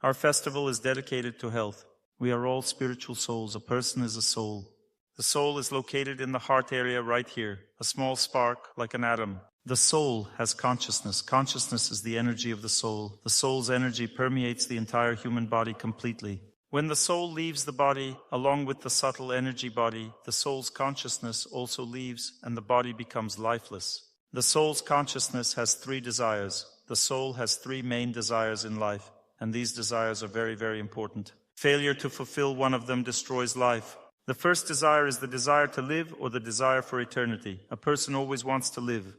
Our festival is dedicated to health. We are all spiritual souls. A person is a soul. The soul is located in the heart area right here, a small spark like an atom. The soul has consciousness. Consciousness is the energy of the soul. The soul's energy permeates the entire human body completely. When the soul leaves the body, along with the subtle energy body, the soul's consciousness also leaves and the body becomes lifeless. The soul's consciousness has three desires. The soul has three main desires in life, and these desires are very, very important. Failure to fulfill one of them destroys life. The first desire is the desire to live or the desire for eternity. A person always wants to live.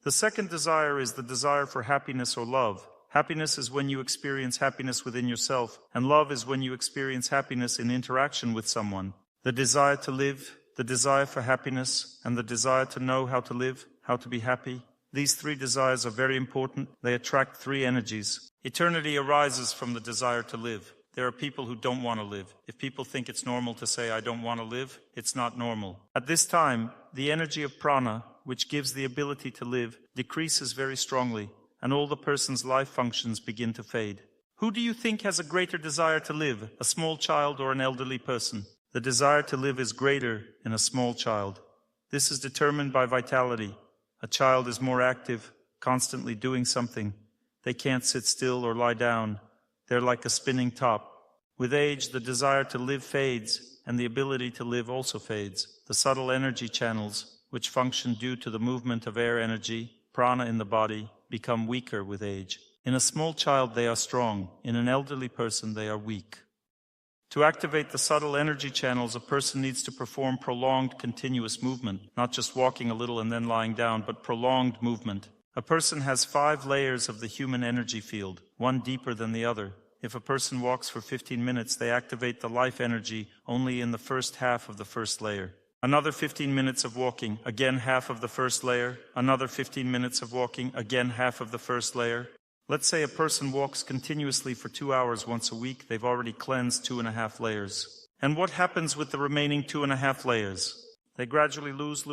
The second desire is the desire for happiness or love. Happiness is when you experience happiness within yourself, and love is when you experience happiness in interaction with someone. The desire to live, the desire for happiness, and the desire to know how to live, how to be happy. These three desires are very important. They attract three energies. Eternity arises from the desire to live. There are people who don't want to live. If people think it's normal to say, I don't want to live, it's not normal. At this time, the energy of prana, which gives the ability to live, decreases very strongly, and all the person's life functions begin to fade. Who do you think has a greater desire to live, a small child or an elderly person? The desire to live is greater in a small child. This is determined by vitality. A child is more active, constantly doing something. They can't sit still or lie down. They're like a spinning top. With age, the desire to live fades, and the ability to live also fades. The subtle energy channels, which function due to the movement of air energy, prana in the body, become weaker with age. In a small child, they are strong. In an elderly person, they are weak. To activate the subtle energy channels, a person needs to perform prolonged, continuous movement, not just walking a little and then lying down, but prolonged movement. A person has 5 layers of the human energy field, one deeper than the other. If a person walks for 15 minutes, they activate the life energy only in the first half of the first layer. Another 15 minutes of walking, again half of the first layer. Another 15 minutes of walking, again half of the first layer. Let's say a person walks continuously for 2 hours once a week. They've already cleansed 2.5 layers. And what happens with the remaining 2.5 layers? They gradually lose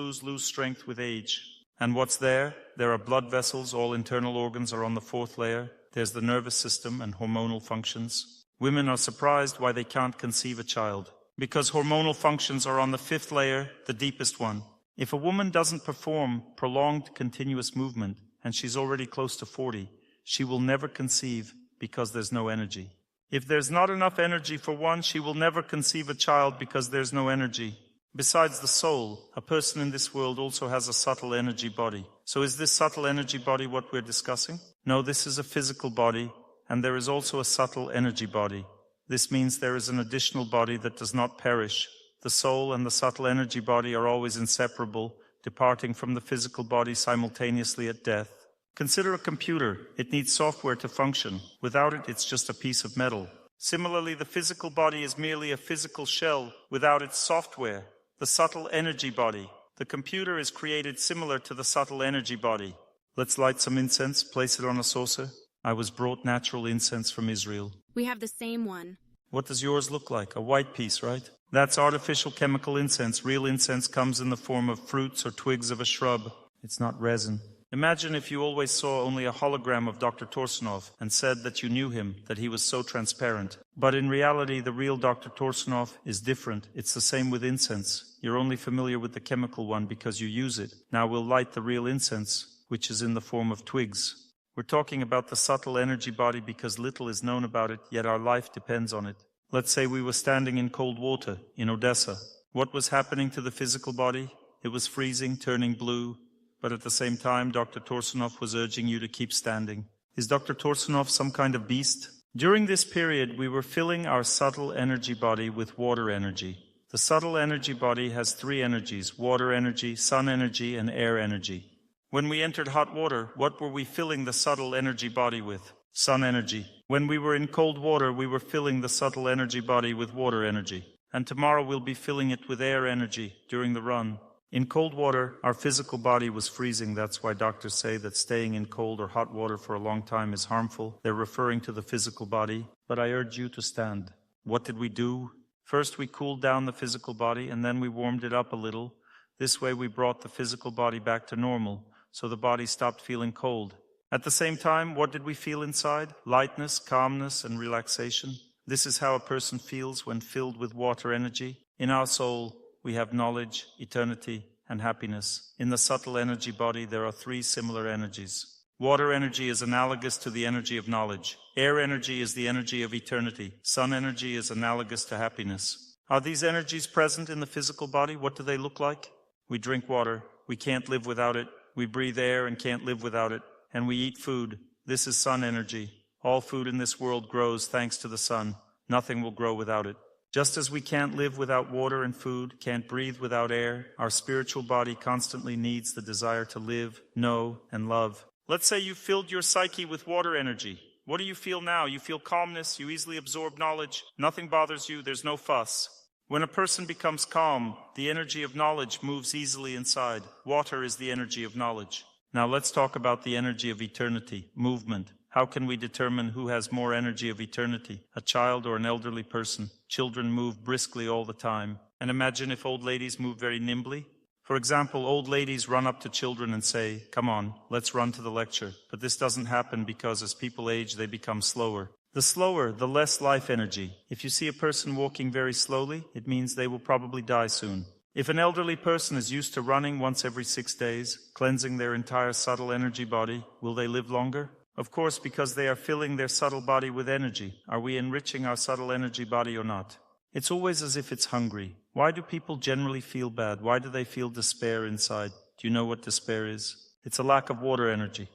strength with age. And what's there? There are blood vessels, all internal organs are on the 4th layer. There's the nervous system and hormonal functions. Women are surprised why they can't conceive a child, because hormonal functions are on the 5th layer, the deepest one. If a woman doesn't perform prolonged continuous movement, and she's already close to 40, she will never conceive because there's no energy. If there's not enough energy for one, she will never conceive a child because there's no energy. Besides the soul, a person in this world also has a subtle energy body. So is this subtle energy body what we're discussing? No, this is a physical body, and there is also a subtle energy body. This means there is an additional body that does not perish. The soul and the subtle energy body are always inseparable, departing from the physical body simultaneously at death. Consider a computer. It needs software to function. Without it, it's just a piece of metal. Similarly, the physical body is merely a physical shell without its software. The subtle energy body. The computer is created similar to the subtle energy body. Let's light some incense, place it on a saucer. I was brought natural incense from Israel. We have the same one. What does yours look like? A white piece, right? That's artificial chemical incense. Real incense comes in the form of fruits or twigs of a shrub. It's not resin. Imagine if you always saw only a hologram of Dr. Torsunov and said that you knew him, that he was so transparent. But in reality, the real Dr. Torsunov is different. It's the same with incense. You're only familiar with the chemical one because you use it. Now we'll light the real incense, which is in the form of twigs. We're talking about the subtle energy body because little is known about it, yet our life depends on it. Let's say we were standing in cold water in Odessa. What was happening to the physical body? It was freezing, turning blue. But at the same time, Dr. Torsunov was urging you to keep standing. Is Dr. Torsunov some kind of beast? During this period, we were filling our subtle energy body with water energy. The subtle energy body has 3 energies: water energy, sun energy, and air energy. When we entered hot water, what were we filling the subtle energy body with? Sun energy. When we were in cold water, we were filling the subtle energy body with water energy. And tomorrow we'll be filling it with air energy during the run. In cold water, our physical body was freezing. That's why doctors say that staying in cold or hot water for a long time is harmful. They're referring to the physical body. But I urge you to stand. What did we do? First, we cooled down the physical body, and then we warmed it up a little. This way, we brought the physical body back to normal, so the body stopped feeling cold. At the same time, what did we feel inside? Lightness, calmness, and relaxation. This is how a person feels when filled with water energy. In our soul, we have knowledge, eternity, and happiness. In the subtle energy body, there are three similar energies. Water energy is analogous to the energy of knowledge. Air energy is the energy of eternity. Sun energy is analogous to happiness. Are these energies present in the physical body? What do they look like? We drink water. We can't live without it. We breathe air and can't live without it. And we eat food. This is sun energy. All food in this world grows thanks to the sun. Nothing will grow without it. Just as we can't live without water and food, can't breathe without air, our spiritual body constantly needs the desire to live, know, and love. Let's say you filled your psyche with water energy. What do you feel now? You feel calmness, you easily absorb knowledge, nothing bothers you, there's no fuss. When a person becomes calm, the energy of knowledge moves easily inside. Water is the energy of knowledge. Now let's talk about the energy of eternity, movement. How can we determine who has more energy of eternity, a child or an elderly person? Children move briskly all the time. And imagine if old ladies move very nimbly. For example, old ladies run up to children and say, "Come on, let's run to the lecture." But this doesn't happen because as people age, they become slower. The slower, the less life energy. If you see a person walking very slowly, it means they will probably die soon. If an elderly person is used to running once every 6 days, cleansing their entire subtle energy body, will they live longer? Of course, because they are filling their subtle body with energy. Are we enriching our subtle energy body or not? It's always as if it's hungry. Why do people generally feel bad? Why do they feel despair inside? Do you know what despair is? It's a lack of water energy.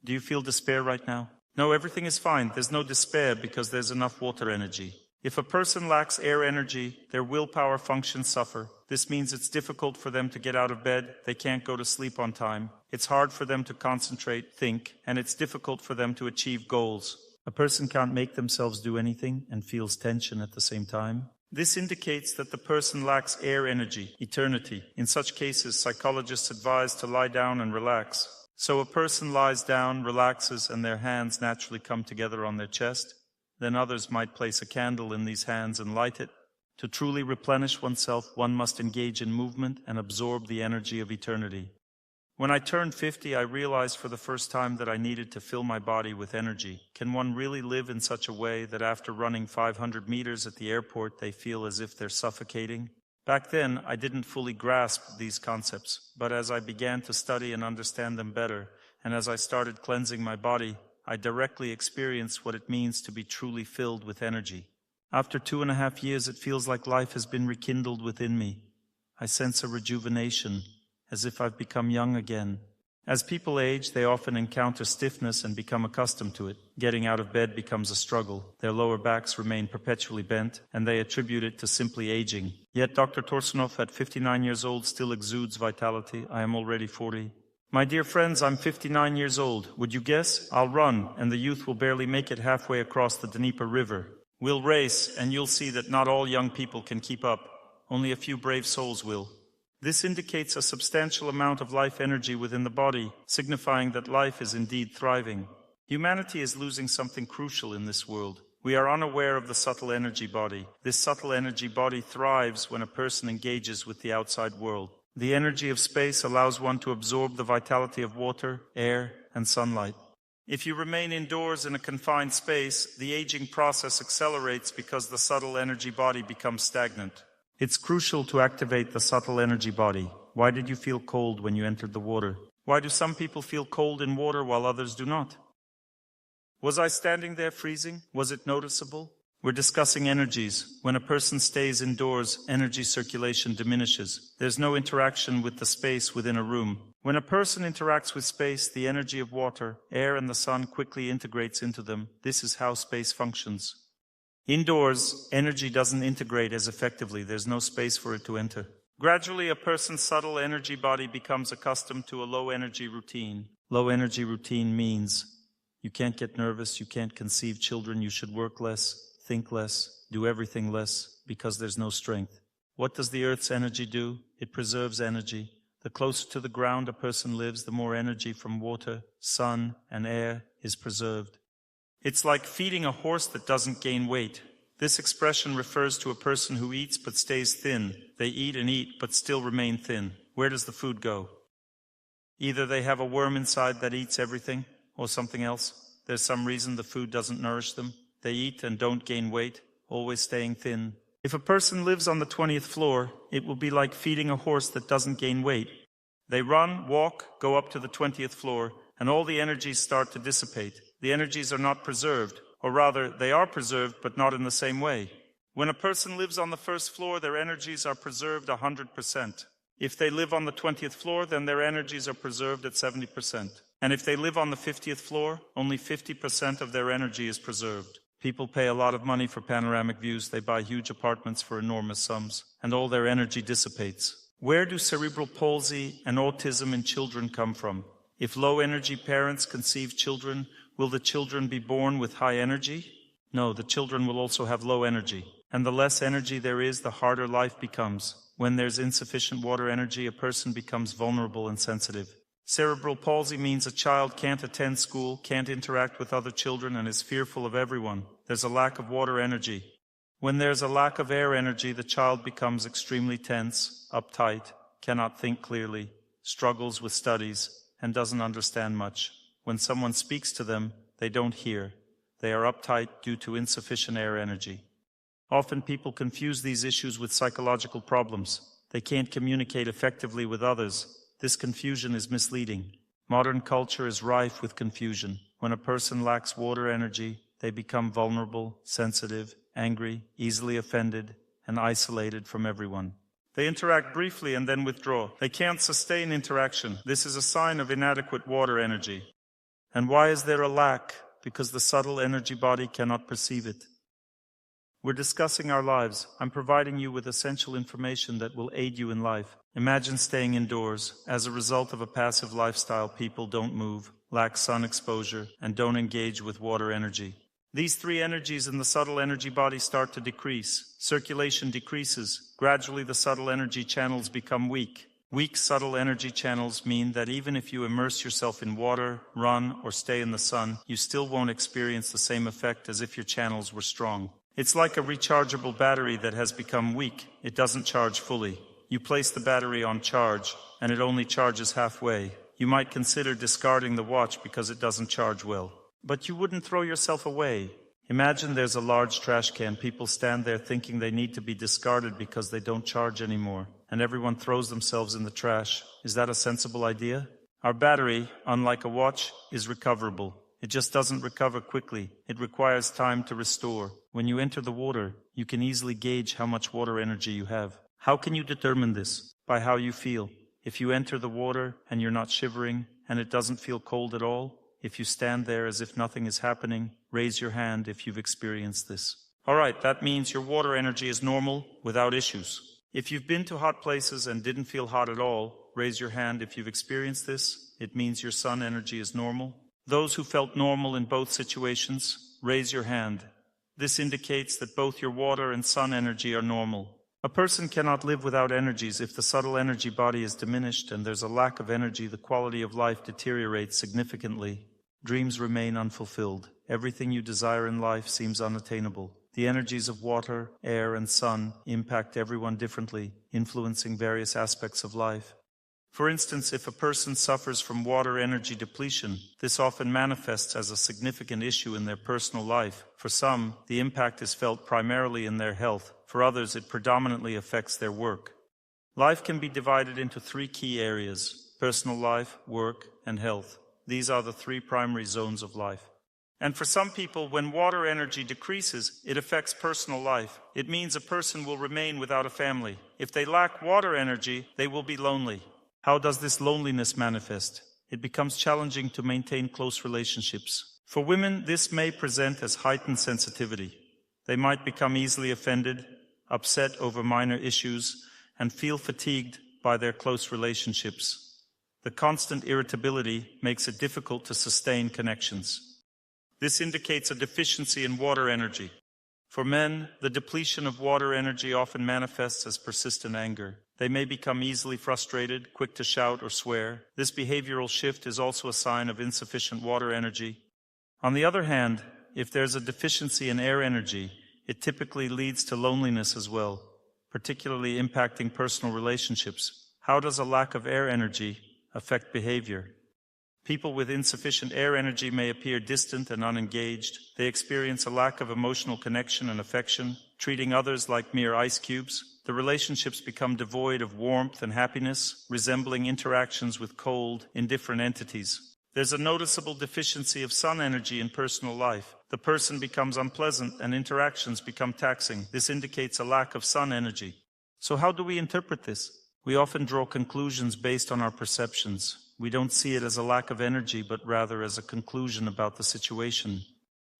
Do you feel despair right now? No, everything is fine. There's no despair because there's enough water energy. If a person lacks air energy, their willpower functions suffer. This means it's difficult for them to get out of bed, they can't go to sleep on time, it's hard for them to concentrate, think, and it's difficult for them to achieve goals. A person can't make themselves do anything and feels tension at the same time. This indicates that the person lacks air energy, eternity. In such cases, psychologists advise to lie down and relax. So a person lies down, relaxes, and their hands naturally come together on their chest. Then others might place a candle in these hands and light it. To truly replenish oneself, one must engage in movement and absorb the energy of eternity. When I turned 50, I realized for the first time that I needed to fill my body with energy. Can one really live in such a way that after running 500 meters at the airport, they feel as if they're suffocating? Back then, I didn't fully grasp these concepts, but as I began to study and understand them better, and as I started cleansing my body, I directly experienced what it means to be truly filled with energy. After 2.5 years, it feels like life has been rekindled within me. I sense a rejuvenation, as if I've become young again. As people age, they often encounter stiffness and become accustomed to it. Getting out of bed becomes a struggle. Their lower backs remain perpetually bent, and they attribute it to simply aging. Yet Dr. Torsunov, at 59 years old, still exudes vitality. I am already 40. My dear friends, I'm 59 years old. Would you guess? I'll run, and the youth will barely make it halfway across the Dnieper River. We'll race, and you'll see that not all young people can keep up. Only a few brave souls will. This indicates a substantial amount of life energy within the body, signifying that life is indeed thriving. Humanity is losing something crucial in this world. We are unaware of the subtle energy body. This subtle energy body thrives when a person engages with the outside world. The energy of space allows one to absorb the vitality of water, air, and sunlight. If you remain indoors in a confined space, the aging process accelerates because the subtle energy body becomes stagnant. It's crucial to activate the subtle energy body. Why did you feel cold when you entered the water? Why do some people feel cold in water while others do not? Was I standing there freezing? Was it noticeable? We're discussing energies. When a person stays indoors, energy circulation diminishes. There's no interaction with the space within a room. When a person interacts with space, the energy of water, air, and the sun quickly integrates into them. This is how space functions. Indoors, energy doesn't integrate as effectively. There's no space for it to enter. Gradually, a person's subtle energy body becomes accustomed to a low-energy routine. Low-energy routine means you can't get nervous, you can't conceive children, you should work less, think less, do everything less, because there's no strength. What does the Earth's energy do? It preserves energy. The closer to the ground a person lives, the more energy from water, sun, and air is preserved. It's like feeding a horse that doesn't gain weight. This expression refers to a person who eats but stays thin. They eat and eat but still remain thin. Where does the food go? Either they have a worm inside that eats everything, or something else. There's some reason the food doesn't nourish them. They eat and don't gain weight, always staying thin. If a person lives on the 20th floor, it will be like feeding a horse that doesn't gain weight. They run, walk, go up to the 20th floor, and all the energies start to dissipate. The energies are not preserved, or rather, they are preserved, but not in the same way. When a person lives on the first floor, their energies are preserved 100%. If they live on the 20th floor, then their energies are preserved at 70%. And if they live on the 50th floor, only 50% of their energy is preserved. People pay a lot of money for panoramic views. They buy huge apartments for enormous sums, and all their energy dissipates. Where do cerebral palsy and autism in children come from? If low-energy parents conceive children, will the children be born with high energy? No, the children will also have low energy. And the less energy there is, the harder life becomes. When there's insufficient water energy, a person becomes vulnerable and sensitive. Cerebral palsy means a child can't attend school, can't interact with other children, and is fearful of everyone. There's a lack of water energy. When there's a lack of air energy, the child becomes extremely tense, uptight, cannot think clearly, struggles with studies, and doesn't understand much. When someone speaks to them, they don't hear. They are uptight due to insufficient air energy. Often people confuse these issues with psychological problems. They can't communicate effectively with others. This confusion is misleading. Modern culture is rife with confusion. When a person lacks water energy, they become vulnerable, sensitive, angry, easily offended, and isolated from everyone. They interact briefly and then withdraw. They can't sustain interaction. This is a sign of inadequate water energy. And why is there a lack? Because the subtle energy body cannot perceive it. We're discussing our lives. I'm providing you with essential information that will aid you in life. Imagine staying indoors. As a result of a passive lifestyle, people don't move, lack sun exposure, and don't engage with water energy. These three energies in the subtle energy body start to decrease. Circulation decreases. Gradually, the subtle energy channels become weak. Weak subtle energy channels mean that even if you immerse yourself in water, run, or stay in the sun, you still won't experience the same effect as if your channels were strong. It's like a rechargeable battery that has become weak. It doesn't charge fully. You place the battery on charge, and it only charges halfway. You might consider discarding the watch because it doesn't charge well. But you wouldn't throw yourself away. Imagine there's a large trash can. People stand there thinking they need to be discarded because they don't charge anymore, and everyone throws themselves in the trash. Is that a sensible idea? Our battery, unlike a watch, is recoverable. It just doesn't recover quickly. It requires time to restore. When you enter the water, you can easily gauge how much water energy you have. How can you determine this? By how you feel. If you enter the water and you're not shivering and it doesn't feel cold at all, if you stand there as if nothing is happening, raise your hand if you've experienced this. All right, that means your water energy is normal without issues. If you've been to hot places and didn't feel hot at all, raise your hand if you've experienced this. It means your sun energy is normal. Those who felt normal in both situations, raise your hand. This indicates that both your water and sun energy are normal. A person cannot live without energies. If the subtle energy body is diminished and there's a lack of energy, the quality of life deteriorates significantly. Dreams remain unfulfilled. Everything you desire in life seems unattainable. The energies of water, air, and sun impact everyone differently, influencing various aspects of life. For instance, if a person suffers from water energy depletion, this often manifests as a significant issue in their personal life. For some, the impact is felt primarily in their health. For others, it predominantly affects their work. Life can be divided into three key areas: personal life, work, and health. These are the three primary zones of life. And for some people, when water energy decreases, it affects personal life. It means a person will remain without a family. If they lack water energy, they will be lonely. How does this loneliness manifest? It becomes challenging to maintain close relationships. For women, this may present as heightened sensitivity. They might become easily offended, upset over minor issues, and feel fatigued by their close relationships. The constant irritability makes it difficult to sustain connections. This indicates a deficiency in water energy. For men, the depletion of water energy often manifests as persistent anger. They may become easily frustrated, quick to shout or swear. This behavioral shift is also a sign of insufficient water energy. On the other hand, if there's a deficiency in air energy, it typically leads to loneliness as well, particularly impacting personal relationships. How does a lack of air energy affect behavior? People with insufficient air energy may appear distant and unengaged. They experience a lack of emotional connection and affection, treating others like mere ice cubes. The relationships become devoid of warmth and happiness, resembling interactions with cold, indifferent entities. There's a noticeable deficiency of sun energy in personal life. The person becomes unpleasant and interactions become taxing. This indicates a lack of sun energy. So how do we interpret this? We often draw conclusions based on our perceptions. We don't see it as a lack of energy, but rather as a conclusion about the situation.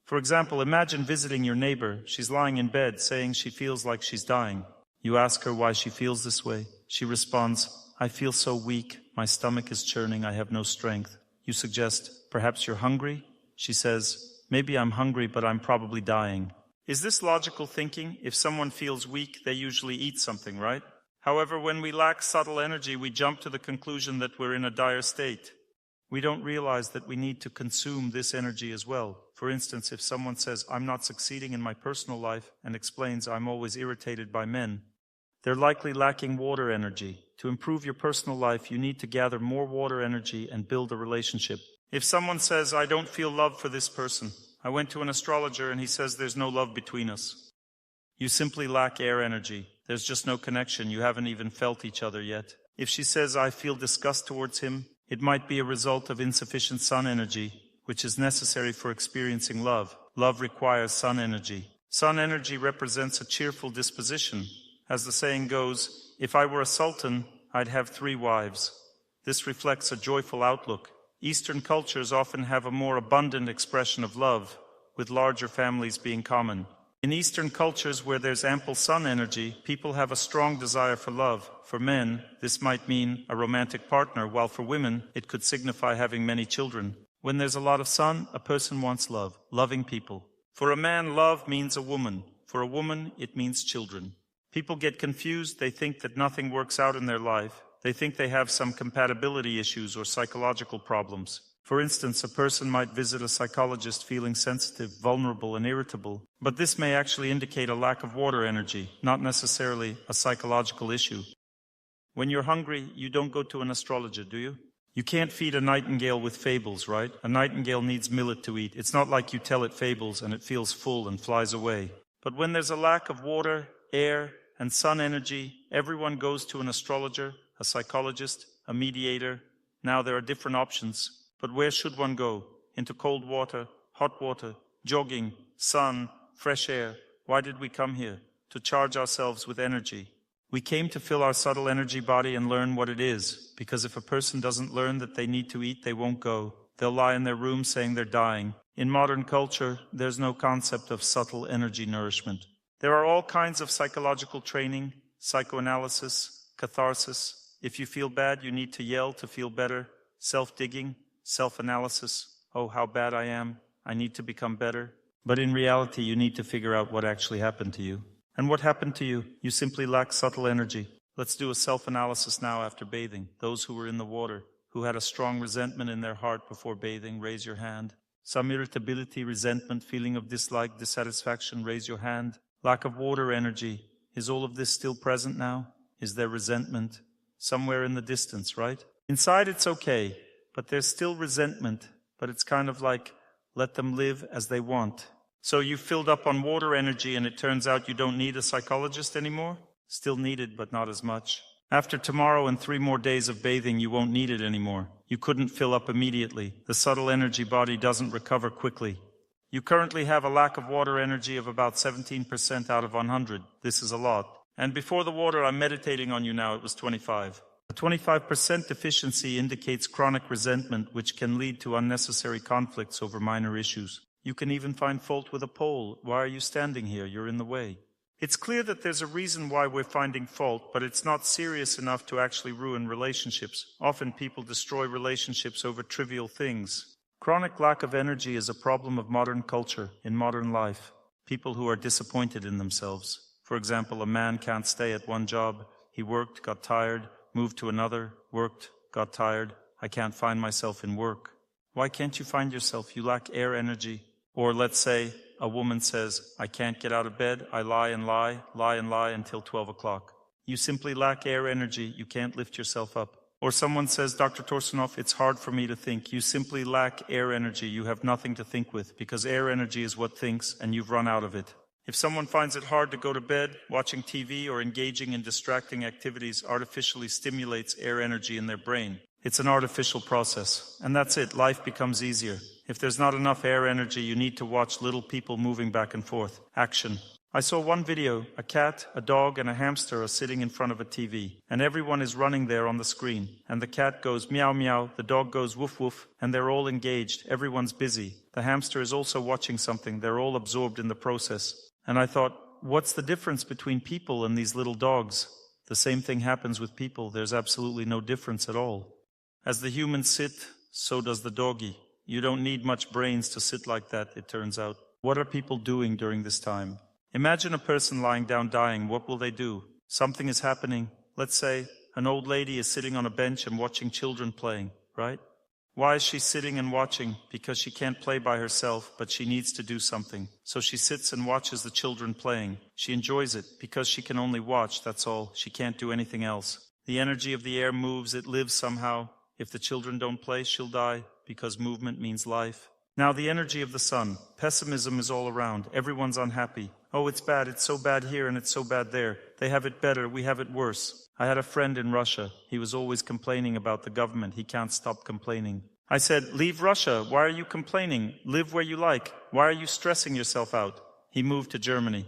For example, imagine visiting your neighbor. She's lying in bed, saying she feels like she's dying. You ask her why she feels this way. She responds, "I feel so weak. My stomach is churning. I have no strength." You suggest, "Perhaps you're hungry?" She says, "Maybe I'm hungry, but I'm probably dying." Is this logical thinking? If someone feels weak, they usually eat something, right? However, when we lack subtle energy, we jump to the conclusion that we're in a dire state. We don't realize that we need to consume this energy as well. For instance, if someone says, "I'm not succeeding in my personal life," and explains, "I'm always irritated by men," they're likely lacking water energy. To improve your personal life, you need to gather more water energy and build a relationship. If someone says, "I don't feel love for this person. I went to an astrologer and he says there's no love between us," you simply lack air energy. There's just no connection. You haven't even felt each other yet. If she says, "I feel disgust towards him," it might be a result of insufficient sun energy, which is necessary for experiencing love. Love requires sun energy. Sun energy represents a cheerful disposition. As the saying goes, "If I were a sultan, I'd have 3 wives." This reflects a joyful outlook. Eastern cultures often have a more abundant expression of love, with larger families being common. In Eastern cultures where there's ample sun energy, people have a strong desire for love. For men, this might mean a romantic partner, while for women, it could signify having many children. When there's a lot of sun, a person wants love, loving people. For a man, love means a woman. For a woman, it means children. People get confused. They think that nothing works out in their life. They think they have some compatibility issues or psychological problems. For instance, a person might visit a psychologist feeling sensitive, vulnerable, and irritable, but this may actually indicate a lack of water energy, not necessarily a psychological issue. When you're hungry, you don't go to an astrologer, do you? You can't feed a nightingale with fables, right? A nightingale needs millet to eat. It's not like you tell it fables and it feels full and flies away. But when there's a lack of water, air, and sun energy, everyone goes to an astrologer, a psychologist, a mediator. Now there are different options. But where should one go? Into cold water, hot water, jogging, sun, fresh air. Why did we come here? To charge ourselves with energy. We came to fill our subtle energy body and learn what it is. Because if a person doesn't learn that they need to eat, they won't go. They'll lie in their room saying they're dying. In modern culture, there's no concept of subtle energy nourishment. There are all kinds of psychological training, psychoanalysis, catharsis. If you feel bad, you need to yell to feel better. Self-digging, self-analysis. Oh, how bad I am. I need to become better. But in reality, you need to figure out what actually happened to you. And what happened to you? You simply lack subtle energy. Let's do a self-analysis now after bathing. Those who were in the water, who had a strong resentment in their heart before bathing, raise your hand. Some irritability, resentment, feeling of dislike, dissatisfaction, raise your hand. Lack of water energy. Is all of this still present now? Is there resentment? Somewhere in the distance, right? Inside it's okay, but there's still resentment. But it's kind of like, let them live as they want. So you filled up on water energy and it turns out you don't need a psychologist anymore? Still needed, but not as much. After tomorrow and 3 more days of bathing, you won't need it anymore. You couldn't fill up immediately. The subtle energy body doesn't recover quickly. You currently have a lack of water energy of about 17% out of 100. This is a lot. And before the water, I'm meditating on you now, it was 25. A 25% deficiency indicates chronic resentment, which can lead to unnecessary conflicts over minor issues. You can even find fault with a pole. Why are you standing here? You're in the way. It's clear that there's a reason why we're finding fault, but it's not serious enough to actually ruin relationships. Often people destroy relationships over trivial things. Chronic lack of energy is a problem of modern culture, in modern life. People who are disappointed in themselves. For example, a man can't stay at one job. He worked, got tired, moved to another, worked, got tired. I can't find myself in work. Why can't you find yourself? You lack air energy. Or let's say a woman says, I can't get out of bed. I lie and lie until 12 o'clock. You simply lack air energy. You can't lift yourself up. Or someone says, Dr. Torsunov, it's hard for me to think. You simply lack air energy. You have nothing to think with, because air energy is what thinks, and you've run out of it. If someone finds it hard to go to bed, watching TV or engaging in distracting activities artificially stimulates air energy in their brain. It's an artificial process. And that's it. Life becomes easier. If there's not enough air energy, you need to watch little people moving back and forth. Action. I saw one video. A cat, a dog, and a hamster are sitting in front of a TV. And everyone is running there on the screen. And the cat goes meow meow, the dog goes woof woof, and they're all engaged. Everyone's busy. The hamster is also watching something. They're all absorbed in the process. And I thought, what's the difference between people and these little dogs? The same thing happens with people. There's absolutely no difference at all. As the humans sit, so does the doggy. You don't need much brains to sit like that, it turns out. What are people doing during this time? Imagine a person lying down dying. What will they do? Something is happening. Let's say an old lady is sitting on a bench and watching children playing, right? Why is she sitting and watching? Because she can't play by herself, but she needs to do something. So she sits and watches the children playing. She enjoys it because she can only watch, that's all. She can't do anything else. The energy of the air moves, it lives somehow. If the children don't play, she'll die, because movement means life. Now the energy of the sun. Pessimism is all around. Everyone's unhappy. Oh, it's bad. It's so bad here and it's so bad there. They have it better. We have it worse. I had a friend in Russia. He was always complaining about the government. He can't stop complaining. I said, leave Russia. Why are you complaining? Live where you like. Why are you stressing yourself out? He moved to Germany.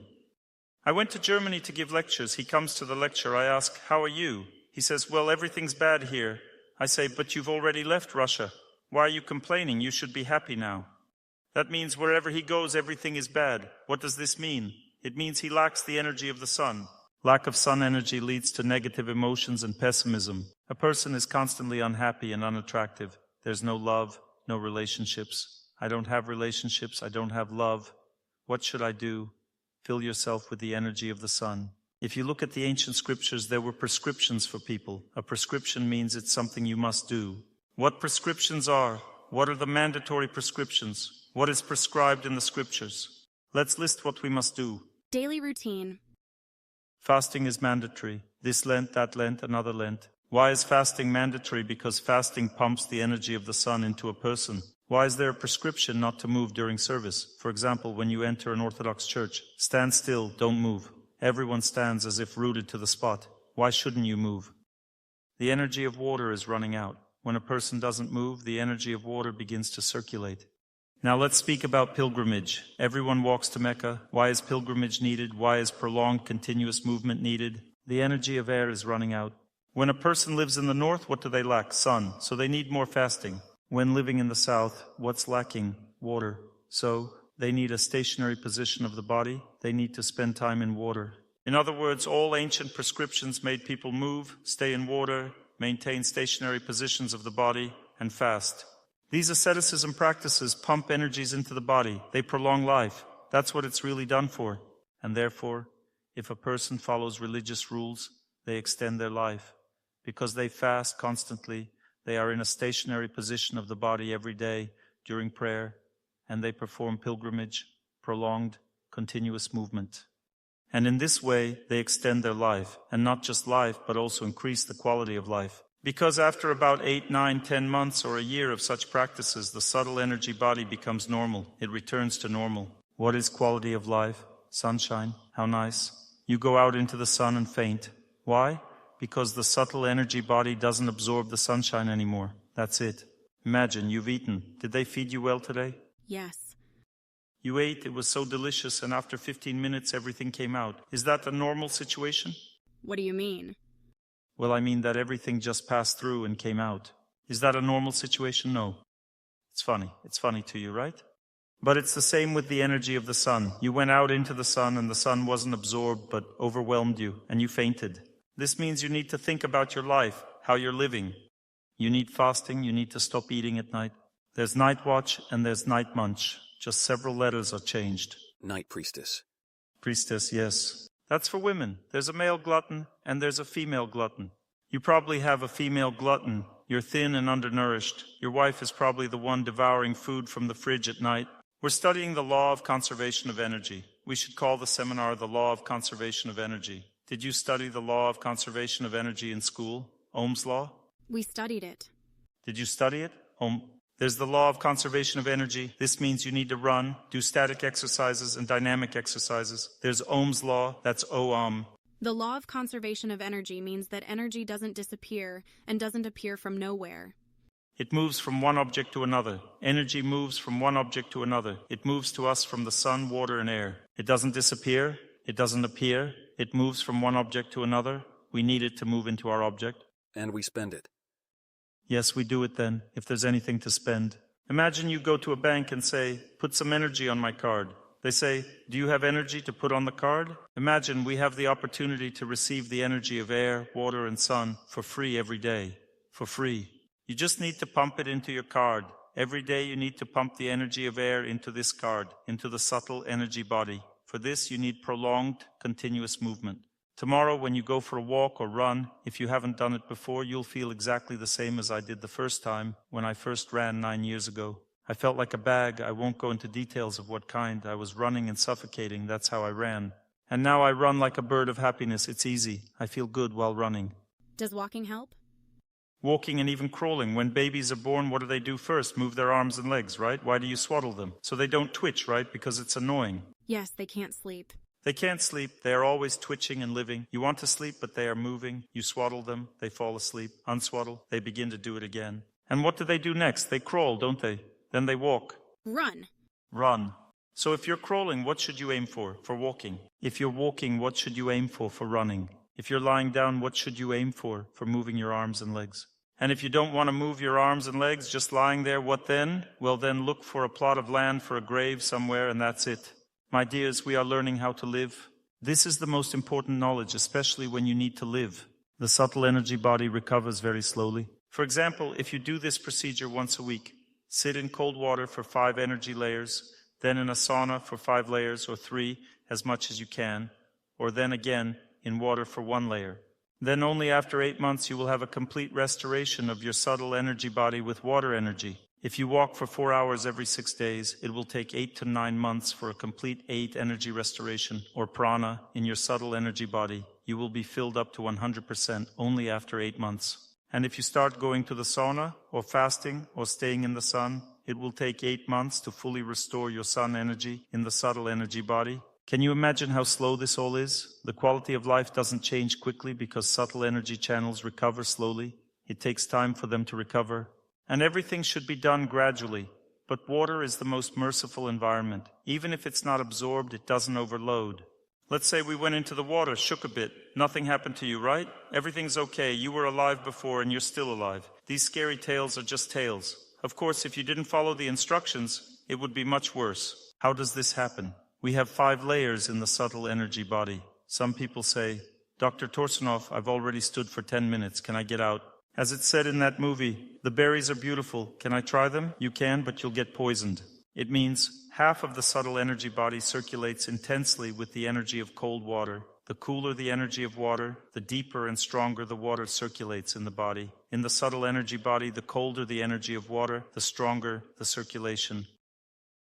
I went to Germany to give lectures. He comes to the lecture. I ask, how are you? He says, well, everything's bad here. I say, but you've already left Russia. Why are you complaining? You should be happy now. That means wherever he goes, everything is bad. What does this mean? It means he lacks the energy of the sun. Lack of sun energy leads to negative emotions and pessimism. A person is constantly unhappy and unattractive. There's no love, no relationships. I don't have relationships. I don't have love. What should I do? Fill yourself with the energy of the sun. If you look at the ancient scriptures, there were prescriptions for people. A prescription means it's something you must do. What prescriptions are? What are the mandatory prescriptions? What is prescribed in the scriptures? Let's list what we must do. Daily routine. Fasting is mandatory. This Lent, that Lent, another Lent. Why is fasting mandatory? Because fasting pumps the energy of the sun into a person. Why is there a prescription not to move during service? For example, when you enter an Orthodox church, stand still, don't move. Everyone stands as if rooted to the spot. Why shouldn't you move? The energy of water is running out. When a person doesn't move, the energy of water begins to circulate. Now let's speak about pilgrimage. Everyone walks to Mecca. Why is pilgrimage needed? Why is prolonged, continuous movement needed? The energy of air is running out. When a person lives in the north, what do they lack? Sun. So they need more fasting. When living in the south, what's lacking? Water. So they need a stationary position of the body. They need to spend time in water. In other words, all ancient prescriptions made people move, stay in water, maintain stationary positions of the body, and fast. These asceticism practices pump energies into the body. They prolong life. That's what it's really done for. And therefore, if a person follows religious rules, they extend their life. Because they fast constantly, they are in a stationary position of the body every day during prayer, and they perform pilgrimage, prolonged, continuous movement. And in this way, they extend their life, and not just life, but also increase the quality of life. Because after about 8, 9, 10 months or a year of such practices, the subtle energy body becomes normal. It returns to normal. What is quality of life? Sunshine. How nice. You go out into the sun and faint. Why? Because the subtle energy body doesn't absorb the sunshine anymore. That's it. Imagine, you've eaten. Did they feed you well today? Yes. You ate, it was so delicious, and after 15 minutes everything came out. Is that a normal situation? What do you mean? Well, I mean that everything just passed through and came out. Is that a normal situation? No. It's funny. It's funny to you, right? But it's the same with the energy of the sun. You went out into the sun and the sun wasn't absorbed but overwhelmed you, and you fainted. This means you need to think about your life, how you're living. You need fasting, you need to stop eating at night. There's night watch and there's night munch. Just several letters are changed. Night priestess. Priestess, yes. That's for women. There's a male glutton and there's a female glutton. You probably have a female glutton. You're thin and undernourished. Your wife is probably the one devouring food from the fridge at night. We're studying the law of conservation of energy. We should call the seminar the law of conservation of energy. Did you study the law of conservation of energy in school? Ohm's law? We studied it. Did you study it? There's the law of conservation of energy. This means you need to run, do static exercises and dynamic exercises. There's Ohm's law. That's Ohm. The law of conservation of energy means that energy doesn't disappear and doesn't appear from nowhere. It moves from one object to another. Energy moves from one object to another. It moves to us from the sun, water, and air. It doesn't disappear. It doesn't appear. It moves from one object to another. We need it to move into our object. And we spend it. Yes, we do it then, if there's anything to spend. Imagine you go to a bank and say, put some energy on my card. They say, do you have energy to put on the card? Imagine we have the opportunity to receive the energy of air, water, and sun for free every day. For free. You just need to pump it into your card. Every day you need to pump the energy of air into this card, into the subtle energy body. For this you need prolonged, continuous movement. Tomorrow when you go for a walk or run, if you haven't done it before, you'll feel exactly the same as I did the first time when I first ran 9 years ago. I felt like a bag. I won't go into details of what kind. I was running and suffocating. That's how I ran. And now I run like a bird of happiness. It's easy. I feel good while running. Does walking help? Walking and even crawling. When babies are born, what do they do first? Move their arms and legs, right? Why do you swaddle them? So they don't twitch, right? Because it's annoying. Yes, they can't sleep. They can't sleep. They are always twitching and living. You want to sleep, but they are moving. You swaddle them. They fall asleep. Unswaddle. They begin to do it again. And what do they do next? They crawl, don't they? Then they walk. Run. Run. So if you're crawling, what should you aim for walking? If you're walking, what should you aim for running? If you're lying down, what should you aim for moving your arms and legs? And if you don't want to move your arms and legs, just lying there, what then? Well, then look for a plot of land, for a grave somewhere, and that's it. My dears, we are learning how to live. This is the most important knowledge, especially when you need to live. The subtle energy body recovers very slowly. For example, if you do this procedure once a week, sit in cold water for 5 energy layers, then in a sauna for 5 layers or 3, as much as you can, or then again in water for 1 layer. Then only after 8 months you will have a complete restoration of your subtle energy body with water energy. If you walk for 4 hours every 6 days, it will take 8 to 9 months for a complete 8 energy restoration, or prana, in your subtle energy body. You will be filled up to 100% only after 8 months. And if you start going to the sauna, or fasting, or staying in the sun, it will take 8 months to fully restore your sun energy in the subtle energy body. Can you imagine how slow this all is? The quality of life doesn't change quickly because subtle energy channels recover slowly. It takes time for them to recover. And everything should be done gradually. But water is the most merciful environment. Even if it's not absorbed, it doesn't overload. Let's say we went into the water, shook a bit. Nothing happened to you, right? Everything's okay. You were alive before and you're still alive. These scary tales are just tales. Of course, if you didn't follow the instructions, it would be much worse. How does this happen? We have 5 layers in the subtle energy body. Some people say, Dr. Torsunov, I've already stood for 10 minutes. Can I get out? As it said in that movie, the berries are beautiful. Can I try them? You can, but you'll get poisoned. It means half of the subtle energy body circulates intensely with the energy of cold water. The cooler the energy of water, the deeper and stronger the water circulates in the body. In the subtle energy body, the colder the energy of water, the stronger the circulation.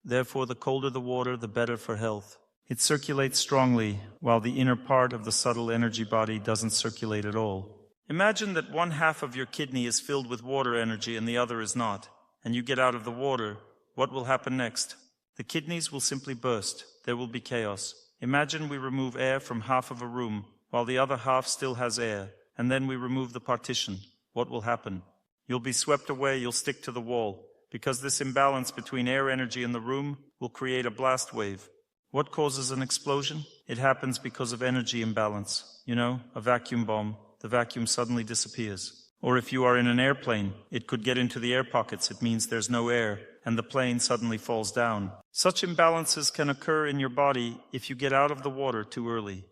Therefore, the colder the water, the better for health. It circulates strongly, while the inner part of the subtle energy body doesn't circulate at all. Imagine that 1/2 of your kidney is filled with water energy and the other is not, and you get out of the water. What will happen next? The kidneys will simply burst. There will be chaos. Imagine we remove air from half of a room, while the other half still has air, and then we remove the partition. What will happen? You'll be swept away, you'll stick to the wall. Because this imbalance between air energy in the room will create a blast wave. What causes an explosion? It happens because of energy imbalance. You know, a vacuum bomb. The vacuum suddenly disappears. Or if you are in an airplane, it could get into the air pockets. It means there's no air, and the plane suddenly falls down. Such imbalances can occur in your body if you get out of the water too early.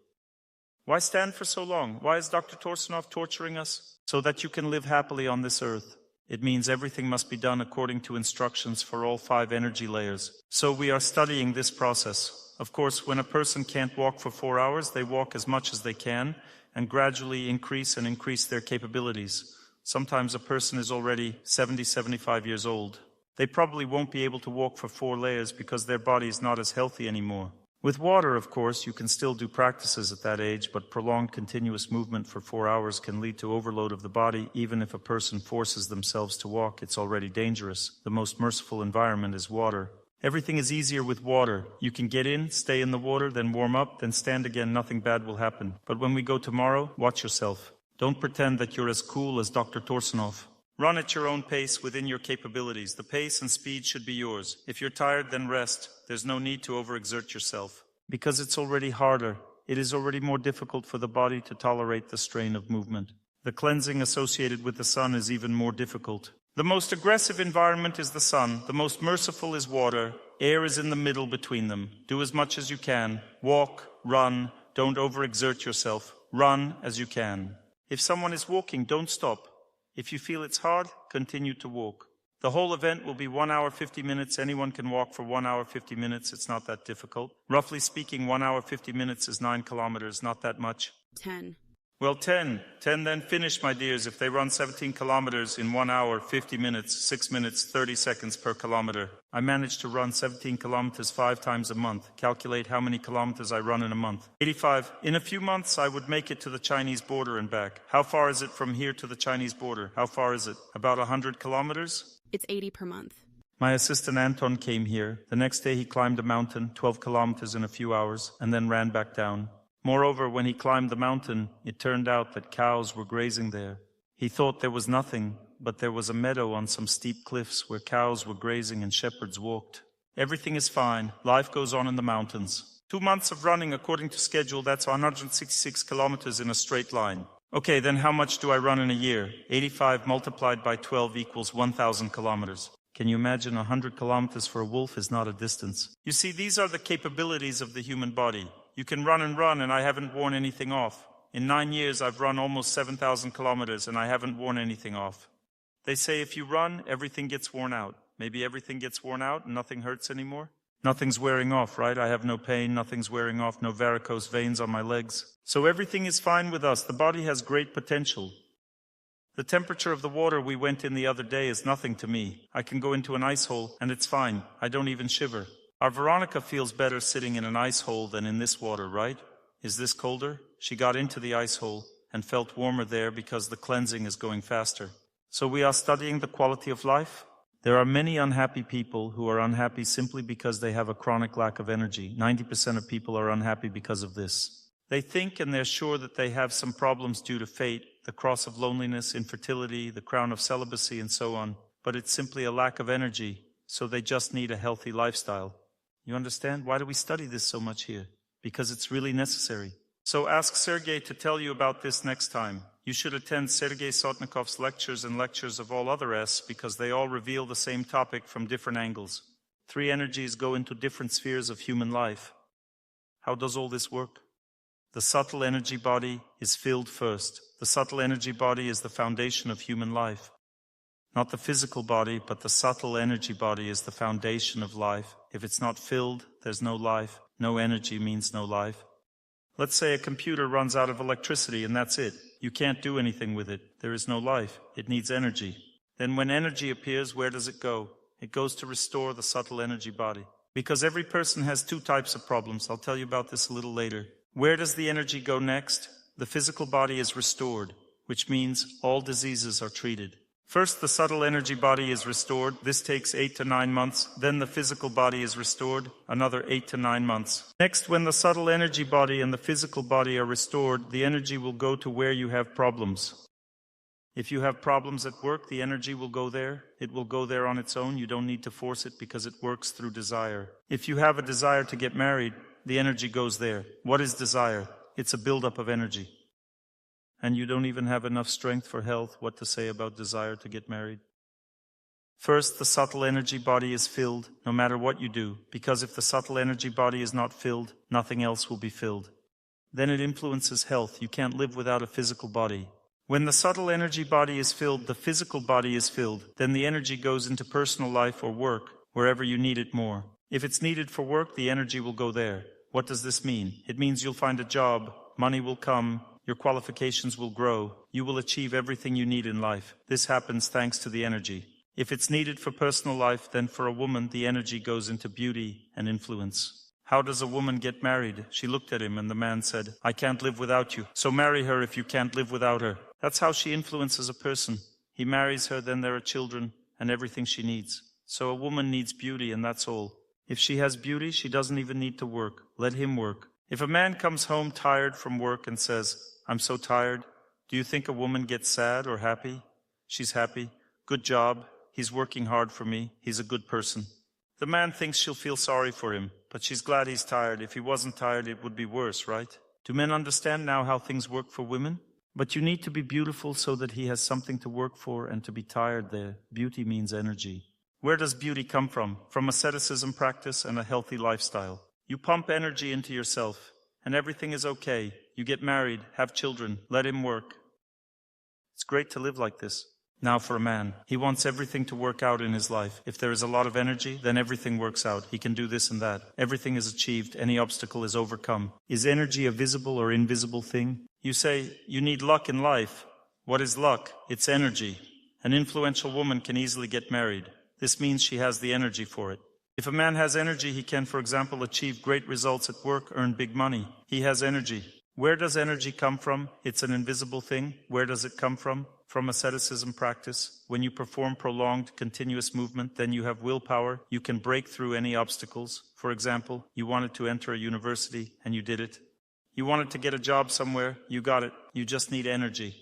Why stand for so long? Why is Dr. Torsunov torturing us? So that you can live happily on this earth. It means everything must be done according to instructions for all 5 energy layers. So we are studying this process. Of course, when a person can't walk for 4 hours, they walk as much as they can and gradually increase their capabilities. Sometimes a person is already 70, 75 years old. They probably won't be able to walk for 4 layers because their body is not as healthy anymore. With water, of course, you can still do practices at that age, but prolonged continuous movement for 4 hours can lead to overload of the body. Even if a person forces themselves to walk, it's already dangerous. The most merciful environment is water. Everything is easier with water. You can get in, stay in the water, then warm up, then stand again. Nothing bad will happen. But when we go tomorrow, watch yourself. Don't pretend that you're as cool as Dr. Torsunov. Run at your own pace within your capabilities. The pace and speed should be yours. If you're tired, then rest. There's no need to overexert yourself. Because it's already harder. It is already more difficult for the body to tolerate the strain of movement. The cleansing associated with the sun is even more difficult. The most aggressive environment is the sun. The most merciful is water. Air is in the middle between them. Do as much as you can. Walk, run. Don't overexert yourself. Run as you can. If someone is walking, don't stop. If you feel it's hard, continue to walk. The whole event will be 1 hour 50 minutes. Anyone can walk for 1 hour 50 minutes. It's not that difficult. Roughly speaking, 1 hour 50 minutes is 9 kilometers. Not that much. 10. Well, 10. 10 then finish, my dears. If they run 17 kilometers in 1 hour 50 minutes, 6 minutes, 30 seconds per kilometer. I managed to run 17 kilometers 5 times a month. Calculate how many kilometers I run in a month. 85. In a few months, I would make it to the Chinese border and back. How far is it from here to the Chinese border? How far is it? About 100 kilometers? It's 80 per month. My assistant Anton came here. The next day he climbed a mountain, 12 kilometers in a few hours, and then ran back down. Moreover, when he climbed the mountain, it turned out that cows were grazing there. He thought there was nothing, but there was a meadow on some steep cliffs where cows were grazing and shepherds walked. Everything is fine. Life goes on in the mountains. 2 months of running according to schedule, that's 166 kilometers in a straight line. Okay, then how much do I run in a year? 85 multiplied by 12 equals 1,000 kilometers. Can you imagine 100 kilometers for a wolf is not a distance? You see, these are the capabilities of the human body. You can run, and I haven't worn anything off. In 9 years, I've run almost 7,000 kilometers, and I haven't worn anything off. They say if you run, everything gets worn out. Maybe everything gets worn out and nothing hurts anymore. Nothing's wearing off, right? I have no pain, nothing's wearing off, no varicose veins on my legs. So everything is fine with us. The body has great potential. The temperature of the water we went in the other day is nothing to me. I can go into an ice hole, and it's fine. I don't even shiver. Our Veronica feels better sitting in an ice hole than in this water, right? Is this colder? She got into the ice hole and felt warmer there because the cleansing is going faster. So we are studying the quality of life. There are many unhappy people who are unhappy simply because they have a chronic lack of energy. 90% of people are unhappy because of this. They think and they're sure that they have some problems due to fate, the cross of loneliness, infertility, the crown of celibacy, and so on. But it's simply a lack of energy, so they just need a healthy lifestyle. You understand? Why do we study this so much here? Because it's really necessary. So ask Sergei to tell you about this next time. You should attend Sergei Sotnikov's lectures and lectures of all other S because they all reveal the same topic from different angles. 3 energies go into different spheres of human life. How does all this work? The subtle energy body is filled first. The subtle energy body is the foundation of human life. Not the physical body, but the subtle energy body is the foundation of life. If it's not filled, there's no life. No energy means no life. Let's say a computer runs out of electricity and that's it. You can't do anything with it. There is no life. It needs energy. Then when energy appears, where does it go? It goes to restore the subtle energy body. Because every person has 2 types of problems. I'll tell you about this a little later. Where does the energy go next? The physical body is restored, which means all diseases are treated. First, the subtle energy body is restored. This takes 8 to 9 months. Then the physical body is restored, another 8 to 9 months. Next, when the subtle energy body and the physical body are restored, the energy will go to where you have problems. If you have problems at work, the energy will go there. It will go there on its own. You don't need to force it because it works through desire. If you have a desire to get married, the energy goes there. What is desire? It's a buildup of energy. And you don't even have enough strength for health. What to say about desire to get married? First, the subtle energy body is filled, no matter what you do, because if the subtle energy body is not filled, nothing else will be filled. Then it influences health. You can't live without a physical body. When the subtle energy body is filled, the physical body is filled. Then the energy goes into personal life or work, wherever you need it more. If it's needed for work, the energy will go there. What does this mean? It means you'll find a job, money will come, your qualifications will grow, you will achieve everything you need in life. This happens thanks to the energy. If it's needed for personal life, then for a woman, the energy goes into beauty and influence. How does a woman get married? She looked at him and the man said, I can't live without you. So marry her if you can't live without her. That's how she influences a person. He marries her, then there are children and everything she needs. So a woman needs beauty and that's all. If she has beauty, she doesn't even need to work. Let him work. If a man comes home tired from work and says, I'm so tired, do you think a woman gets sad or happy? She's happy. Good job. He's working hard for me. He's a good person. The man thinks she'll feel sorry for him, but she's glad he's tired. If he wasn't tired, it would be worse, right? Do men understand now how things work for women? But you need to be beautiful so that he has something to work for and to be tired there. Beauty means energy. Where does beauty come from? From asceticism practice and a healthy lifestyle. You pump energy into yourself, and everything is okay. You get married, have children, let him work. It's great to live like this. Now for a man, he wants everything to work out in his life. If there is a lot of energy, then everything works out. He can do this and that. Everything is achieved. Any obstacle is overcome. Is energy a visible or invisible thing? You say, you need luck in life. What is luck? It's energy. An influential woman can easily get married. This means she has the energy for it. If a man has energy, he can, for example, achieve great results at work, earn big money. He has energy. Where does energy come from? It's an invisible thing. Where does it come from? From asceticism practice. When you perform prolonged, continuous movement, then you have willpower. You can break through any obstacles. For example, you wanted to enter a university, and you did it. You wanted to get a job somewhere, you got it. You just need energy.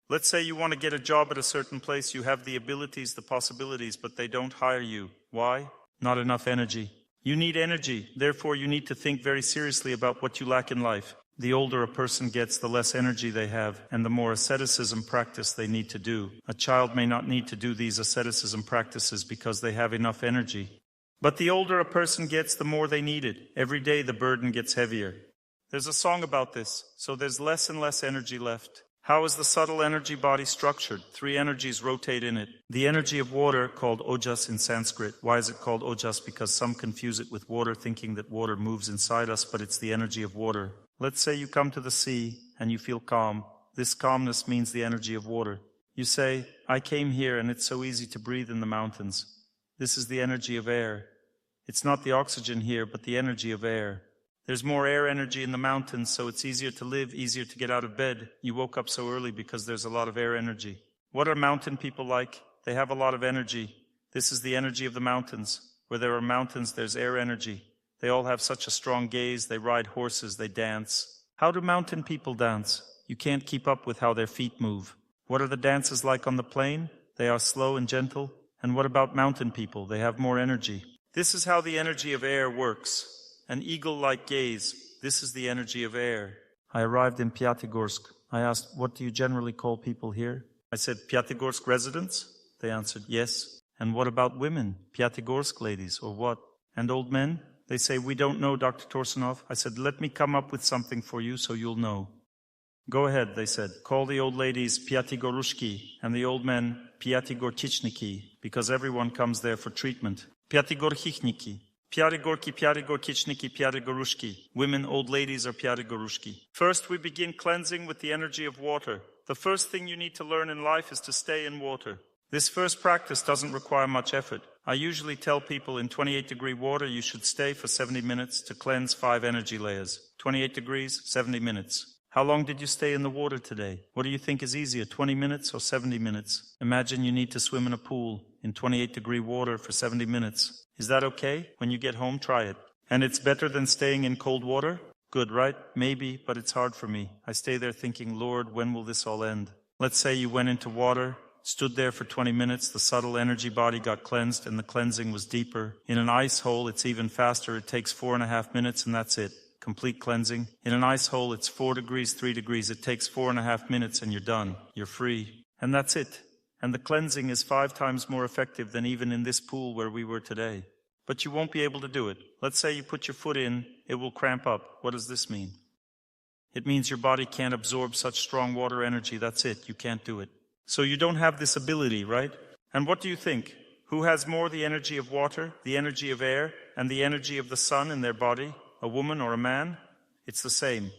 Let's say you want to get a job at a certain place. You have the abilities, the possibilities, but they don't hire you. Why? Not enough energy. You need energy. Therefore, you need to think very seriously about what you lack in life. The older a person gets, the less energy they have, and the more asceticism practice they need to do. A child may not need to do these asceticism practices because they have enough energy. But the older a person gets, the more they need it. Every day the burden gets heavier. There's a song about this, so there's less and less energy left. How is the subtle energy body structured? 3 energies rotate in it. The energy of water, called ojas in Sanskrit. Why is it called ojas? Because some confuse it with water, thinking that water moves inside us, but it's the energy of water. Let's say you come to the sea and you feel calm. This calmness means the energy of water. You say, I came here and it's so easy to breathe in the mountains. This is the energy of air. It's not the oxygen here, but the energy of air. There's more air energy in the mountains, so it's easier to live, easier to get out of bed. You woke up so early because there's a lot of air energy. What are mountain people like? They have a lot of energy. This is the energy of the mountains. Where there are mountains, there's air energy. They all have such a strong gaze. They ride horses, they dance. How do mountain people dance? You can't keep up with how their feet move. What are the dances like on the plain? They are slow and gentle. And what about mountain people? They have more energy. This is how the energy of air works. An eagle-like gaze. This is the energy of air. I arrived in Pyatigorsk. I asked, what do you generally call people here? I said, Pyatigorsk residents? They answered, yes. And what about women? Pyatigorsk ladies, or what? And old men? They say, we don't know, Dr. Torsunov. I said, let me come up with something for you so you'll know. Go ahead, they said. Call the old ladies Pyatigorushki and the old men Pyatigorkichniki, because everyone comes there for treatment. Pyatigorchichniki. Pyarigorki, Pyarigorkichniki, Pyarigorushki. Women, old ladies are Pyarigorushki. First, we begin cleansing with the energy of water. The first thing you need to learn in life is to stay in water. This first practice doesn't require much effort. I usually tell people in 28-degree water you should stay for 70 minutes to cleanse 5 energy layers. 28 degrees, 70 minutes. How long did you stay in the water today? What do you think is easier, 20 minutes or 70 minutes? Imagine you need to swim in a pool in 28-degree water for 70 minutes. Is that okay? When you get home, try it. And it's better than staying in cold water? Good, right? Maybe, but it's hard for me. I stay there thinking, Lord, when will this all end? Let's say you went into water, stood there for 20 minutes, the subtle energy body got cleansed, and the cleansing was deeper. In an ice hole, it's even faster. It takes 4.5 minutes, and that's it. Complete cleansing. In an ice hole, it's 4 degrees, 3 degrees. It takes 4.5 minutes, and you're done. You're free. And that's it. And the cleansing is 5 times more effective than even in this pool where we were today. But you won't be able to do it. Let's say you put your foot in, it will cramp up. What does this mean? It means your body can't absorb such strong water energy. That's it. You can't do it. So you don't have this ability, right? And what do you think? Who has more, the energy of water, the energy of air, and the energy of the sun in their body? A woman or a man? It's the same.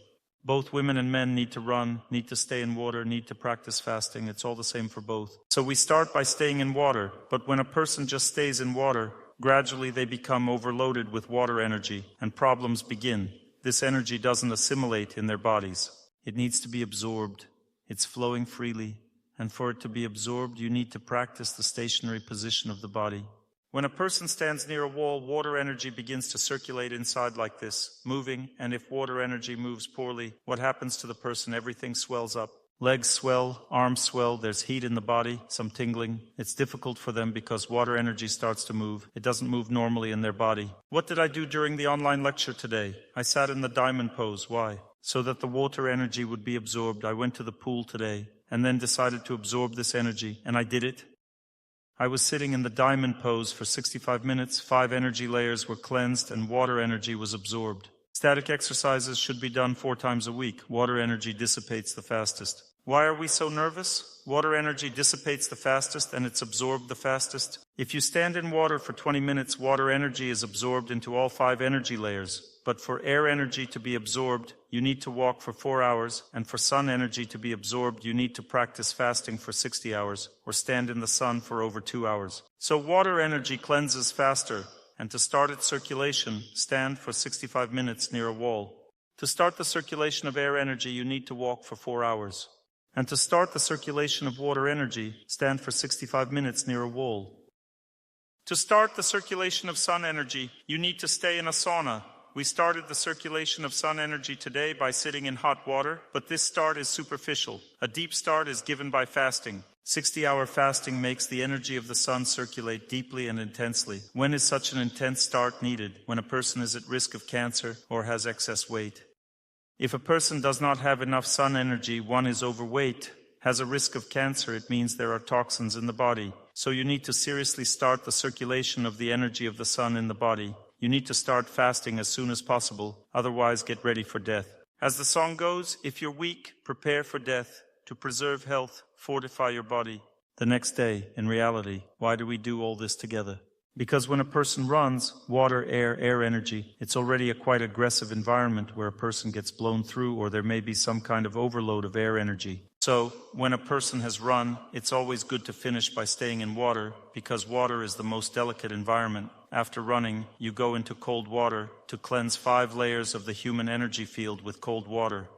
Both women and men need to run, need to stay in water, need to practice fasting. It's all the same for both. So we start by staying in water. But when a person just stays in water, Gradually, they become overloaded with water energy, and problems begin. This energy doesn't assimilate in their bodies. It needs to be absorbed. It's flowing freely, and for it to be absorbed, you need to practice the stationary position of the body. When a person stands near a wall, water energy begins to circulate inside like this, moving, and if water energy moves poorly, what happens to the person? Everything swells up. Legs swell, arms swell, there's heat in the body, some tingling. It's difficult for them because water energy starts to move. It doesn't move normally in their body. What did I do during the online lecture today? I sat in the diamond pose. Why? So that the water energy would be absorbed. I went to the pool today and then decided to absorb this energy, and I did it. I was sitting in the diamond pose for 65 minutes, 5 energy layers were cleansed, and water energy was absorbed. Static exercises should be done 4 times a week. Water energy dissipates the fastest. Why are we so nervous? Water energy dissipates the fastest, and it's absorbed the fastest. If you stand in water for 20 minutes, water energy is absorbed into all 5 energy layers. But for air energy to be absorbed, you need to walk for 4 hours, and for sun energy to be absorbed, you need to practice fasting for 60 hours, or stand in the sun for over 2 hours. So water energy cleanses faster, and to start its circulation, stand for 65 minutes near a wall. To start the circulation of air energy, you need to walk for 4 hours. And to start the circulation of water energy, stand for 65 minutes near a wall. To start the circulation of sun energy, you need to stay in a sauna. We started the circulation of sun energy today by sitting in hot water, but this start is superficial. A deep start is given by fasting. 60-hour fasting makes the energy of the sun circulate deeply and intensely. When is such an intense start needed? When a person is at risk of cancer or has excess weight. If a person does not have enough sun energy, one is overweight, has a risk of cancer, it means there are toxins in the body. So you need to seriously start the circulation of the energy of the sun in the body. You need to start fasting as soon as possible, otherwise get ready for death. As the song goes, if you're weak, prepare for death. To preserve health, fortify your body. The next day, in reality, why do we do all this together? Because when a person runs, water, air energy, it's already a quite aggressive environment where a person gets blown through, or there may be some kind of overload of air energy. So, when a person has run, it's always good to finish by staying in water, because water is the most delicate environment. After running, you go into cold water to cleanse 5 layers of the human energy field with cold water.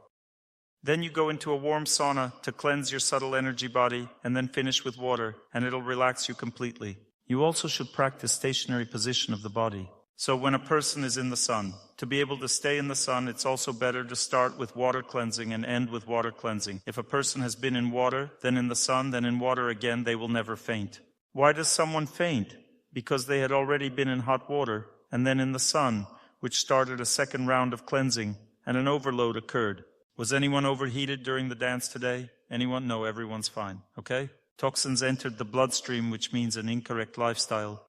Then you go into a warm sauna to cleanse your subtle energy body, and then finish with water, and it'll relax you completely. You also should practice stationary position of the body. So when a person is in the sun, to be able to stay in the sun, it's also better to start with water cleansing and end with water cleansing. If a person has been in water, then in the sun, then in water again, they will never faint. Why does someone faint? Because they had already been in hot water, and then in the sun, which started a second round of cleansing, and an overload occurred. Was anyone overheated during the dance today? Anyone? No, everyone's fine. Okay? Toxins entered the bloodstream, which means an incorrect lifestyle.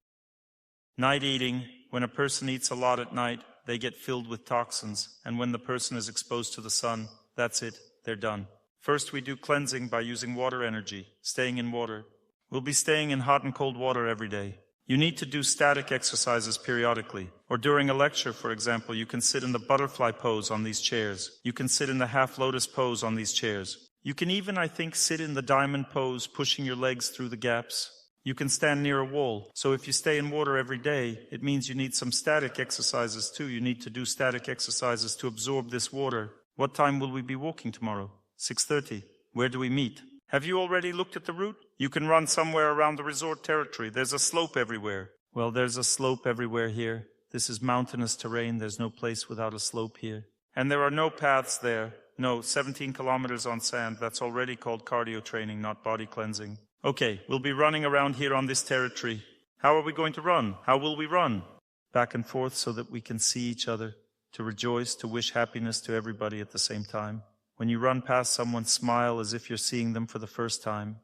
Night eating. When a person eats a lot at night, they get filled with toxins, and when the person is exposed to the sun, that's it, they're done. First we do cleansing by using water energy, staying in water. We'll be staying in hot and cold water every day. You need to do static exercises periodically. Or during a lecture, for example, you can sit in the butterfly pose on these chairs. You can sit in the half lotus pose on these chairs. You can even, I think, sit in the diamond pose, pushing your legs through the gaps. You can stand near a wall. So if you stay in water every day, it means you need some static exercises too. You need to do static exercises to absorb this water. What time will we be walking tomorrow? 6:30. Where do we meet? Have you already looked at the route? You can run somewhere around the resort territory. There's a slope everywhere. Well, there's a slope everywhere here. This is mountainous terrain. There's no place without a slope here. And there are no paths there. No, 17 kilometers on sand. That's already called cardio training, not body cleansing. Okay, we'll be running around here on this territory. How are we going to run? How will we run? Back and forth so that we can see each other, to rejoice, to wish happiness to everybody at the same time. When you run past someone, smile as if you're seeing them for the first time.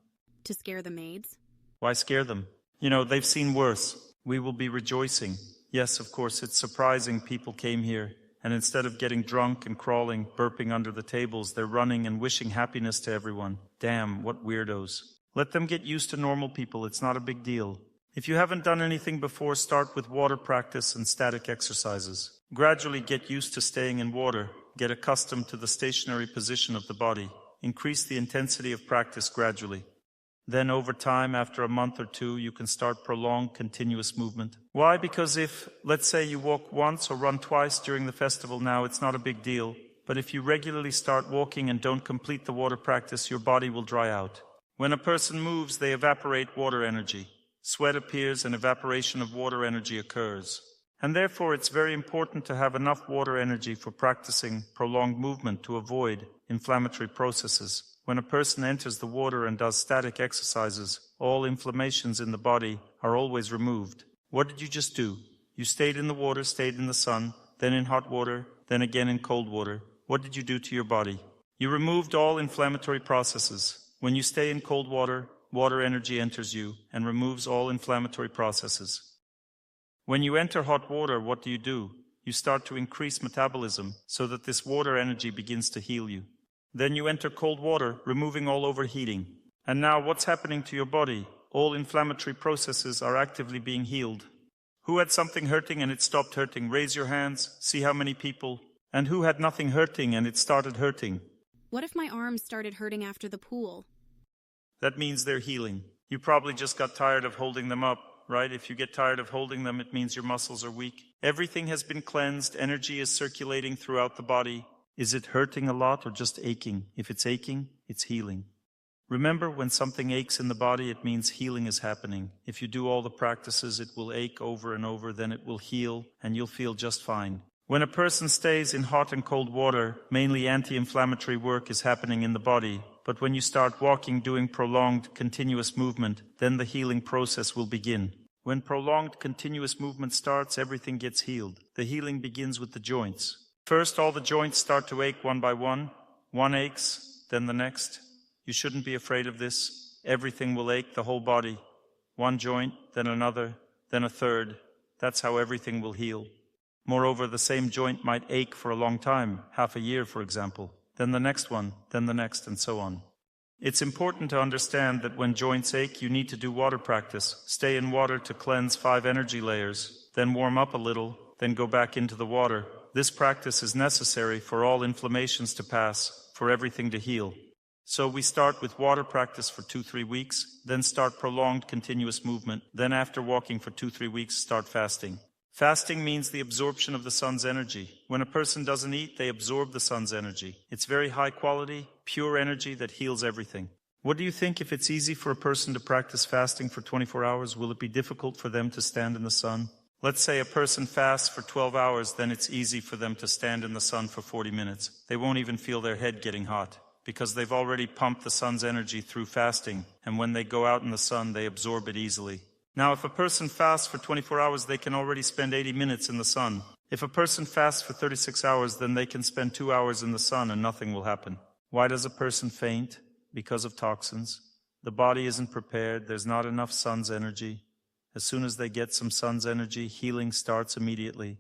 To scare the maids? Why scare them? You know, they've seen worse. We will be rejoicing. Yes, of course, it's surprising people came here, and instead of getting drunk and crawling, burping under the tables, they're running and wishing happiness to everyone. Damn, what weirdos. Let them get used to normal people. It's not a big deal. If you haven't done anything before, start with water practice and static exercises. Gradually get used to staying in water. Get accustomed to the stationary position of the body. Increase the intensity of practice gradually. Then over time, after a month or two, you can start prolonged, continuous movement. Why? Because if, let's say, you walk once or run twice during the festival now, it's not a big deal. But if you regularly start walking and don't complete the water practice, your body will dry out. When a person moves, they evaporate water energy. Sweat appears and evaporation of water energy occurs. And therefore, it's very important to have enough water energy for practicing prolonged movement to avoid inflammatory processes. When a person enters the water and does static exercises, all inflammations in the body are always removed. What did you just do? You stayed in the water, stayed in the sun, then in hot water, then again in cold water. What did you do to your body? You removed all inflammatory processes. When you stay in cold water, water energy enters you and removes all inflammatory processes. When you enter hot water, what do? You start to increase metabolism so that this water energy begins to heal you. Then you enter cold water, removing all overheating. And now what's happening to your body? All inflammatory processes are actively being healed. Who had something hurting and it stopped hurting? Raise your hands. See how many people. And who had nothing hurting and it started hurting? What if my arms started hurting after the pool? That means they're healing. You probably just got tired of holding them up, right? If you get tired of holding them, it means your muscles are weak. Everything has been cleansed. Energy is circulating throughout the body. Is it hurting a lot or just aching? If it's aching, it's healing. Remember, when something aches in the body, it means healing is happening. If you do all the practices, it will ache over and over, then it will heal, and you'll feel just fine. When a person stays in hot and cold water, mainly anti-inflammatory work is happening in the body. But when you start walking, doing prolonged, continuous movement, then the healing process will begin. When prolonged, continuous movement starts, everything gets healed. The healing begins with the joints. First, all the joints start to ache one by one. One aches, then the next. You shouldn't be afraid of this. Everything will ache, the whole body. One joint, then another, then a third. That's how everything will heal. Moreover, the same joint might ache for a long time, half a year, for example. Then the next one, then the next, and so on. It's important to understand that when joints ache, you need to do water practice. Stay in water to cleanse 5 energy layers, then warm up a little, then go back into the water. This practice is necessary for all inflammations to pass, for everything to heal. So we start with water practice for 2-3 weeks, then start prolonged continuous movement, then after walking for 2-3 weeks, start fasting. Fasting means the absorption of the sun's energy. When a person doesn't eat, they absorb the sun's energy. It's very high quality, pure energy that heals everything. What do you think? If it's easy for a person to practice fasting for 24 hours, will it be difficult for them to stand in the sun? Let's say a person fasts for 12 hours, then it's easy for them to stand in the sun for 40 minutes. They won't even feel their head getting hot, because they've already pumped the sun's energy through fasting, and when they go out in the sun, they absorb it easily. Now, if a person fasts for 24 hours, they can already spend 80 minutes in the sun. If a person fasts for 36 hours, then they can spend 2 hours in the sun and nothing will happen. Why does a person faint? Because of toxins. The body isn't prepared. There's not enough sun's energy. As soon as they get some sun's energy, healing starts immediately.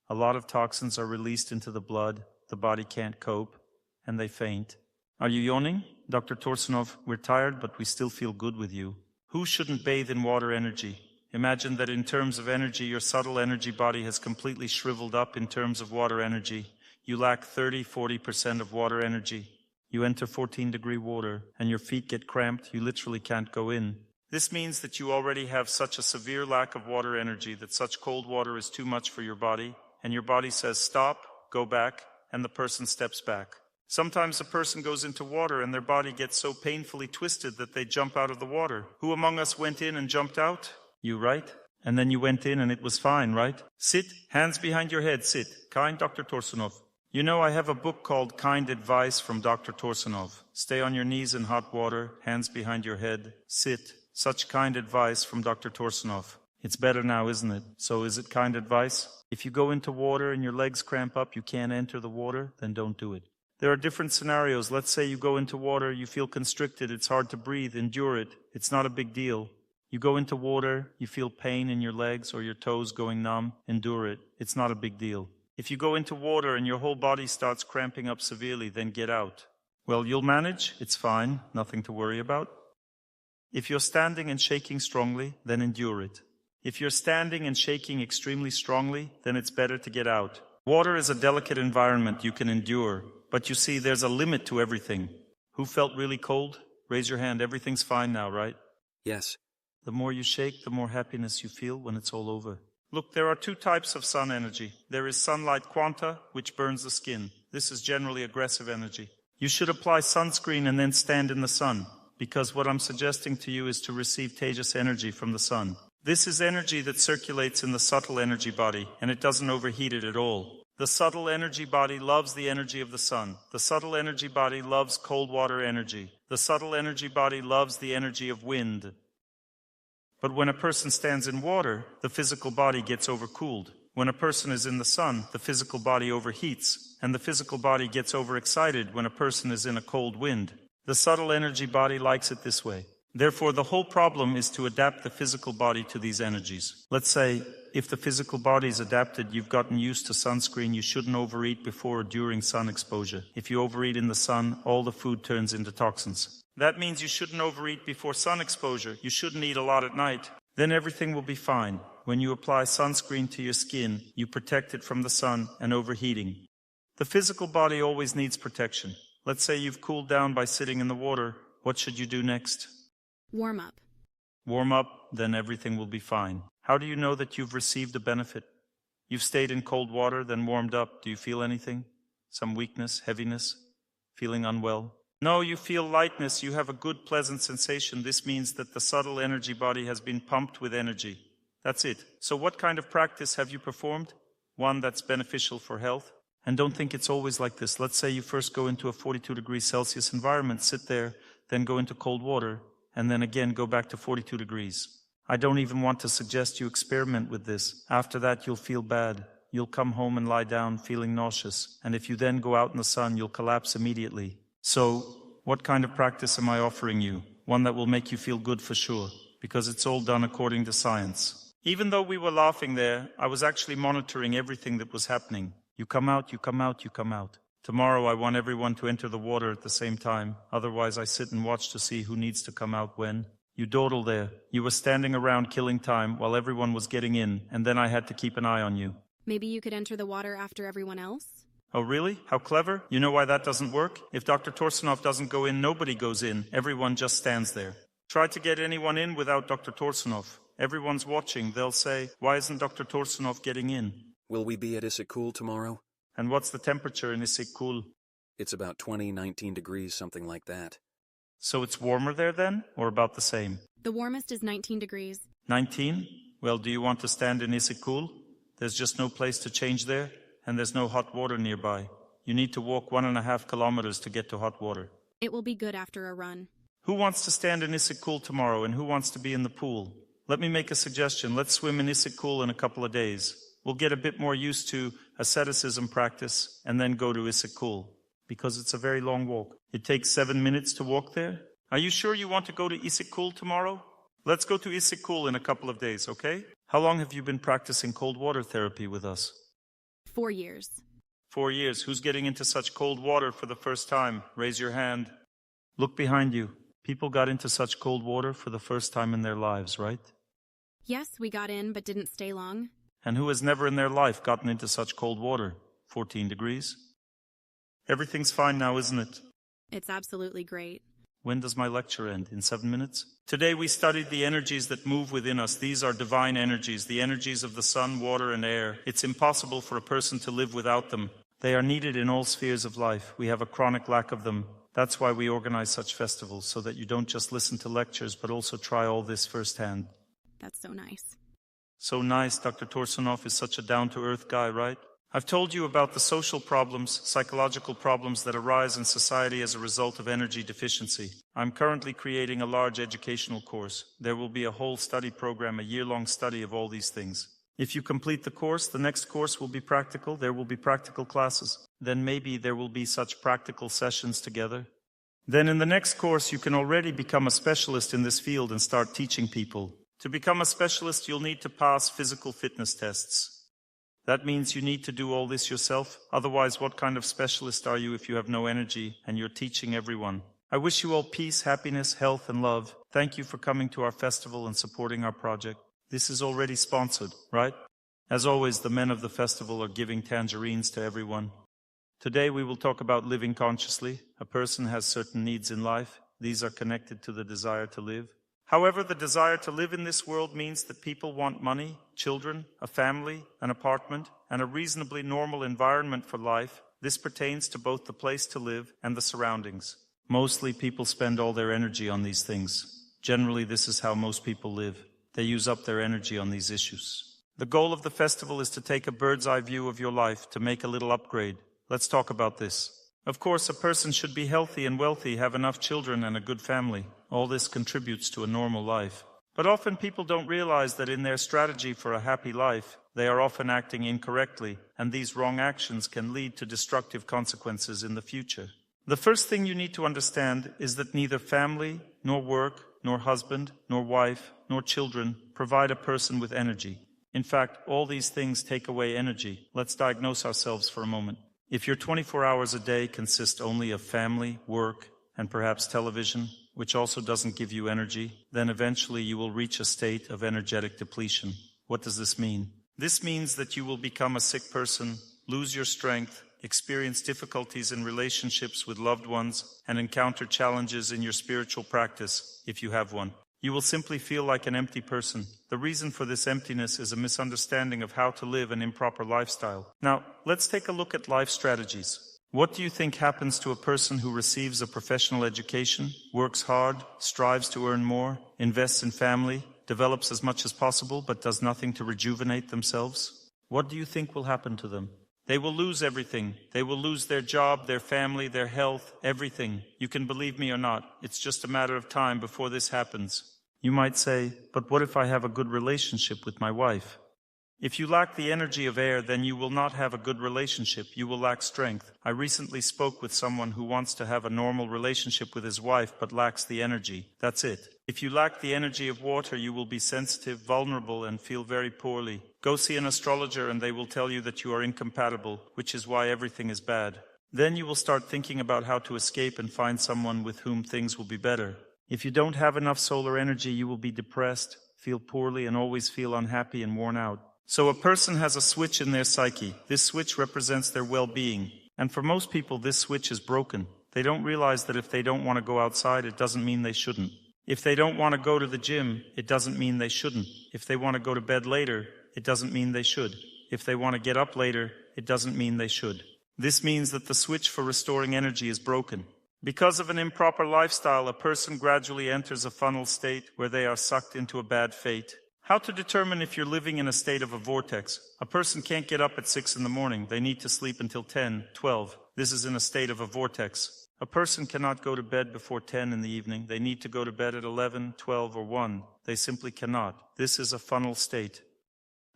A lot of toxins are released into the blood. The body can't cope, and they faint. Are you yawning? Dr. Torsunov, we're tired, but we still feel good with you. Who shouldn't bathe in water energy? Imagine that in terms of energy, your subtle energy body has completely shriveled up in terms of water energy. You lack 30-40% of water energy. You enter 14-degree water, and your feet get cramped. You literally can't go in. This means that you already have such a severe lack of water energy that such cold water is too much for your body, and your body says, stop, go back, and the person steps back. Sometimes a person goes into water and their body gets so painfully twisted that they jump out of the water. Who among us went in and jumped out? You, right? And then you went in and it was fine, right? Sit, hands behind your head, sit. Kind Dr. Torsunov. You know, I have a book called Kind Advice from Dr. Torsunov. Stay on your knees in hot water, hands behind your head, sit. Such kind advice from Dr. Torsunov. It's better now, isn't it? So is it kind advice? If you go into water and your legs cramp up, you can't enter the water, then don't do it. There are different scenarios. Let's say you go into water, you feel constricted, it's hard to breathe, endure it. It's not a big deal. You go into water, you feel pain in your legs or your toes going numb, endure it. It's not a big deal. If you go into water and your whole body starts cramping up severely, then get out. Well, you'll manage, it's fine, nothing to worry about. If you're standing and shaking strongly, then endure it. If you're standing and shaking extremely strongly, then it's better to get out. Water is a delicate environment you can endure. But you see, there's a limit to everything. Who felt really cold? Raise your hand. Everything's fine now, right? Yes. The more you shake, the more happiness you feel when it's all over. Look, there are two types of sun energy. There is sunlight quanta, which burns the skin. This is generally aggressive energy. You should apply sunscreen and then stand in the sun, because what I'm suggesting to you is to receive Tejas energy from the sun. This is energy that circulates in the subtle energy body, and it doesn't overheat it at all. The subtle energy body loves the energy of the sun. The subtle energy body loves cold water energy. The subtle energy body loves the energy of wind. But when a person stands in water, the physical body gets overcooled. When a person is in the sun, the physical body overheats, and the physical body gets overexcited when a person is in a cold wind. The subtle energy body likes it this way. Therefore, the whole problem is to adapt the physical body to these energies. Let's say, if the physical body is adapted, you've gotten used to sunscreen, you shouldn't overeat before or during sun exposure. If you overeat in the sun, all the food turns into toxins. That means you shouldn't overeat before sun exposure. You shouldn't eat a lot at night. Then everything will be fine. When you apply sunscreen to your skin, you protect it from the sun and overheating. The physical body always needs protection. Let's say you've cooled down by sitting in the water. What should you do next? Warm up. Warm up, then everything will be fine. How do you know that you've received a benefit? You've stayed in cold water, then warmed up. Do you feel anything? Some weakness, heaviness? Feeling unwell? No, you feel lightness. You have a good, pleasant sensation. This means that the subtle energy body has been pumped with energy. That's it. So what kind of practice have you performed? One that's beneficial for health? And don't think it's always like this. Let's say you first go into a 42 degrees Celsius environment, sit there, then go into cold water, and then again go back to 42 degrees. I don't even want to suggest you experiment with this. After that, you'll feel bad. You'll come home and lie down feeling nauseous. And if you then go out in the sun, you'll collapse immediately. So, what kind of practice am I offering you? One that will make you feel good for sure, because it's all done according to science. Even though we were laughing there, I was actually monitoring everything that was happening. You come out, you come out, you come out. Tomorrow I want everyone to enter the water at the same time. Otherwise I sit and watch to see who needs to come out when. You dawdle there. You were standing around killing time while everyone was getting in, and then I had to keep an eye on you. Maybe you could enter the water after everyone else? Oh, really? How clever? You know why that doesn't work? If Dr. Torsunov doesn't go in, nobody goes in. Everyone just stands there. Try to get anyone in without Dr. Torsunov. Everyone's watching. They'll say, why isn't Dr. Torsunov getting in? Will we be at Issyk-Kul tomorrow? And what's the temperature in Issyk-Kul? It's about 19 degrees, something like that. So it's warmer there then, or about the same? The warmest is 19 degrees. 19? Well, do you want to stand in Issyk-Kul? There's just no place to change there, and there's no hot water nearby. You need to walk 1.5 kilometers to get to hot water. It will be good after a run. Who wants to stand in Issyk-Kul tomorrow, and who wants to be in the pool? Let me make a suggestion. Let's swim in Issyk-Kul in a couple of days. We'll get a bit more used to asceticism practice, and then go to Issyk-Kul, because it's a very long walk. It takes 7 minutes to walk there. Are you sure you want to go to Issyk-Kul tomorrow? Let's go to Issyk-Kul in a couple of days, okay? How long have you been practicing cold water therapy with us? 4 years. 4 years. Who's getting into such cold water for the first time? Raise your hand. Look behind you. People got into such cold water for the first time in their lives, right? Yes, we got in, but didn't stay long. And who has never in their life gotten into such cold water? 14 degrees? Everything's fine now, isn't it? It's absolutely great. When does my lecture end? In 7 minutes? Today we studied the energies that move within us. These are divine energies, the energies of the sun, water, and air. It's impossible for a person to live without them. They are needed in all spheres of life. We have a chronic lack of them. That's why we organize such festivals, so that you don't just listen to lectures, but also try all this firsthand. That's so nice. So nice. Dr. Torsunov is such a down-to-earth guy, right? I've told you about the social problems, psychological problems that arise in society as a result of energy deficiency. I'm currently creating a large educational course. There will be a whole study program, a year-long study of all these things. If you complete the course, the next course will be practical. There will be practical classes. Then maybe there will be such practical sessions together. Then in the next course, you can already become a specialist in this field and start teaching people. To become a specialist, you'll need to pass physical fitness tests. That means you need to do all this yourself. Otherwise, what kind of specialist are you if you have no energy and you're teaching everyone? I wish you all peace, happiness, health, and love. Thank you for coming to our festival and supporting our project. This is already sponsored, right? As always, the men of the festival are giving tangerines to everyone. Today we will talk about living consciously. A person has certain needs in life. These are connected to the desire to live. However, the desire to live in this world means that people want money, children, a family, an apartment, and a reasonably normal environment for life. This pertains to both the place to live and the surroundings. Mostly people spend all their energy on these things. Generally, this is how most people live. They use up their energy on these issues. The goal of the festival is to take a bird's-eye view of your life, to make a little upgrade. Let's talk about this. Of course, a person should be healthy and wealthy, have enough children and a good family. All this contributes to a normal life. But often people don't realize that in their strategy for a happy life, they are often acting incorrectly, and these wrong actions can lead to destructive consequences in the future. The first thing you need to understand is that neither family, nor work, nor husband, nor wife, nor children provide a person with energy. In fact, all these things take away energy. Let's diagnose ourselves for a moment. If your 24 hours a day consist only of family, work, and perhaps television, which also doesn't give you energy, then eventually you will reach a state of energetic depletion. What does this mean? This means that you will become a sick person, lose your strength, experience difficulties in relationships with loved ones, and encounter challenges in your spiritual practice, if you have one. You will simply feel like an empty person. The reason for this emptiness is a misunderstanding of how to live an improper lifestyle. Now, let's take a look at life strategies. What do you think happens to a person who receives a professional education, works hard, strives to earn more, invests in family, develops as much as possible, but does nothing to rejuvenate themselves? What do you think will happen to them? They will lose everything. They will lose their job, their family, their health, everything. You can believe me or not. It's just a matter of time before this happens. You might say, but what if I have a good relationship with my wife? If you lack the energy of air, then you will not have a good relationship. You will lack strength. I recently spoke with someone who wants to have a normal relationship with his wife but lacks the energy. That's it. If you lack the energy of water, you will be sensitive, vulnerable, and feel very poorly. Go see an astrologer and they will tell you that you are incompatible, which is why everything is bad. Then you will start thinking about how to escape and find someone with whom things will be better. If you don't have enough solar energy, you will be depressed, feel poorly, and always feel unhappy and worn out. So a person has a switch in their psyche. This switch represents their well-being. And for most people, this switch is broken. They don't realize that if they don't want to go outside, it doesn't mean they shouldn't. If they don't want to go to the gym, it doesn't mean they shouldn't. If they want to go to bed later, it doesn't mean they should. If they want to get up later, it doesn't mean they should. This means that the switch for restoring energy is broken. Because of an improper lifestyle, a person gradually enters a funnel state where they are sucked into a bad fate. How to determine if you're living in a state of a vortex? A person can't get up at 6 in the morning. They need to sleep until 10, 12. This is in a state of a vortex. A person cannot go to bed before 10 in the evening. They need to go to bed at 11, 12, or 1. They simply cannot. This is a funnel state.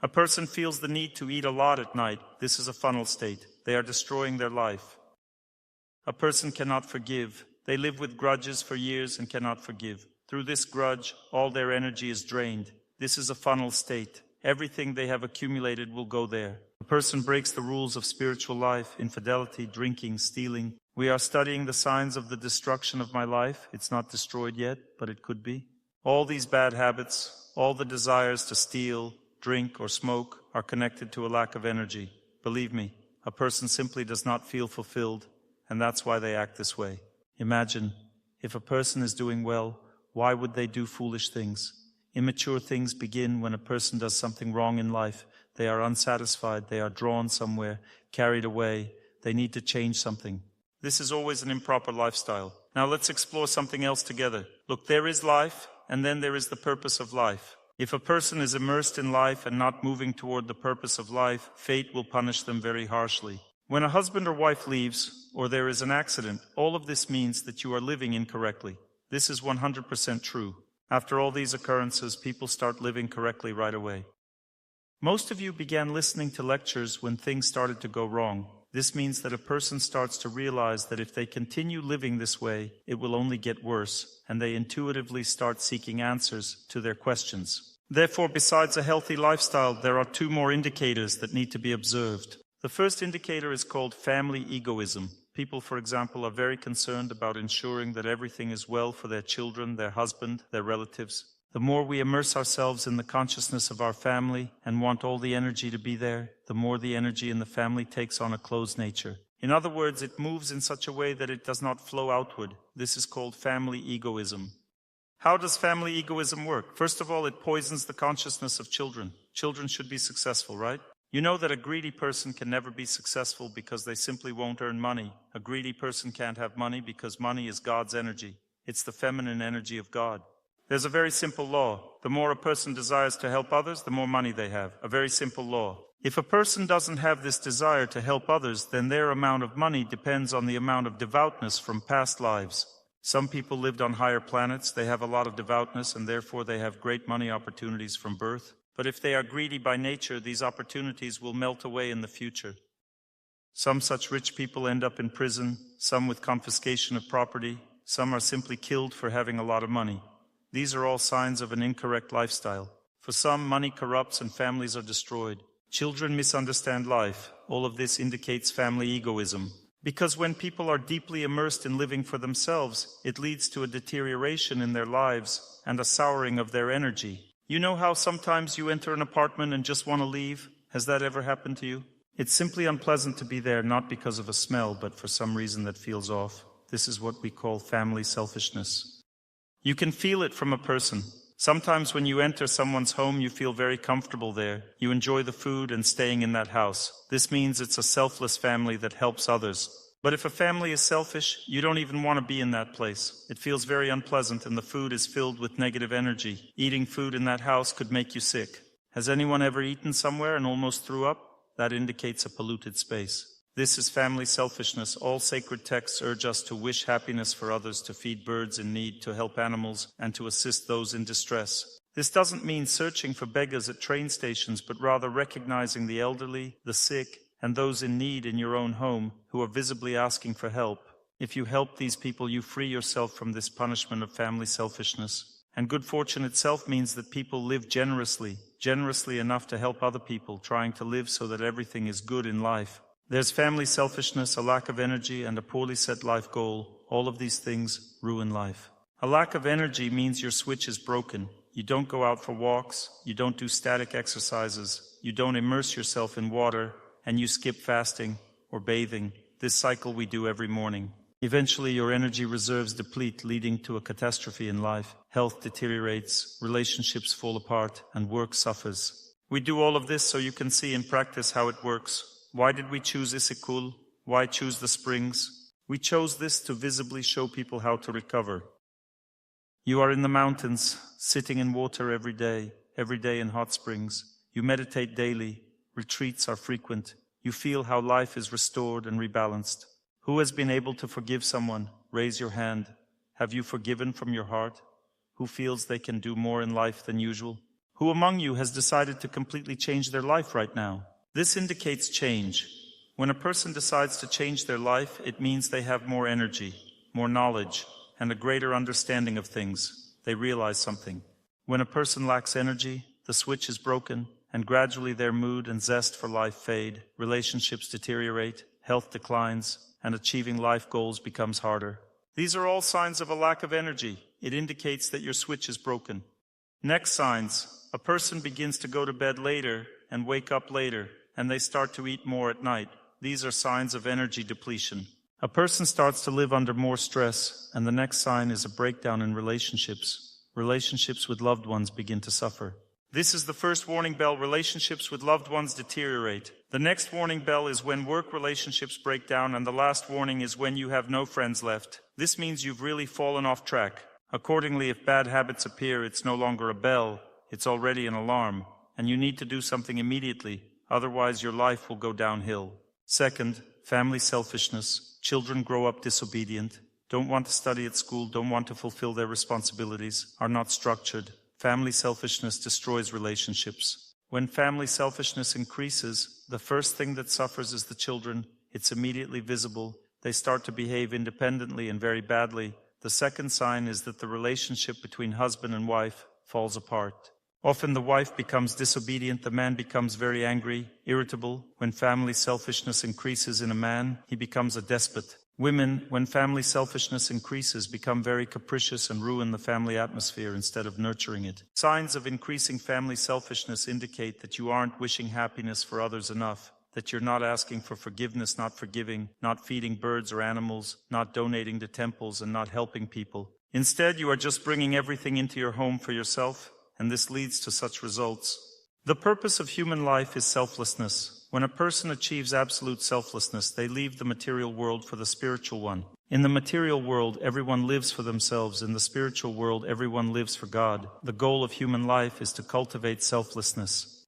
A person feels the need to eat a lot at night. This is a funnel state. They are destroying their life. A person cannot forgive. They live with grudges for years and cannot forgive. Through this grudge, all their energy is drained. This is a funnel state. Everything they have accumulated will go there. A person breaks the rules of spiritual life, infidelity, drinking, stealing. We are studying the signs of the destruction of my life. It's not destroyed yet, but it could be. All these bad habits, all the desires to steal, drink, or smoke are connected to a lack of energy. Believe me, a person simply does not feel fulfilled, and that's why they act this way. Imagine, if a person is doing well, why would they do foolish things? Immature things begin when a person does something wrong in life. They are unsatisfied, they are drawn somewhere, carried away. They need to change something. This is always an improper lifestyle. Now let's explore something else together. Look, there is life, and then there is the purpose of life. If a person is immersed in life and not moving toward the purpose of life, fate will punish them very harshly. When a husband or wife leaves, or there is an accident, all of this means that you are living incorrectly. This is 100% true. After all these occurrences, people start living correctly right away. Most of you began listening to lectures when things started to go wrong. This means that a person starts to realize that if they continue living this way, it will only get worse, and they intuitively start seeking answers to their questions. Therefore, besides a healthy lifestyle, there are 2 more indicators that need to be observed. The first indicator is called family egoism. People, for example, are very concerned about ensuring that everything is well for their children, their husband, their relatives. The more we immerse ourselves in the consciousness of our family and want all the energy to be there, the more the energy in the family takes on a closed nature. In other words, it moves in such a way that it does not flow outward. This is called family egoism. How does family egoism work? First of all, it poisons the consciousness of children. Children should be successful, right? You know that a greedy person can never be successful because they simply won't earn money. A greedy person can't have money because money is God's energy. It's the feminine energy of God. There's a very simple law. The more a person desires to help others, the more money they have. A very simple law. If a person doesn't have this desire to help others, then their amount of money depends on the amount of devoutness from past lives. Some people lived on higher planets. They have a lot of devoutness, and therefore they have great money opportunities from birth. But if they are greedy by nature, these opportunities will melt away in the future. Some such rich people end up in prison, some with confiscation of property, some are simply killed for having a lot of money. These are all signs of an incorrect lifestyle. For some, money corrupts and families are destroyed. Children misunderstand life. All of this indicates family egoism. Because when people are deeply immersed in living for themselves, it leads to a deterioration in their lives and a souring of their energy. You know how sometimes you enter an apartment and just want to leave? Has that ever happened to you? It's simply unpleasant to be there, not because of a smell, but for some reason that feels off. This is what we call family selfishness. You can feel it from a person. Sometimes when you enter someone's home, you feel very comfortable there. You enjoy the food and staying in that house. This means it's a selfless family that helps others. But if a family is selfish, you don't even want to be in that place. It feels very unpleasant and the food is filled with negative energy. Eating food in that house could make you sick. Has anyone ever eaten somewhere and almost threw up? That indicates a polluted space. This is family selfishness. All sacred texts urge us to wish happiness for others, to feed birds in need, to help animals, and to assist those in distress. This doesn't mean searching for beggars at train stations, but rather recognizing the elderly, the sick, and those in need in your own home who are visibly asking for help. If you help these people, you free yourself from this punishment of family selfishness. And good fortune itself means that people live generously enough to help other people, trying to live so that everything is good in life. There's family selfishness, a lack of energy, and a poorly set life goal. All of these things ruin life. A lack of energy means your switch is broken. You don't go out for walks, you don't do static exercises, you don't immerse yourself in water, and you skip fasting or bathing. This cycle we do every morning. Eventually your energy reserves deplete, leading to a catastrophe in life. Health deteriorates, relationships fall apart, and work suffers. We do all of this so you can see in practice how it works. Why did we choose Isikul? Why choose the springs? We chose this to visibly show people how to recover. You are in the mountains, sitting in water every day in hot springs. You meditate daily. Retreats are frequent. You feel how life is restored and rebalanced. Who has been able to forgive someone? Raise your hand. Have you forgiven from your heart? Who feels they can do more in life than usual? Who among you has decided to completely change their life right now? This indicates change. When a person decides to change their life, it means they have more energy, more knowledge, and a greater understanding of things. They realize something. When a person lacks energy, the switch is broken, and gradually their mood and zest for life fade, relationships deteriorate, health declines, and achieving life goals becomes harder. These are all signs of a lack of energy. It indicates that your switch is broken. Next signs: a person begins to go to bed later and wake up later, and they start to eat more at night. These are signs of energy depletion. A person starts to live under more stress, and the next sign is a breakdown in relationships. Relationships with loved ones begin to suffer. This is the first warning bell. Relationships with loved ones deteriorate. The next warning bell is when work relationships break down, and the last warning is when you have no friends left. This means you've really fallen off track. Accordingly, if bad habits appear, it's no longer a bell, it's already an alarm, and you need to do something immediately. Otherwise, your life will go downhill. Second, family selfishness. Children grow up disobedient, don't want to study at school, don't want to fulfill their responsibilities, are not structured. Family selfishness destroys relationships. When family selfishness increases, the first thing that suffers is the children. It's immediately visible. They start to behave independently and very badly. The second sign is that the relationship between husband and wife falls apart. Often the wife becomes disobedient, the man becomes very angry, irritable. When family selfishness increases in a man, he becomes a despot. Women, when family selfishness increases, become very capricious and ruin the family atmosphere instead of nurturing it. Signs of increasing family selfishness indicate that you aren't wishing happiness for others enough. that you're not asking for forgiveness, not forgiving, not feeding birds or animals, not donating to temples, and not helping people. Instead, you are just bringing everything into your home for yourself, and this leads to such results. The purpose of human life is selflessness. When a person achieves absolute selflessness, they leave the material world for the spiritual one. In the material world, everyone lives for themselves. In the spiritual world, everyone lives for God. The goal of human life is to cultivate selflessness.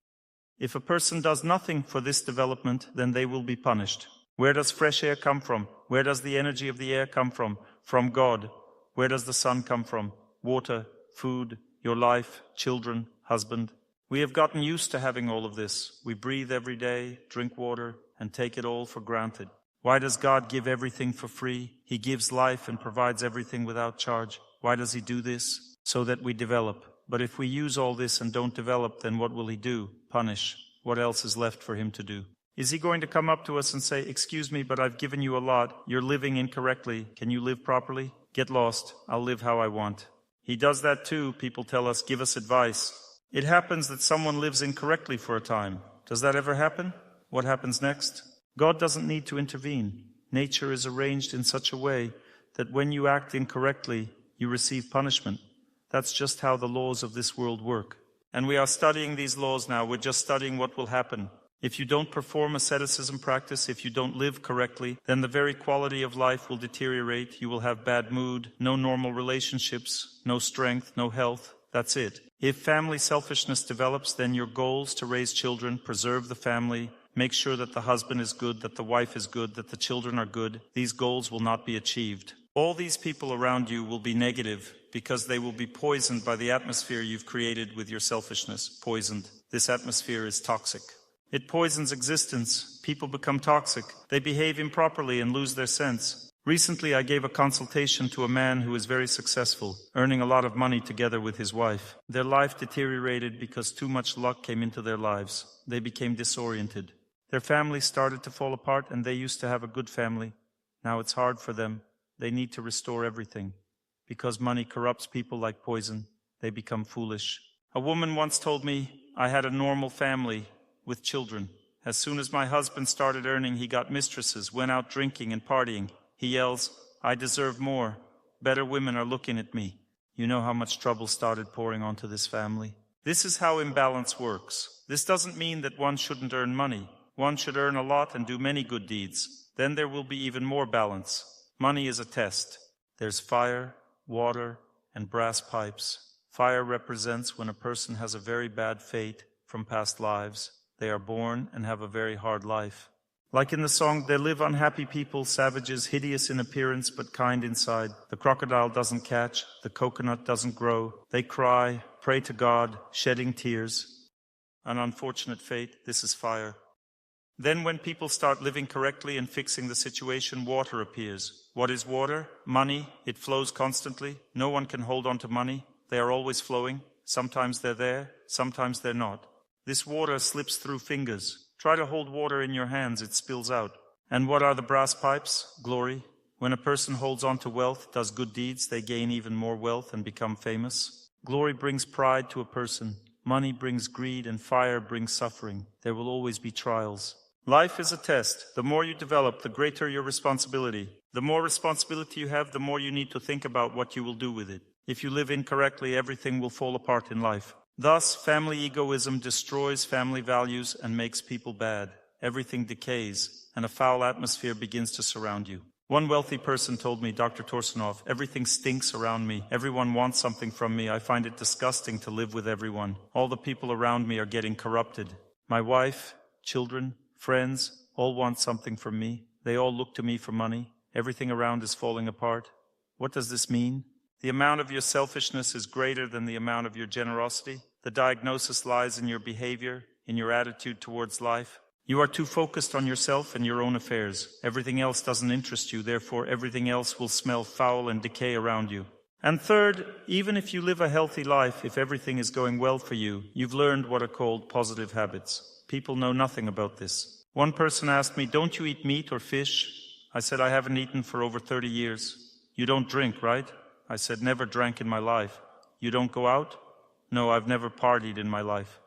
If a person does nothing for this development, then they will be punished. Where does fresh air come from? Where does the energy of the air come from? From God. Where does the sun come from? Water, food, your life, children, husband. We have gotten used to having all of this. We breathe every day, drink water, and take it all for granted. Why does God give everything for free? He gives life and provides everything without charge. Why does He do this? So that we develop. But if we use all this and don't develop, then what will He do? Punish. What else is left for Him to do? Is He going to come up to us and say, "Excuse me, but I've given you a lot. You're living incorrectly. Can you live properly? Get lost. I'll live how I want." He does that too. People tell us, give us advice. It happens that someone lives incorrectly for a time. Does that ever happen? What happens next? God doesn't need to intervene. Nature is arranged in such a way that when you act incorrectly, you receive punishment. That's just how the laws of this world work. And we are studying these laws now. We're just studying what will happen. If you don't perform asceticism practice, if you don't live correctly, then the very quality of life will deteriorate. You will have bad mood, no normal relationships, no strength, no health. That's it. If family selfishness develops, then your goals to raise children, preserve the family, make sure that the husband is good, that the wife is good, that the children are good, these goals will not be achieved. All these people around you will be negative because they will be poisoned by the atmosphere you've created with your selfishness. Poisoned. This atmosphere is toxic. It poisons existence. People become toxic. They behave improperly and lose their sense. Recently, I gave a consultation to a man who is very successful, earning a lot of money together with his wife. Their life deteriorated because too much luck came into their lives. They became disoriented. Their family started to fall apart, and they used to have a good family. Now it's hard for them. They need to restore everything. Because money corrupts people like poison, they become foolish. A woman once told me, "I had a normal family with children. As soon as my husband started earning, he got mistresses, went out drinking and partying. He yells, 'I deserve more. Better women are looking at me.' You know how much trouble started pouring onto this family. This is how imbalance works. This doesn't mean that one shouldn't earn money. One should earn a lot and do many good deeds. Then there will be even more balance. Money is a test. There's fire, water, and brass pipes. Fire represents when a person has a very bad fate from past lives. They are born and have a very hard life. Like in the song, they live unhappy people, savages, hideous in appearance but kind inside. The crocodile doesn't catch, the coconut doesn't grow. They cry, pray to God, shedding tears. An unfortunate fate, this is fire. Then when people start living correctly and fixing the situation, water appears. What is water? Money. It flows constantly. No one can hold on to money. They are always flowing. Sometimes they're there, sometimes they're not. This water slips through fingers. Try to hold water in your hands, it spills out. And what are the brass pipes? Glory. When a person holds on to wealth, does good deeds, they gain even more wealth and become famous. Glory brings pride to a person. Money brings greed, and fire brings suffering. There will always be trials. Life is a test. The more you develop, the greater your responsibility. The more responsibility you have, the more you need to think about what you will do with it. If you live incorrectly, everything will fall apart in life. Thus, family egoism destroys family values and makes people bad. Everything decays, and a foul atmosphere begins to surround you. One wealthy person told me, "Dr. Torsunov, everything stinks around me. Everyone wants something from me. I find it disgusting to live with everyone. All the people around me are getting corrupted. My wife, children, friends, all want something from me. They all look to me for money. Everything around is falling apart." What does this mean? The amount of your selfishness is greater than the amount of your generosity. The diagnosis lies in your behavior, in your attitude towards life. You are too focused on yourself and your own affairs. Everything else doesn't interest you, therefore everything else will smell foul and decay around you. And third, even if you live a healthy life, if everything is going well for you, you've learned what are called positive habits. People know nothing about this. One person asked me, "Don't you eat meat or fish?" I said, "I haven't eaten for over 30 years. "You don't drink, right?" I said, "Never drank in my life." "You don't go out?" "No, I've never partied in my life."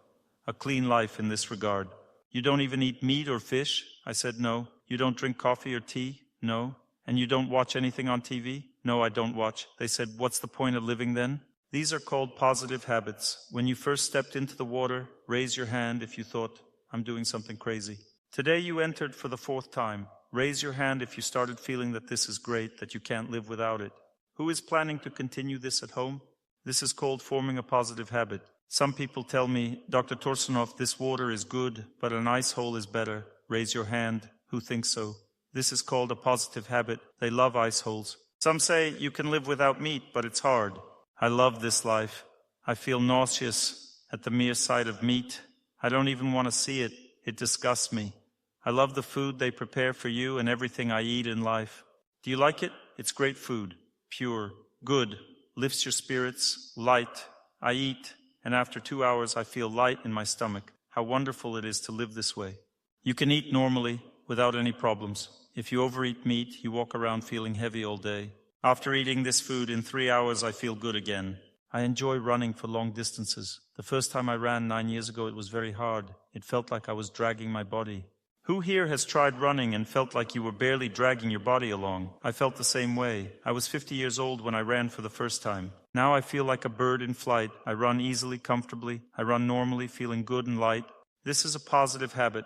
A clean life in this regard. You don't even eat meat or fish? I said, no. You don't drink coffee or tea? No. And you don't watch anything on TV? No, I don't watch. They said, what's the point of living then? These are called positive habits. When you first stepped into the water, raise your hand if you thought, I'm doing something crazy. Today you entered for the 4th time. Raise your hand if you started feeling that this is great, that you can't live without it. Who is planning to continue this at home? This is called forming a positive habit. Some people tell me, Dr. Torsunov, this water is good, but an ice hole is better. Raise your hand. Who thinks so? This is called a positive habit. They love ice holes. Some say you can live without meat, but it's hard. I love this life. I feel nauseous at the mere sight of meat. I don't even want to see it. It disgusts me. I love the food they prepare for you and everything I eat in life. Do you like it? It's great food. Pure. Good. Lifts your spirits. Light. I eat, and after 2 hours I feel light in my stomach. How wonderful it is to live this way. You can eat normally, without any problems. If you overeat meat, you walk around feeling heavy all day. After eating this food, in 3 hours I feel good again. I enjoy running for long distances. The first time I ran 9 years ago, it was very hard. It felt like I was dragging my body. Who here has tried running and felt like you were barely dragging your body along? I felt the same way. I was 50 years old when I ran for the first time. Now I feel like a bird in flight. I run easily, comfortably. I run normally, feeling good and light. This is a positive habit.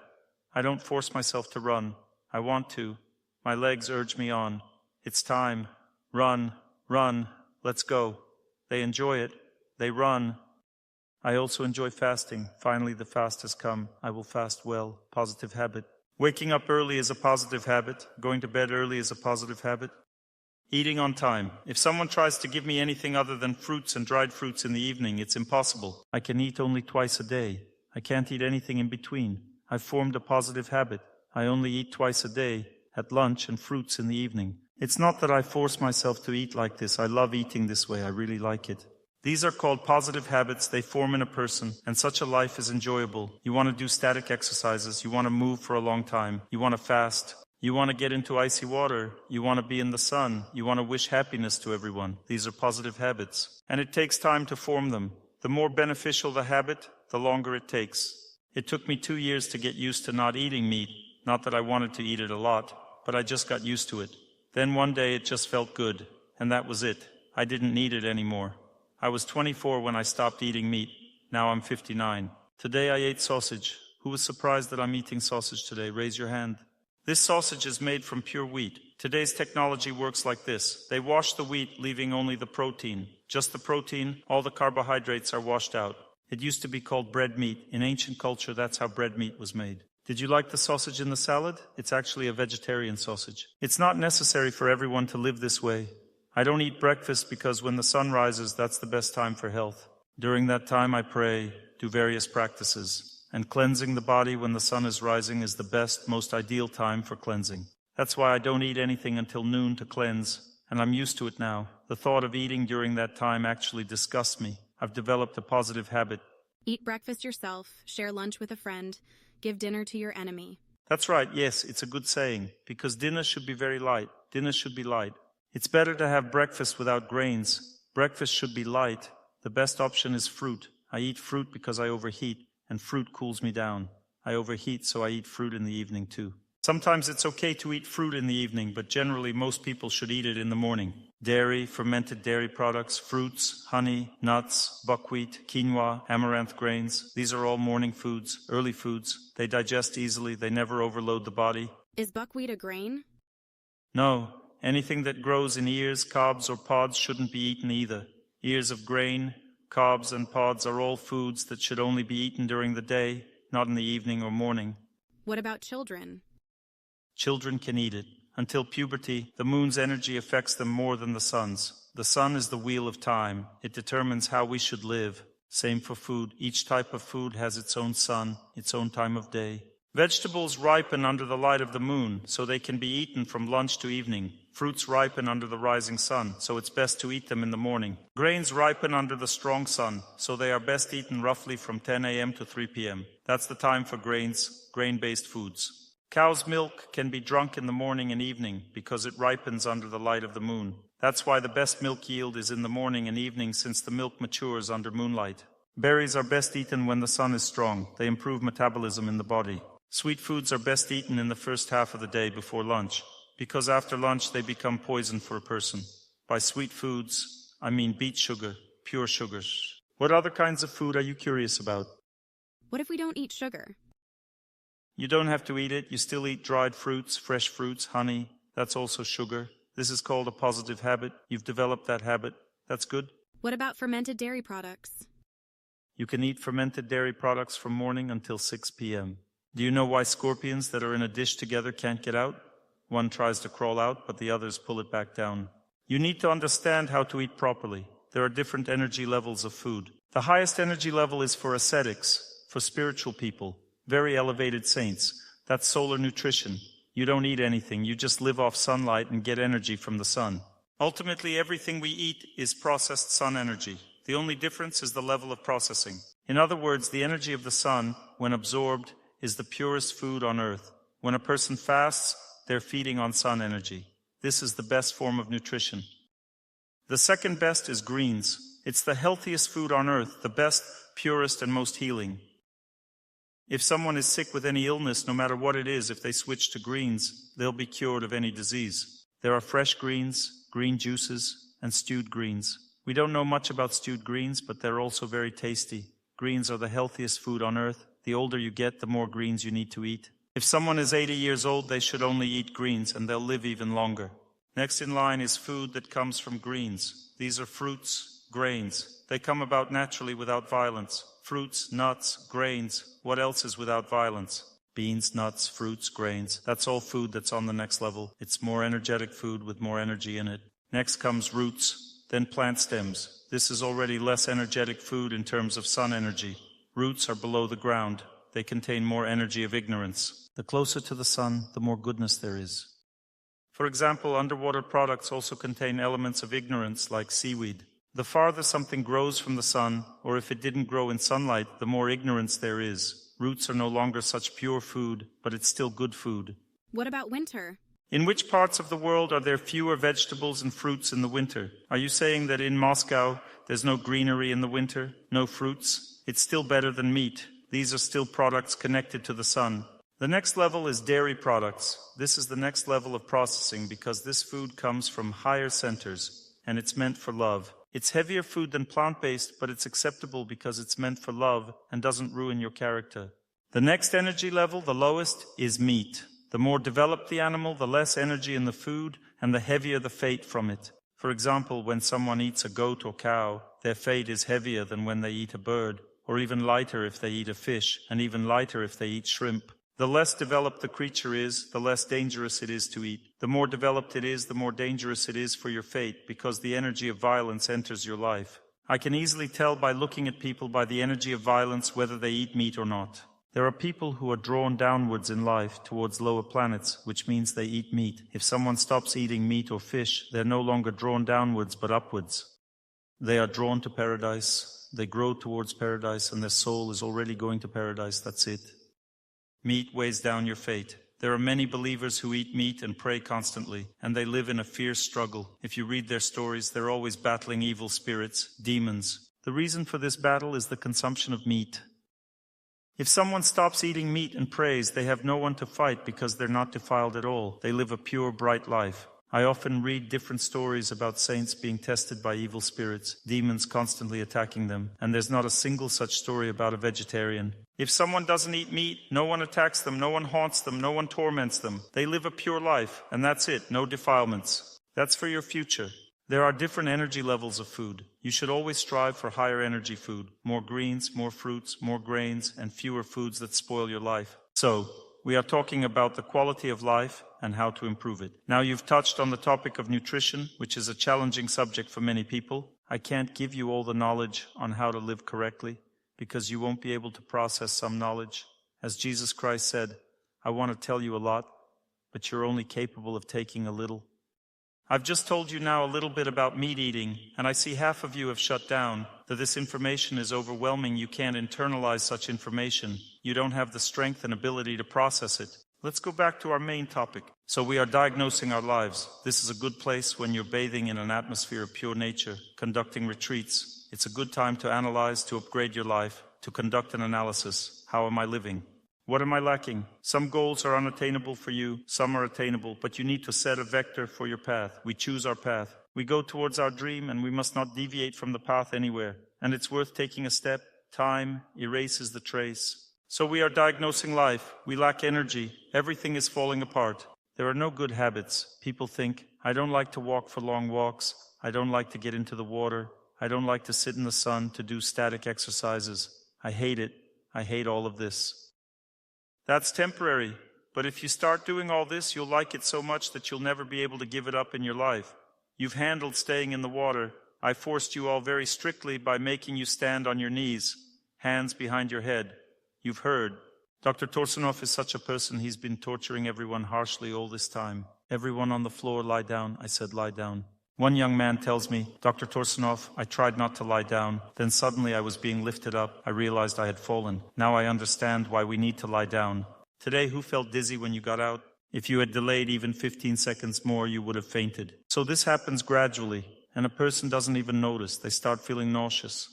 I don't force myself to run. I want to. My legs urge me on. It's time. Run, run, let's go. They enjoy it. They run. I also enjoy fasting. Finally, the fast has come. I will fast well. Positive habit. Waking up early is a positive habit. Going to bed early is a positive habit. Eating on time. If someone tries to give me anything other than fruits and dried fruits in the evening, it's impossible. I can eat only twice a day. I can't eat anything in between. I've formed a positive habit. I only eat twice a day, at lunch and fruits in the evening. It's not that I force myself to eat like this. I love eating this way. I really like it. These are called positive habits. They form in a person, and such a life is enjoyable. You want to do static exercises. You want to move for a long time. You want to fast. You want to get into icy water. You want to be in the sun. You want to wish happiness to everyone. These are positive habits. And it takes time to form them. The more beneficial the habit, the longer it takes. It took me 2 years to get used to not eating meat. Not that I wanted to eat it a lot, but I just got used to it. Then one day it just felt good, and that was it. I didn't need it anymore. I was 24 when I stopped eating meat. Now I'm 59. Today I ate sausage. Who was surprised that I'm eating sausage today? Raise your hand. This sausage is made from pure wheat. Today's technology works like this. They wash the wheat, leaving only the protein. Just the protein, all the carbohydrates are washed out. It used to be called bread meat. In ancient culture, that's how bread meat was made. Did you like the sausage in the salad? It's actually a vegetarian sausage. It's not necessary for everyone to live this way. I don't eat breakfast because when the sun rises, that's the best time for health. During that time, I pray, do various practices. And cleansing the body when the sun is rising is the best, most ideal time for cleansing. That's why I don't eat anything until noon to cleanse, and I'm used to it now. The thought of eating during that time actually disgusts me. I've developed a positive habit. Eat breakfast yourself, share lunch with a friend, give dinner to your enemy. That's right, yes, it's a good saying, because dinner should be very light. Dinner should be light. It's better to have breakfast without grains. Breakfast should be light. The best option is fruit. I eat fruit because I overheat, and fruit cools me down. I overheat, so I eat fruit in the evening too. Sometimes it's okay to eat fruit in the evening, but generally most people should eat it in the morning. Dairy, fermented dairy products, fruits, honey, nuts, buckwheat, quinoa, amaranth grains. These are all morning foods, early foods. They digest easily. They never overload the body. Is buckwheat a grain? No. Anything that grows in ears, cobs, or pods shouldn't be eaten either. Ears of grain, cobs, and pods are all foods that should only be eaten during the day, not in the evening or morning. What about children? Children can eat it. Until puberty, the moon's energy affects them more than the sun's. The sun is the wheel of time. It determines how we should live. Same for food. Each type of food has its own sun, its own time of day. Vegetables ripen under the light of the moon, so they can be eaten from lunch to evening. Fruits ripen under the rising sun, so it's best to eat them in the morning. Grains ripen under the strong sun, so they are best eaten roughly from 10 a.m. to 3 p.m. That's the time for grain-based foods. Cow's milk can be drunk in the morning and evening because it ripens under the light of the moon. That's why the best milk yield is in the morning and evening, since the milk matures under moonlight. Berries are best eaten when the sun is strong. They improve metabolism in the body. Sweet foods are best eaten in the first half of the day before lunch, because after lunch they become poison for a person. By sweet foods, I mean beet sugar, pure sugars. What other kinds of food are you curious about? What if we don't eat sugar? You don't have to eat it. You still eat dried fruits, fresh fruits, honey. That's also sugar. This is called a positive habit. You've developed that habit. That's good. What about fermented dairy products? You can eat fermented dairy products from morning until 6 p.m. Do you know why scorpions that are in a dish together can't get out? One tries to crawl out, but the others pull it back down. You need to understand how to eat properly. There are different energy levels of food. The highest energy level is for ascetics, for spiritual people, very elevated saints. That's solar nutrition. You don't eat anything. You just live off sunlight and get energy from the sun. Ultimately, everything we eat is processed sun energy. The only difference is the level of processing. In other words, the energy of the sun, when absorbed, is the purest food on earth. When a person fasts, they're feeding on sun energy. This is the best form of nutrition. The second best is greens. It's the healthiest food on earth, the best, purest, and most healing. If someone is sick with any illness, no matter what it is, if they switch to greens, they'll be cured of any disease. There are fresh greens, green juices, and stewed greens. We don't know much about stewed greens, but they're also very tasty. Greens are the healthiest food on earth. The older you get, the more greens you need to eat. If someone is 80 years old, they should only eat greens, and they'll live even longer. Next in line is food that comes from greens. These are fruits, grains. They come about naturally without violence. Fruits, nuts, grains. What else is without violence? Beans, nuts, fruits, grains. That's all food that's on the next level. It's more energetic food with more energy in it. Next comes roots, then plant stems. This is already less energetic food in terms of sun energy. Roots are below the ground. They contain more energy of ignorance. The closer to the sun, the more goodness there is. For example, underwater products also contain elements of ignorance like seaweed. The farther something grows from the sun, or if it didn't grow in sunlight, the more ignorance there is. Roots are no longer such pure food, but it's still good food. What about winter? In which parts of the world are there fewer vegetables and fruits in the winter? Are you saying that in Moscow there's no greenery in the winter, no fruits? It's still better than meat. These are still products connected to the sun. The next level is dairy products. This is the next level of processing because this food comes from higher centers, and it's meant for love. It's heavier food than plant-based, but it's acceptable because it's meant for love and doesn't ruin your character. The next energy level, the lowest, is meat. The more developed the animal, the less energy in the food, and the heavier the fate from it. For example, when someone eats a goat or cow, their fate is heavier than when they eat a bird, or even lighter if they eat a fish, and even lighter if they eat shrimp. The less developed the creature is, the less dangerous it is to eat. The more developed it is, the more dangerous it is for your fate, because the energy of violence enters your life. I can easily tell by looking at people by the energy of violence whether they eat meat or not. There are people who are drawn downwards in life towards lower planets, which means they eat meat. If someone stops eating meat or fish, they're no longer drawn downwards but upwards. They are drawn to paradise, they grow towards paradise, and their soul is already going to paradise. That's it. Meat weighs down your fate. There are many believers who eat meat and pray constantly, and they live in a fierce struggle. If you read their stories, they're always battling evil spirits, demons. The reason for this battle is the consumption of meat. If someone stops eating meat and prays, they have no one to fight because they're not defiled at all. They live a pure, bright life. I often read different stories about saints being tested by evil spirits, demons constantly attacking them, and there's not a single such story about a vegetarian. If someone doesn't eat meat, no one attacks them, no one haunts them, no one torments them. They live a pure life, and that's it, no defilements. That's for your future. There are different energy levels of food. You should always strive for higher energy food, more greens, more fruits, more grains, and fewer foods that spoil your life. So, we are talking about the quality of life and how to improve it. Now you've touched on the topic of nutrition, which is a challenging subject for many people. I can't give you all the knowledge on how to live correctly, because you won't be able to process some knowledge. As Jesus Christ said, I want to tell you a lot, but you're only capable of taking a little. I've just told you now a little bit about meat eating, and I see half of you have shut down, that this information is overwhelming. You can't internalize such information. You don't have the strength and ability to process it. Let's go back to our main topic. So we are diagnosing our lives. This is a good place when you're bathing in an atmosphere of pure nature, conducting retreats. It's a good time to analyze, to upgrade your life, to conduct an analysis. How am I living? What am I lacking? Some goals are unattainable for you, some are attainable, but you need to set a vector for your path. We choose our path. We go towards our dream, and we must not deviate from the path anywhere. And it's worth taking a step. Time erases the trace. So we are diagnosing life. We lack energy. Everything is falling apart. There are no good habits. People think, I don't like to walk for long walks. I don't like to get into the water. I don't like to sit in the sun to do static exercises. I hate it. I hate all of this. That's temporary. But if you start doing all this, you'll like it so much that you'll never be able to give it up in your life. You've handled staying in the water. I forced you all very strictly by making you stand on your knees, hands behind your head. You've heard. Dr. Torsunov is such a person. He's been torturing everyone harshly all this time. Everyone on the floor, lie down. I said, lie down. One young man tells me, Dr. Torsunov, I tried not to lie down. Then suddenly I was being lifted up. I realized I had fallen. Now I understand why we need to lie down. Today, who felt dizzy when you got out? If you had delayed even 15 seconds more, you would have fainted. So this happens gradually, and a person doesn't even notice. They start feeling nauseous.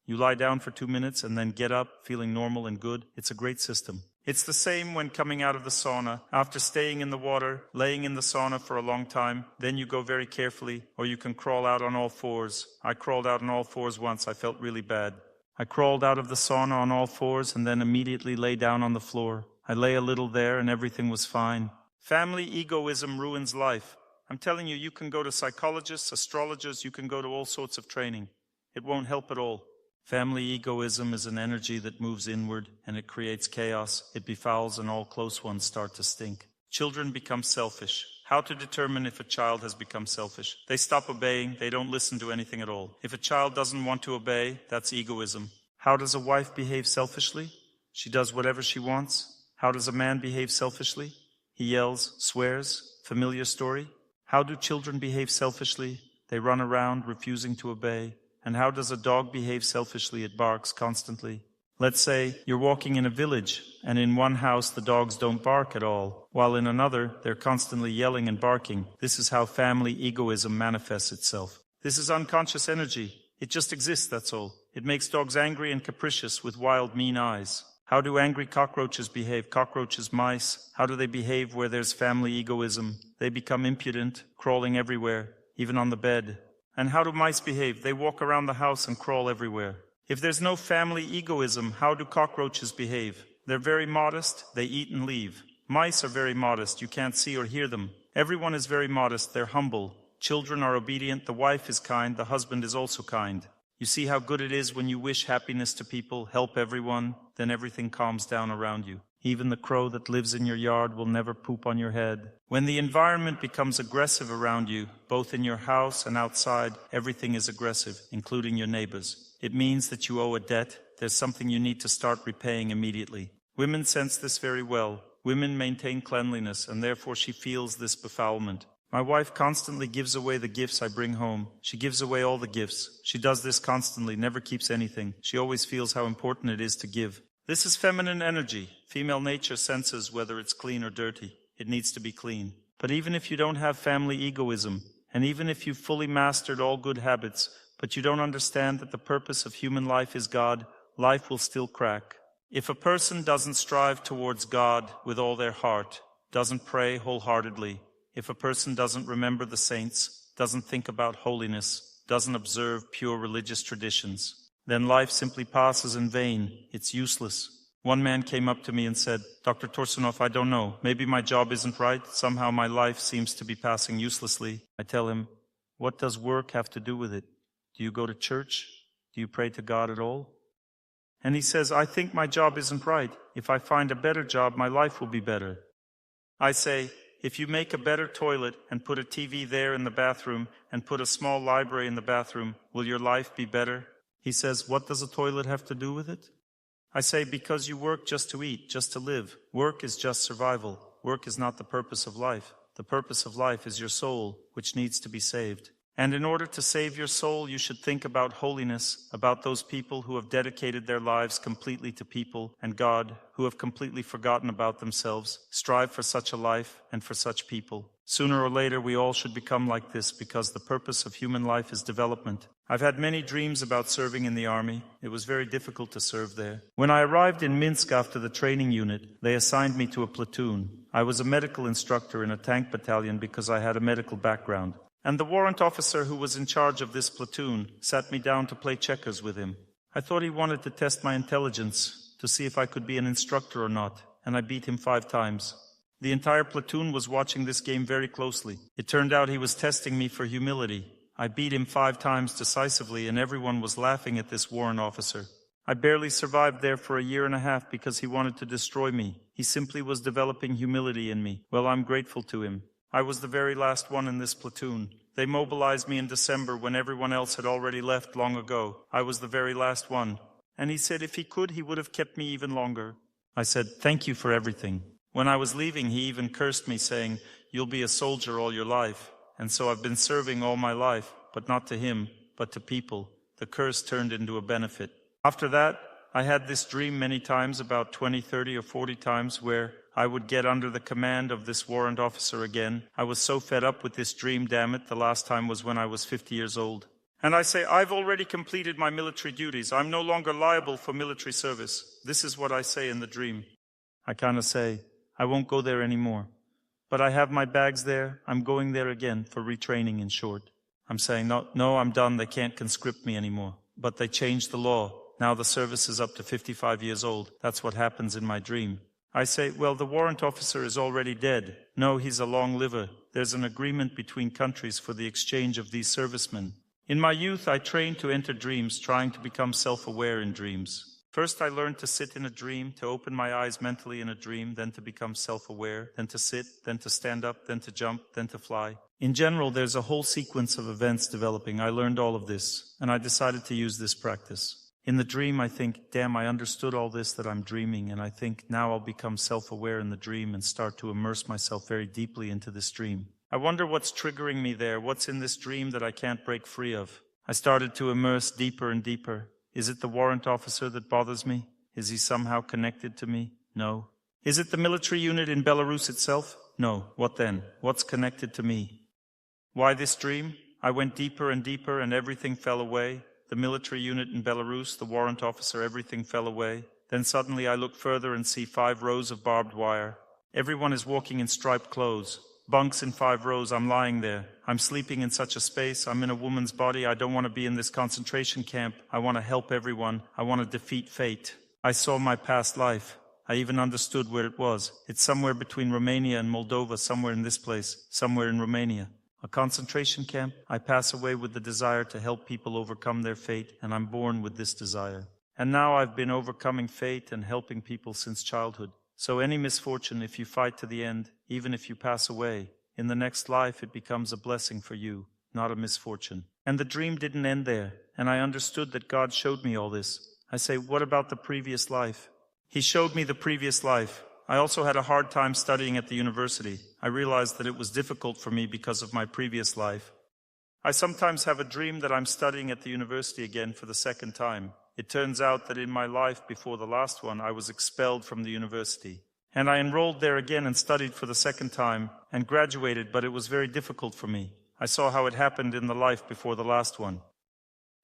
You lie down for 2 minutes and then get up feeling normal and good. It's a great system. It's the same when coming out of the sauna. After staying in the water, laying in the sauna for a long time, then you go very carefully, or you can crawl out on all fours. I crawled out on all fours once. I felt really bad. I crawled out of the sauna on all fours and then immediately lay down on the floor. I lay a little there and everything was fine. Family egoism ruins life. I'm telling you, you can go to psychologists, astrologers, you can go to all sorts of training. It won't help at all. Family egoism is an energy that moves inward, and it creates chaos. It befouls, and all close ones start to stink. Children become selfish. How to determine if a child has become selfish? They stop obeying. They don't listen to anything at all. If a child doesn't want to obey, that's egoism. How does a wife behave selfishly? She does whatever she wants. How does a man behave selfishly? He yells, swears. Familiar story? How do children behave selfishly? They run around, refusing to obey. And how does a dog behave selfishly? It barks constantly. Let's say you're walking in a village, and in one house the dogs don't bark at all, while in another they're constantly yelling and barking. This is how family egoism manifests itself. This is unconscious energy. It just exists, that's all. It makes dogs angry and capricious with wild, mean eyes. How do angry cockroaches behave? Cockroaches, mice. How do they behave where there's family egoism? They become impudent, crawling everywhere, even on the bed. And how do mice behave? They walk around the house and crawl everywhere. If there's no family egoism, how do cockroaches behave? They're very modest. They eat and leave. Mice are very modest. You can't see or hear them. Everyone is very modest. They're humble. Children are obedient. The wife is kind. The husband is also kind. You see how good it is when you wish happiness to people, help everyone, then everything calms down around you. Even the crow that lives in your yard will never poop on your head. When the environment becomes aggressive around you, both in your house and outside, everything is aggressive, including your neighbors. It means that you owe a debt. There's something you need to start repaying immediately. Women sense this very well. Women maintain cleanliness, and therefore she feels this befoulment. My wife constantly gives away the gifts I bring home. She gives away all the gifts. She does this constantly, never keeps anything. She always feels how important it is to give. This is feminine energy. Female nature senses whether it's clean or dirty. It needs to be clean. But even if you don't have family egoism, and even if you've fully mastered all good habits, but you don't understand that the purpose of human life is God, life will still crack. If a person doesn't strive towards God with all their heart, doesn't pray wholeheartedly, if a person doesn't remember the saints, doesn't think about holiness, doesn't observe pure religious traditions, then life simply passes in vain. It's useless. One man came up to me and said, Dr. Torsunov, I don't know. Maybe my job isn't right. Somehow my life seems to be passing uselessly. I tell him, what does work have to do with it? Do you go to church? Do you pray to God at all? And he says, I think my job isn't right. If I find a better job, my life will be better. I say, if you make a better toilet and put a TV there in the bathroom and put a small library in the bathroom, will your life be better? He says, what does a toilet have to do with it? I say, because you work just to eat, just to live. Work is just survival. Work is not the purpose of life. The purpose of life is your soul, which needs to be saved. And in order to save your soul, you should think about holiness, about those people who have dedicated their lives completely to people and God, who have completely forgotten about themselves. Strive for such a life and for such people. Sooner or later, we all should become like this because the purpose of human life is development. I've had many dreams about serving in the army. It was very difficult to serve there. When I arrived in Minsk after the training unit, they assigned me to a platoon. I was a medical instructor in a tank battalion because I had a medical background. And the warrant officer who was in charge of this platoon sat me down to play checkers with him. I thought he wanted to test my intelligence to see if I could be an instructor or not, and I beat him 5 times. The entire platoon was watching this game very closely. It turned out he was testing me for humility. I beat him 5 times decisively, and everyone was laughing at this warrant officer. I barely survived there for a year and a half because he wanted to destroy me. He simply was developing humility in me. Well, I'm grateful to him. I was the very last one in this platoon. They mobilized me in December when everyone else had already left long ago. I was the very last one. And he said if he could, he would have kept me even longer. I said, "Thank you for everything." When I was leaving, he even cursed me, saying, "You'll be a soldier all your life." And so I've been serving all my life, but not to him, but to people. The curse turned into a benefit. After that, I had this dream many times, about 20, 30, or 40 times, where I would get under the command of this warrant officer again. I was so fed up with this dream, damn it. The last time was when I was 50 years old. And I say, I've already completed my military duties. I'm no longer liable for military service. This is what I say in the dream. I kind of say, I won't go there anymore. But I have my bags there. I'm going there again for retraining, in short. I'm saying, no, I'm done. They can't conscript me anymore. But they changed the law. Now the service is up to 55 years old. That's what happens in my dream. I say, well, the warrant officer is already dead. No, he's a long liver. There's an agreement between countries for the exchange of these servicemen. In my youth, I trained to enter dreams, trying to become self-aware in dreams. First, I learned to sit in a dream, to open my eyes mentally in a dream, then to become self-aware, then to sit, then to stand up, then to jump, then to fly. In general, there's a whole sequence of events developing. I learned all of this, and I decided to use this practice. In the dream, I think, damn, I understood all this that I'm dreaming, and I think now I'll become self-aware in the dream and start to immerse myself very deeply into this dream. I wonder what's triggering me there, what's in this dream that I can't break free of. I started to immerse deeper and deeper. Is it the warrant officer that bothers me? Is he somehow connected to me? No. Is it the military unit in Belarus itself? No. What then? What's connected to me? Why this dream? I went deeper and deeper and everything fell away. The military unit in Belarus, the warrant officer, everything fell away. Then suddenly I look further and see 5 rows of barbed wire. Everyone is walking in striped clothes. Bunks in 5 rows. I'm lying there. I'm sleeping in such a space. I'm in a woman's body. I don't want to be in this concentration camp. I want to help everyone. I want to defeat fate. I saw my past life. I even understood where it was. It's somewhere between Romania and Moldova, somewhere in this place, somewhere in Romania. A concentration camp. I pass away with the desire to help people overcome their fate, and I'm born with this desire. And now I've been overcoming fate and helping people since childhood. So any misfortune, if you fight to the end, even if you pass away, in the next life it becomes a blessing for you, not a misfortune. And the dream didn't end there, and I understood that God showed me all this. I say, what about the previous life? He showed me the previous life. I also had a hard time studying at the university. I realized that it was difficult for me because of my previous life. I sometimes have a dream that I'm studying at the university again for the second time. It turns out that in my life before the last one, I was expelled from the university. And I enrolled there again and studied for the second time and graduated, but it was very difficult for me. I saw how it happened in the life before the last one,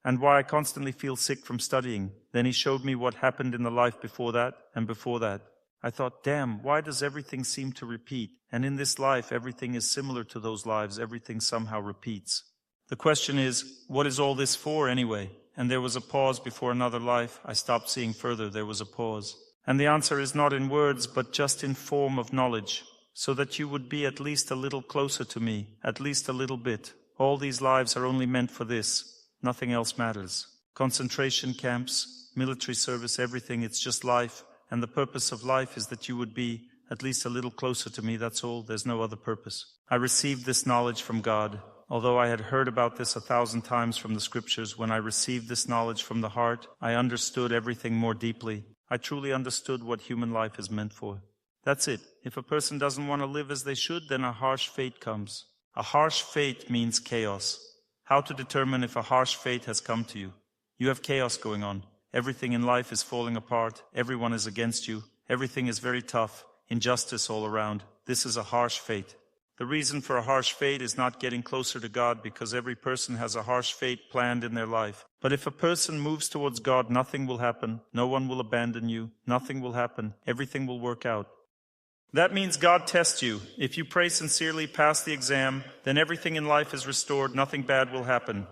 and why I constantly feel sick from studying. Then he showed me what happened in the life before that and before that. I thought, damn, why does everything seem to repeat? And in this life, everything is similar to those lives. Everything somehow repeats. The question is, what is all this for anyway? And there was a pause before another life. I stopped seeing further. There was a pause. And the answer is not in words, but just in form of knowledge, so that you would be at least a little closer to me, at least a little bit. All these lives are only meant for this. Nothing else matters. Concentration camps, military service, everything, it's just life. And the purpose of life is that you would be at least a little closer to me, that's all. There's no other purpose. I received this knowledge from God. Although I had heard about this 1,000 times from the scriptures, when I received this knowledge from the heart, I understood everything more deeply. I truly understood what human life is meant for. That's it. If a person doesn't want to live as they should, then a harsh fate comes. A harsh fate means chaos. How to determine if a harsh fate has come to you? You have chaos going on. Everything in life is falling apart. Everyone is against you. Everything is very tough. Injustice all around. This is a harsh fate. The reason for a harsh fate is not getting closer to God, because every person has a harsh fate planned in their life. But if a person moves towards God, nothing will happen. No one will abandon you. Nothing will happen. Everything will work out. That means God tests you. If you pray sincerely, pass the exam, then everything in life is restored. Nothing bad will happen.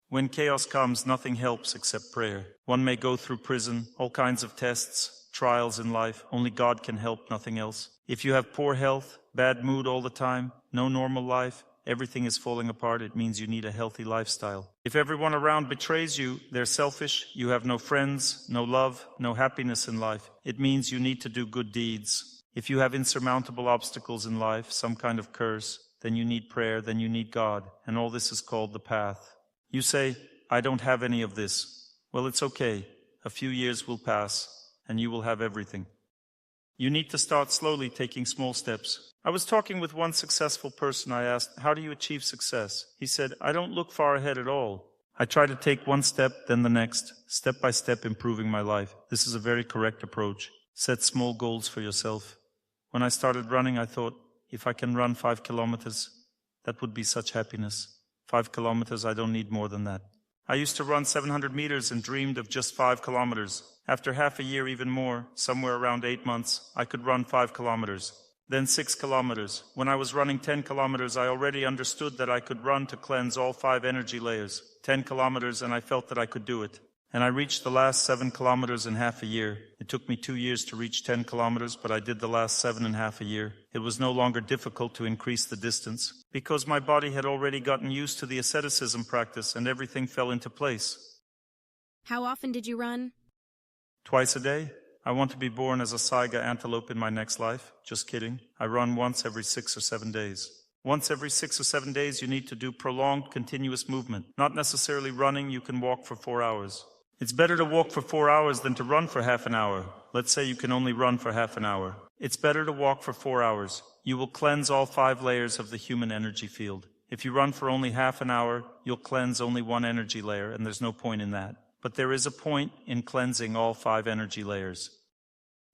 When chaos comes, nothing helps except prayer. One may go through prison, all kinds of tests, trials in life. Only God can help, nothing else. If you have poor health, bad mood all the time, no normal life, everything is falling apart, it means you need a healthy lifestyle. If everyone around betrays you, they're selfish, you have no friends, no love, no happiness in life, it means you need to do good deeds. If you have insurmountable obstacles in life, some kind of curse, then you need prayer, then you need God, and all this is called the path. You say, I don't have any of this. Well, it's okay. A few years will pass, and you will have everything. You need to start slowly, taking small steps. I was talking with one successful person. I asked, how do you achieve success? He said, I don't look far ahead at all. I try to take one step, then the next, step by step improving my life. This is a very correct approach. Set small goals for yourself. When I started running, I thought, if I can run 5 kilometers, that would be such happiness. 5 kilometers, I don't need more than that. I used to run 700 meters and dreamed of just 5 kilometers. After half a year, even more, somewhere around 8 months, I could run 5 kilometers. Then 6 kilometers. When I was running 10 kilometers, I already understood that I could run to cleanse all 5 energy layers. 10 kilometers, and I felt that I could do it. And I reached the last 7 kilometers in half a year. It took me 2 years to reach 10 kilometers, but I did the last 7 in half a year. It was no longer difficult to increase the distance, because my body had already gotten used to the asceticism practice, and everything fell into place. How often did you run? Twice a day. I want to be born as a saiga antelope in my next life. Just kidding. I run once every 6 or 7 days. Once every 6 or 7 days, you need to do prolonged, continuous movement. Not necessarily running, you can walk for 4 hours. It's better to walk for 4 hours than to run for half an hour. Let's say you can only run for half an hour. It's better to walk for 4 hours. You will cleanse all 5 layers of the human energy field. If you run for only half an hour, you'll cleanse only 1 energy layer, and there's no point in that. But there is a point in cleansing all 5 energy layers.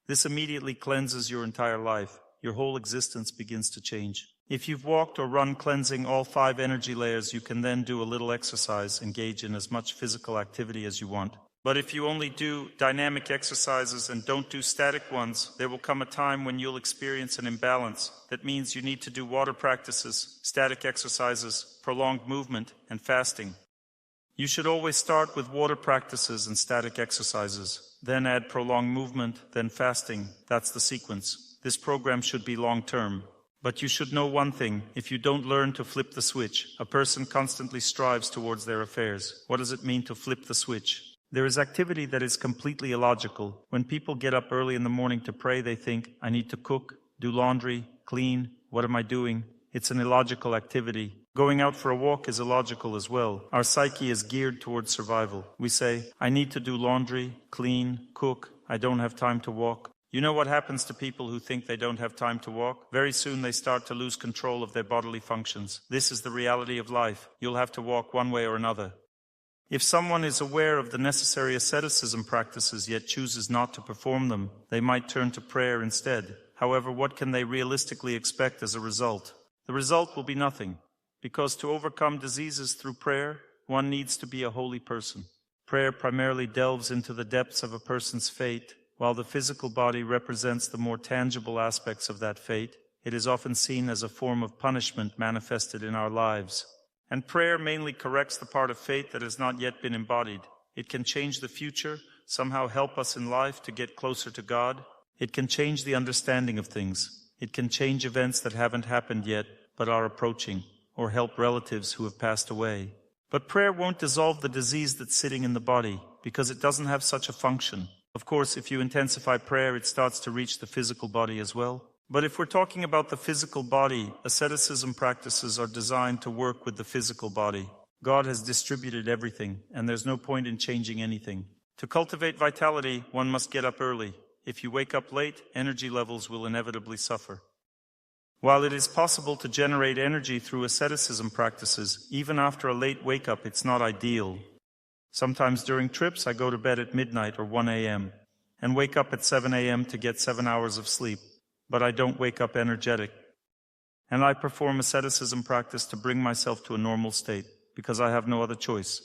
This immediately cleanses your entire life. Your whole existence begins to change. If you've walked or run cleansing all 5 energy layers, you can then do a little exercise, engage in as much physical activity as you want. But if you only do dynamic exercises and don't do static ones, there will come a time when you'll experience an imbalance. That means you need to do water practices, static exercises, prolonged movement, and fasting. You should always start with water practices and static exercises, then add prolonged movement, then fasting. That's the sequence. This program should be long-term. But you should know one thing, if you don't learn to flip the switch, a person constantly strives towards their affairs. What does it mean to flip the switch? There is activity that is completely illogical. When people get up early in the morning to pray, they think, I need to cook, do laundry, clean, what am I doing? It's an illogical activity. Going out for a walk is illogical as well. Our psyche is geared towards survival. We say, I need to do laundry, clean, cook, I don't have time to walk. You know what happens to people who think they don't have time to walk? Very soon they start to lose control of their bodily functions. This is the reality of life. You'll have to walk one way or another. If someone is aware of the necessary asceticism practices yet chooses not to perform them, they might turn to prayer instead. However, what can they realistically expect as a result? The result will be nothing, because to overcome diseases through prayer, one needs to be a holy person. Prayer primarily delves into the depths of a person's fate. While the physical body represents the more tangible aspects of that fate, it is often seen as a form of punishment manifested in our lives. And prayer mainly corrects the part of fate that has not yet been embodied. It can change the future, somehow help us in life to get closer to God. It can change the understanding of things. It can change events that haven't happened yet, but are approaching, or help relatives who have passed away. But prayer won't dissolve the disease that's sitting in the body, because it doesn't have such a function. Of course, if you intensify prayer, it starts to reach the physical body as well. But if we're talking about the physical body, asceticism practices are designed to work with the physical body. God has distributed everything, and there's no point in changing anything. To cultivate vitality, one must get up early. If you wake up late, energy levels will inevitably suffer. While it is possible to generate energy through asceticism practices, even after a late wake-up, it's not ideal. Sometimes during trips, I go to bed at midnight or 1 a.m. and wake up at 7 a.m. to get 7 hours of sleep. But I don't wake up energetic. And I perform asceticism practice to bring myself to a normal state, because I have no other choice.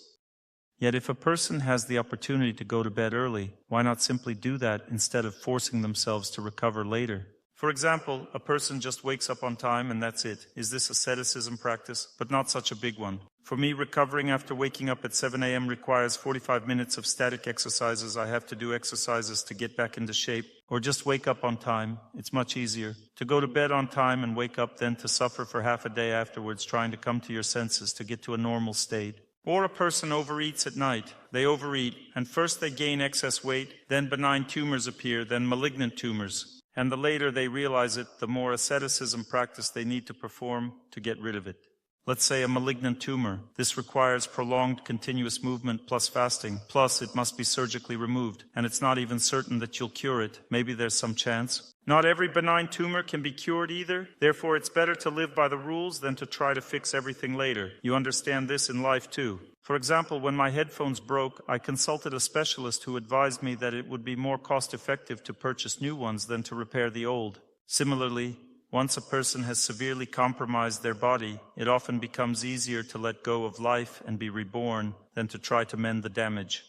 Yet if a person has the opportunity to go to bed early, why not simply do that instead of forcing themselves to recover later? For example, a person just wakes up on time and that's it. Is this asceticism practice? But not such a big one. For me, recovering after waking up at 7 a.m. requires 45 minutes of static exercises. I have to do exercises to get back into shape, or just wake up on time. It's much easier to go to bed on time and wake up than to suffer for half a day afterwards trying to come to your senses to get to a normal state. Or a person overeats at night. They overeat, and first they gain excess weight, then benign tumors appear, then malignant tumors. And the later they realize it, the more asceticism practice they need to perform to get rid of it. Let's say a malignant tumor. This requires prolonged continuous movement plus fasting, plus it must be surgically removed, and it's not even certain that you'll cure it. Maybe there's some chance. Not every benign tumor can be cured either. Therefore, it's better to live by the rules than to try to fix everything later. You understand this in life too. For example, when my headphones broke, I consulted a specialist who advised me that it would be more cost-effective to purchase new ones than to repair the old. Similarly, once a person has severely compromised their body, it often becomes easier to let go of life and be reborn than to try to mend the damage.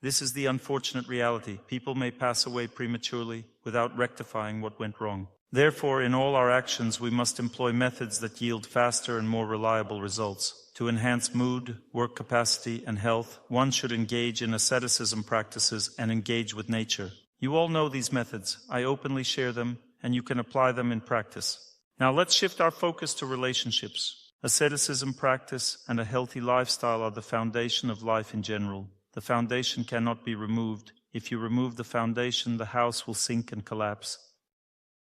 This is the unfortunate reality. People may pass away prematurely without rectifying what went wrong. Therefore, in all our actions, we must employ methods that yield faster and more reliable results. To enhance mood, work capacity, and health, one should engage in asceticism practices and engage with nature. You all know these methods. I openly share them, and you can apply them in practice. Now let's shift our focus to relationships. Asceticism practice and a healthy lifestyle are the foundation of life in general. The foundation cannot be removed. If you remove the foundation, the house will sink and collapse.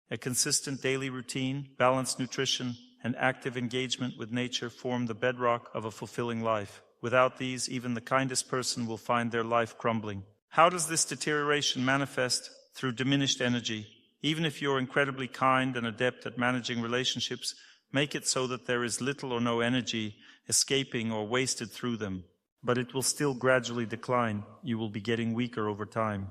A consistent daily routine, balanced nutrition, and active engagement with nature form the bedrock of a fulfilling life. Without these, even the kindest person will find their life crumbling. How does this deterioration manifest? Through diminished energy. Even if you're incredibly kind and adept at managing relationships, make it so that there is little or no energy escaping or wasted through them. But it will still gradually decline. You will be getting weaker over time.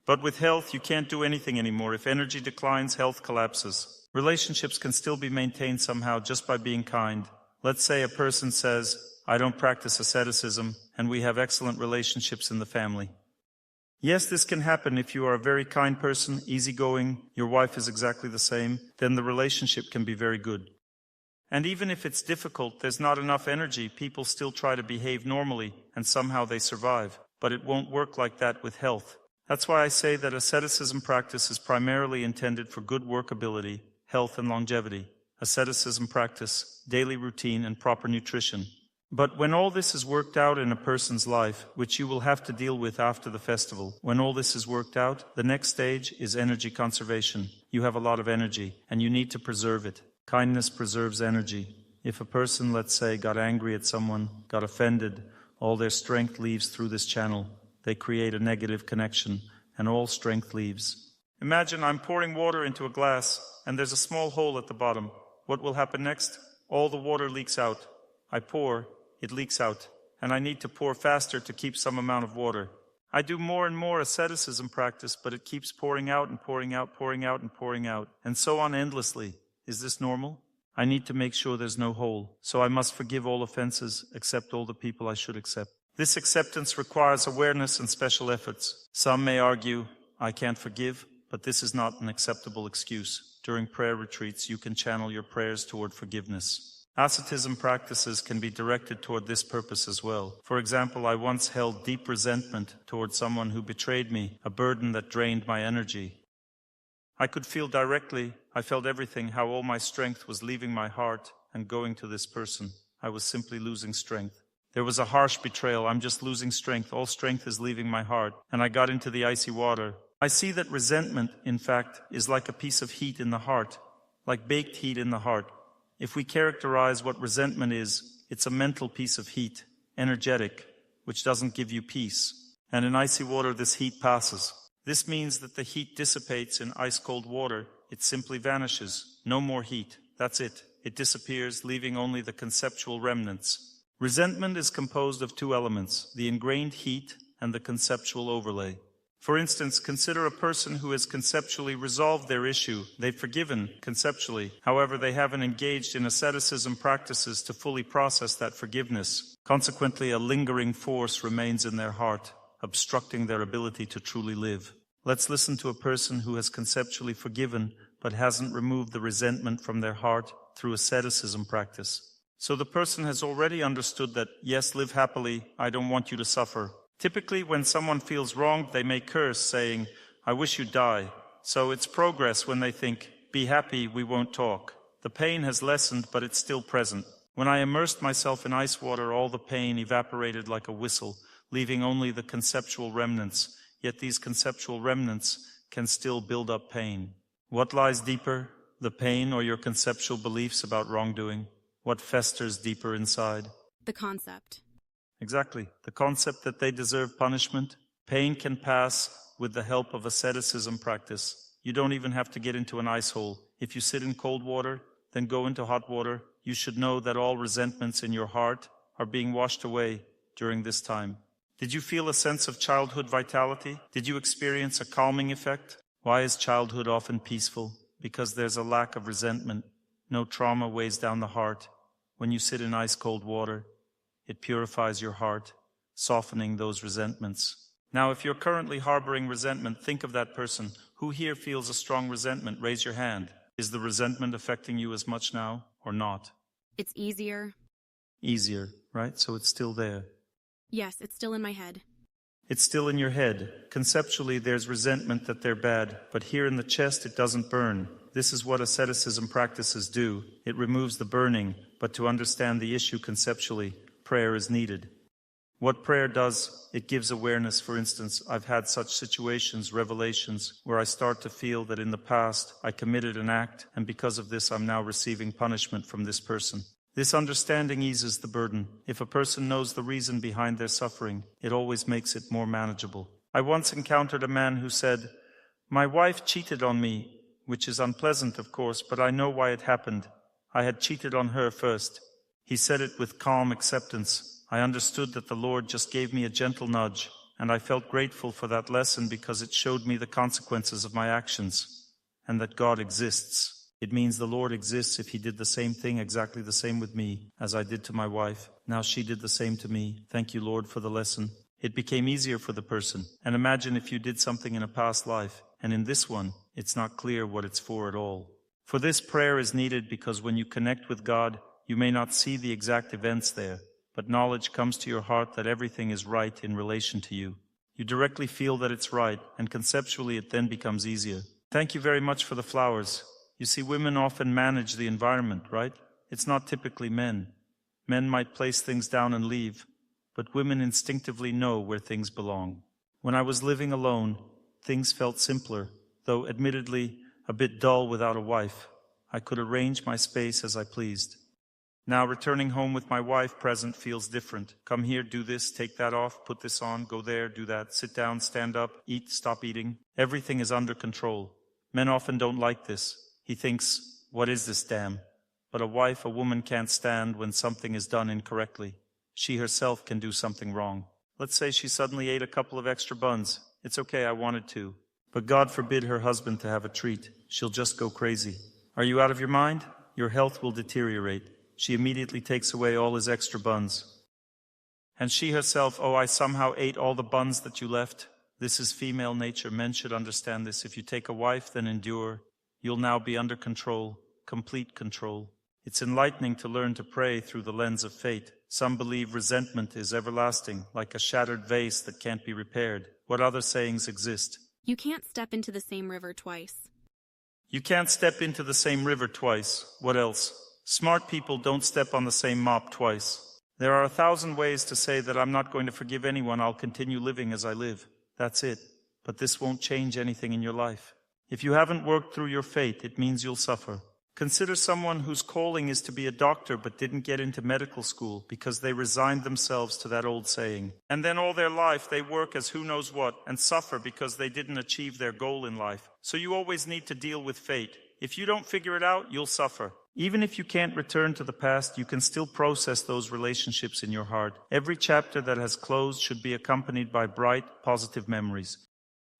But with health, you can't do anything anymore. If energy declines, health collapses. Relationships can still be maintained somehow just by being kind. Let's say a person says, I don't practice asceticism, and we have excellent relationships in the family. Yes, this can happen if you are a very kind person, easygoing, your wife is exactly the same, then the relationship can be very good. And even if it's difficult, there's not enough energy, people still try to behave normally, and somehow they survive. But it won't work like that with health. That's why I say that asceticism practice is primarily intended for good workability, health and longevity. Asceticism practice, daily routine, and proper nutrition. But when all this is worked out in a person's life, which you will have to deal with after the festival, when all this is worked out, the next stage is energy conservation. You have a lot of energy, and you need to preserve it. Kindness preserves energy. If a person, let's say, got angry at someone, got offended, all their strength leaves through this channel. They create a negative connection, and all strength leaves. Imagine I'm pouring water into a glass, and there's a small hole at the bottom. What will happen next? All the water leaks out. I pour, it leaks out, and I need to pour faster to keep some amount of water. I do more and more asceticism practice, but it keeps pouring out and pouring out, pouring out and pouring out, and so on endlessly. Is this normal? I need to make sure there's no hole, so I must forgive all offenses, accept all the people I should accept. This acceptance requires awareness and special efforts. Some may argue, I can't forgive, but this is not an acceptable excuse. During prayer retreats, you can channel your prayers toward forgiveness. Asceticism practices can be directed toward this purpose as well. For example, I once held deep resentment toward someone who betrayed me, a burden that drained my energy. I could feel directly, I felt everything, how all my strength was leaving my heart and going to this person. I was simply losing strength. There was a harsh betrayal. I'm just losing strength. All strength is leaving my heart. And I got into the icy water. I see that resentment, in fact, is like a piece of heat in the heart, like baked heat in the heart. If we characterize what resentment is, it's a mental piece of heat, energetic, which doesn't give you peace. And in icy water, this heat passes. This means that the heat dissipates in ice-cold water. It simply vanishes. No more heat. That's it. It disappears, leaving only the conceptual remnants. Resentment is composed of two elements, the ingrained heat and the conceptual overlay. For instance, consider a person who has conceptually resolved their issue. They've forgiven conceptually. However, they haven't engaged in asceticism practices to fully process that forgiveness. Consequently, a lingering force remains in their heart, obstructing their ability to truly live. Let's listen to a person who has conceptually forgiven but hasn't removed the resentment from their heart through asceticism practice. So the person has already understood that, yes, live happily, I don't want you to suffer. Typically, when someone feels wronged, they may curse, saying, I wish you'd die. So it's progress when they think, be happy, we won't talk. The pain has lessened, but it's still present. When I immersed myself in ice water, all the pain evaporated like a whistle, leaving only the conceptual remnants. Yet these conceptual remnants can still build up pain. What lies deeper, the pain or your conceptual beliefs about wrongdoing? What festers deeper inside? The concept. Exactly. The concept that they deserve punishment. Pain can pass with the help of asceticism practice. You don't even have to get into an ice hole. If you sit in cold water, then go into hot water, you should know that all resentments in your heart are being washed away during this time. Did you feel a sense of childhood vitality? Did you experience a calming effect? Why is childhood often peaceful? Because there's a lack of resentment. No trauma weighs down the heart. When you sit in ice-cold water, it purifies your heart, softening those resentments. Now, if you're currently harboring resentment, think of that person. Who here feels a strong resentment? Raise your hand. Is the resentment affecting you as much now or not? It's easier. Easier, right? So it's still there. Yes, it's still in my head. It's still in your head. Conceptually, there's resentment that they're bad, but here in the chest, it doesn't burn. This is what asceticism practices do. It removes the burning, but to understand the issue conceptually, prayer is needed. What prayer does, it gives awareness. For instance, I've had such situations, revelations, where I start to feel that in the past I committed an act, and because of this I'm now receiving punishment from this person. This understanding eases the burden. If a person knows the reason behind their suffering, it always makes it more manageable. I once encountered a man who said, my wife cheated on me, which is unpleasant, of course, but I know why it happened. I had cheated on her first. He said it with calm acceptance. I understood that the Lord just gave me a gentle nudge, and I felt grateful for that lesson because it showed me the consequences of my actions, and that God exists. It means the Lord exists if He did the same thing, exactly the same with me, as I did to my wife. Now she did the same to me. Thank you, Lord, for the lesson. It became easier for the person. And imagine if you did something in a past life, and in this one, it's not clear what it's for at all. For this, prayer is needed because when you connect with God, you may not see the exact events there, but knowledge comes to your heart that everything is right in relation to you. You directly feel that it's right, and conceptually it then becomes easier. Thank you very much for the flowers. You see, women often manage the environment, right? It's not typically men. Men might place things down and leave, but women instinctively know where things belong. When I was living alone, things felt simpler, though admittedly a bit dull without a wife. I could arrange my space as I pleased. Now returning home with my wife present feels different. Come here, do this, take that off, put this on, go there, do that, sit down, stand up, eat, stop eating. Everything is under control. Men often don't like this. He thinks, what is this damn? But a wife, a woman can't stand when something is done incorrectly. She herself can do something wrong. Let's say she suddenly ate a couple of extra buns. It's okay, I wanted to. But God forbid her husband to have a treat. She'll just go crazy. Are you out of your mind? Your health will deteriorate. She immediately takes away all his extra buns. And she herself, oh, I somehow ate all the buns that you left. This is female nature. Men should understand this. If you take a wife, then endure. You'll now be under control, complete control. It's enlightening to learn to pray through the lens of fate. Some believe resentment is everlasting, like a shattered vase that can't be repaired. What other sayings exist? You can't step into the same river twice. You can't step into the same river twice. What else? Smart people don't step on the same mop twice. There are 1,000 ways to say that I'm not going to forgive anyone, I'll continue living as I live. That's it. But this won't change anything in your life. If you haven't worked through your fate, it means you'll suffer. Consider someone whose calling is to be a doctor but didn't get into medical school because they resigned themselves to that old saying. And then all their life they work as who knows what and suffer because they didn't achieve their goal in life. So you always need to deal with fate. If you don't figure it out, you'll suffer. Even if you can't return to the past, you can still process those relationships in your heart. Every chapter that has closed should be accompanied by bright, positive memories.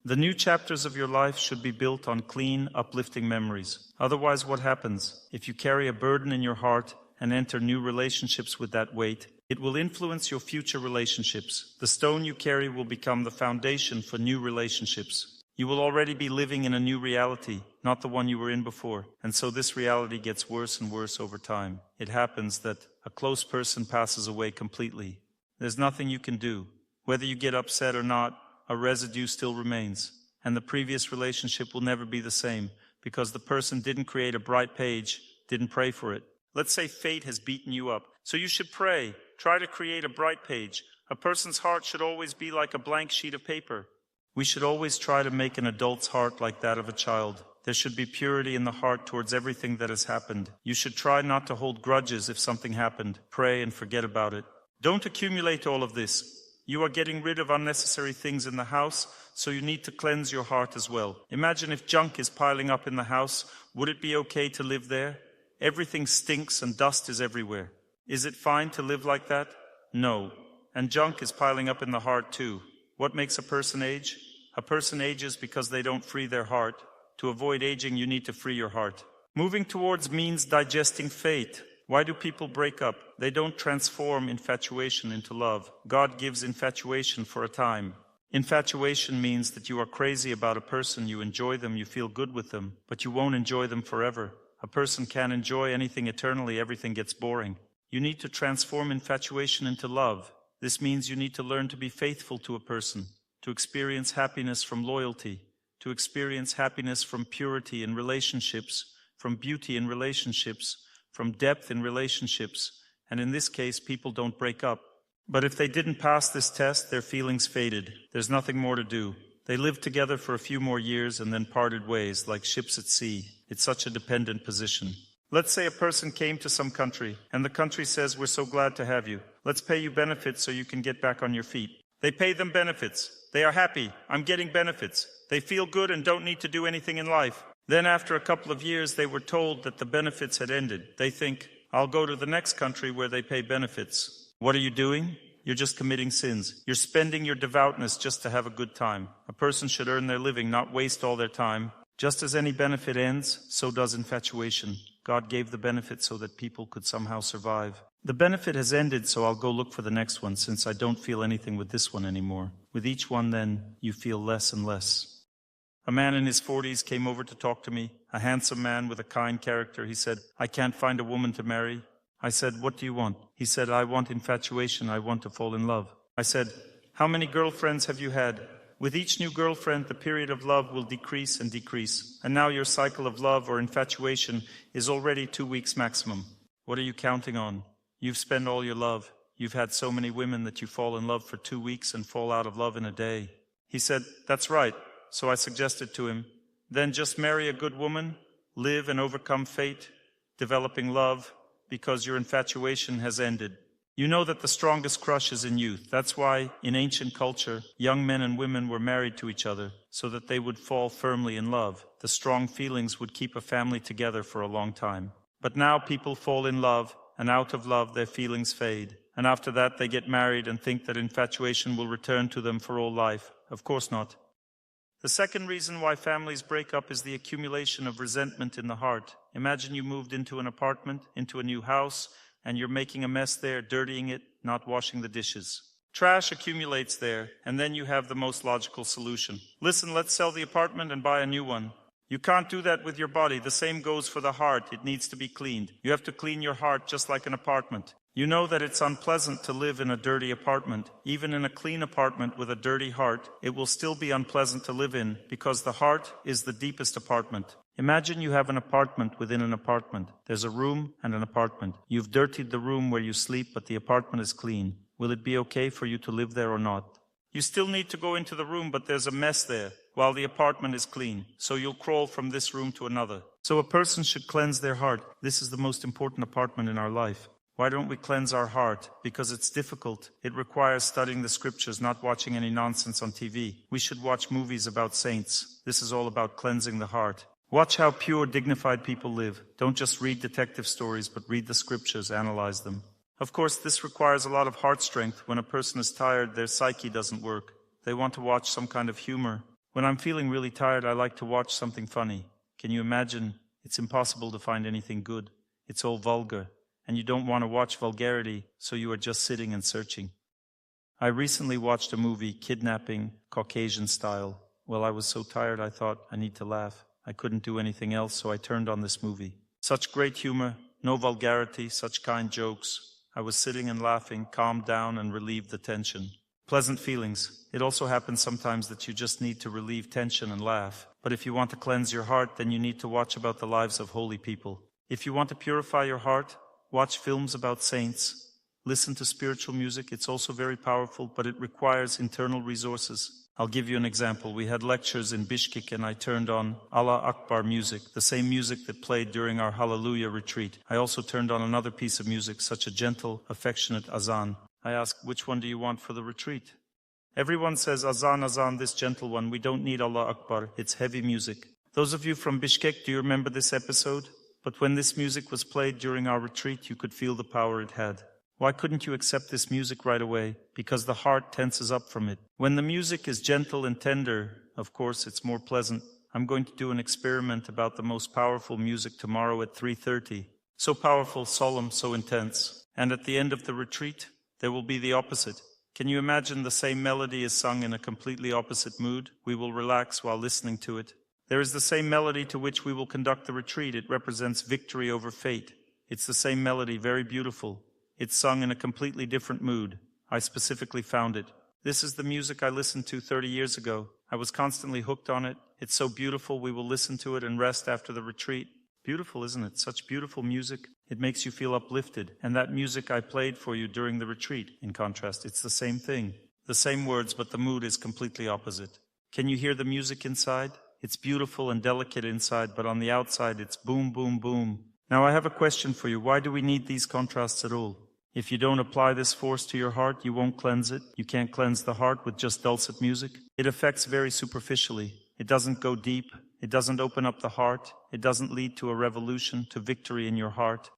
The new chapters of your life should be built on clean, uplifting memories. Otherwise, what happens? If you carry a burden in your heart and enter new relationships with that weight, it will influence your future relationships. The stone you carry will become the foundation for new relationships. You will already be living in a new reality, not the one you were in before. And so this reality gets worse and worse over time. It happens that a close person passes away completely. There's nothing you can do. Whether you get upset or not, a residue still remains. And the previous relationship will never be the same, because the person didn't create a bright page, didn't pray for it. Let's say fate has beaten you up. So you should pray. Try to create a bright page. A person's heart should always be like a blank sheet of paper. We should always try to make an adult's heart like that of a child. There should be purity in the heart towards everything that has happened. You should try not to hold grudges if something happened. Pray and forget about it. Don't accumulate all of this. You are getting rid of unnecessary things in the house, so you need to cleanse your heart as well. Imagine if junk is piling up in the house. Would it be okay to live there? Everything stinks and dust is everywhere. Is it fine to live like that? No. And junk is piling up in the heart too. What makes a person age? A person ages because they don't free their heart. To avoid aging, you need to free your heart. Moving towards means digesting fate. Why do people break up? They don't transform infatuation into love. God gives infatuation for a time. Infatuation means that you are crazy about a person, you enjoy them, you feel good with them, but you won't enjoy them forever. A person can't enjoy anything eternally, everything gets boring. You need to transform infatuation into love. This means you need to learn to be faithful to a person, to experience happiness from loyalty, to experience happiness from purity in relationships, from beauty in relationships, from depth in relationships, and in this case, people don't break up. But if they didn't pass this test, their feelings faded. There's nothing more to do. They lived together for a few more years and then parted ways, like ships at sea. It's such a dependent position. Let's say a person came to some country, and the country says, "We're so glad to have you. Let's pay you benefits so you can get back on your feet." They pay them benefits. They are happy. I'm getting benefits. They feel good and don't need to do anything in life. Then after a couple of years, they were told that the benefits had ended. They think, "I'll go to the next country where they pay benefits." What are you doing? You're just committing sins. You're spending your devoutness just to have a good time. A person should earn their living, not waste all their time. Just as any benefit ends, so does infatuation. God gave the benefit so that people could somehow survive. The benefit has ended, so I'll go look for the next one, since I don't feel anything with this one anymore. With each one, then, you feel less and less. A man in his 40s came over to talk to me, a handsome man with a kind character. He said, "I can't find a woman to marry." I said, "What do you want?" He said, "I want infatuation. I want to fall in love." I said, "How many girlfriends have you had?" With each new girlfriend, the period of love will decrease and decrease. And now your cycle of love or infatuation is already 2 weeks maximum. What are you counting on? You've spent all your love. You've had so many women that you fall in love for 2 weeks and fall out of love in a day. He said, "That's right." So I suggested to him, "Then just marry a good woman, live and overcome fate, developing love, because your infatuation has ended." You know that the strongest crush is in youth. That's why, in ancient culture, young men and women were married to each other, so that they would fall firmly in love. The strong feelings would keep a family together for a long time. But now people fall in love, and out of love their feelings fade. And after that they get married and think that infatuation will return to them for all life. Of course not. The second reason why families break up is the accumulation of resentment in the heart. Imagine you moved into an apartment, into a new house, and you're making a mess there, dirtying it, not washing the dishes. Trash accumulates there, and then you have the most logical solution. Listen, let's sell the apartment and buy a new one. You can't do that with your body. The same goes for the heart. It needs to be cleaned. You have to clean your heart just like an apartment. You know that it's unpleasant to live in a dirty apartment. Even in a clean apartment with a dirty heart, it will still be unpleasant to live in, because the heart is the deepest apartment. Imagine you have an apartment within an apartment. There's a room and an apartment. You've dirtied the room where you sleep, but the apartment is clean. Will it be okay for you to live there or not? You still need to go into the room, but there's a mess there, while the apartment is clean. So you'll crawl from this room to another. So a person should cleanse their heart. This is the most important apartment in our life. Why don't we cleanse our heart? Because it's difficult. It requires studying the scriptures, not watching any nonsense on TV. We should watch movies about saints. This is all about cleansing the heart. Watch how pure, dignified people live. Don't just read detective stories, but read the scriptures, analyze them. Of course, this requires a lot of heart strength. When a person is tired, their psyche doesn't work. They want to watch some kind of humor. When I'm feeling really tired, I like to watch something funny. Can you imagine? It's impossible to find anything good. It's all vulgar. And you don't want to watch vulgarity, so you are just sitting and searching. I recently watched a movie, Kidnapping, Caucasian style. Well, I was so tired I thought, I need to laugh. I couldn't do anything else, so I turned on this movie. Such great humor, no vulgarity, such kind jokes. I was sitting and laughing, calmed down and relieved the tension. Pleasant feelings. It also happens sometimes that you just need to relieve tension and laugh. But if you want to cleanse your heart, then you need to watch about the lives of holy people. If you want to purify your heart, watch films about saints. Listen to spiritual music. It's also very powerful, but it requires internal resources. I'll give you an example. We had lectures in Bishkek and I turned on Allah Akbar music, the same music that played during our Hallelujah retreat. I also turned on another piece of music, such a gentle, affectionate azan. I asked, which one do you want for the retreat? Everyone says azan, azan, this gentle one. We don't need Allah Akbar. It's heavy music. Those of you from Bishkek, do you remember this episode? But when this music was played during our retreat, you could feel the power it had. Why couldn't you accept this music right away? Because the heart tenses up from it. When the music is gentle and tender, of course, it's more pleasant. I'm going to do an experiment about the most powerful music tomorrow at 3:30. So powerful, solemn, so intense. And at the end of the retreat, there will be the opposite. Can you imagine the same melody is sung in a completely opposite mood? We will relax while listening to it. There is the same melody to which we will conduct the retreat. It represents victory over fate. It's the same melody, very beautiful. It's sung in a completely different mood. I specifically found it. This is the music I listened to 30 years ago. I was constantly hooked on it. It's so beautiful. We will listen to it and rest after the retreat. Beautiful, isn't it? Such beautiful music. It makes you feel uplifted. And that music I played for you during the retreat, in contrast, it's the same thing. The same words, but the mood is completely opposite. Can you hear the music inside? It's beautiful and delicate inside, but on the outside, it's boom, boom, boom. Now I have a question for you. Why do we need these contrasts at all? If you don't apply this force to your heart, you won't cleanse it. You can't cleanse the heart with just dulcet music. It affects very superficially. It doesn't go deep. It doesn't open up the heart. It doesn't lead to a revolution, to victory in your heart.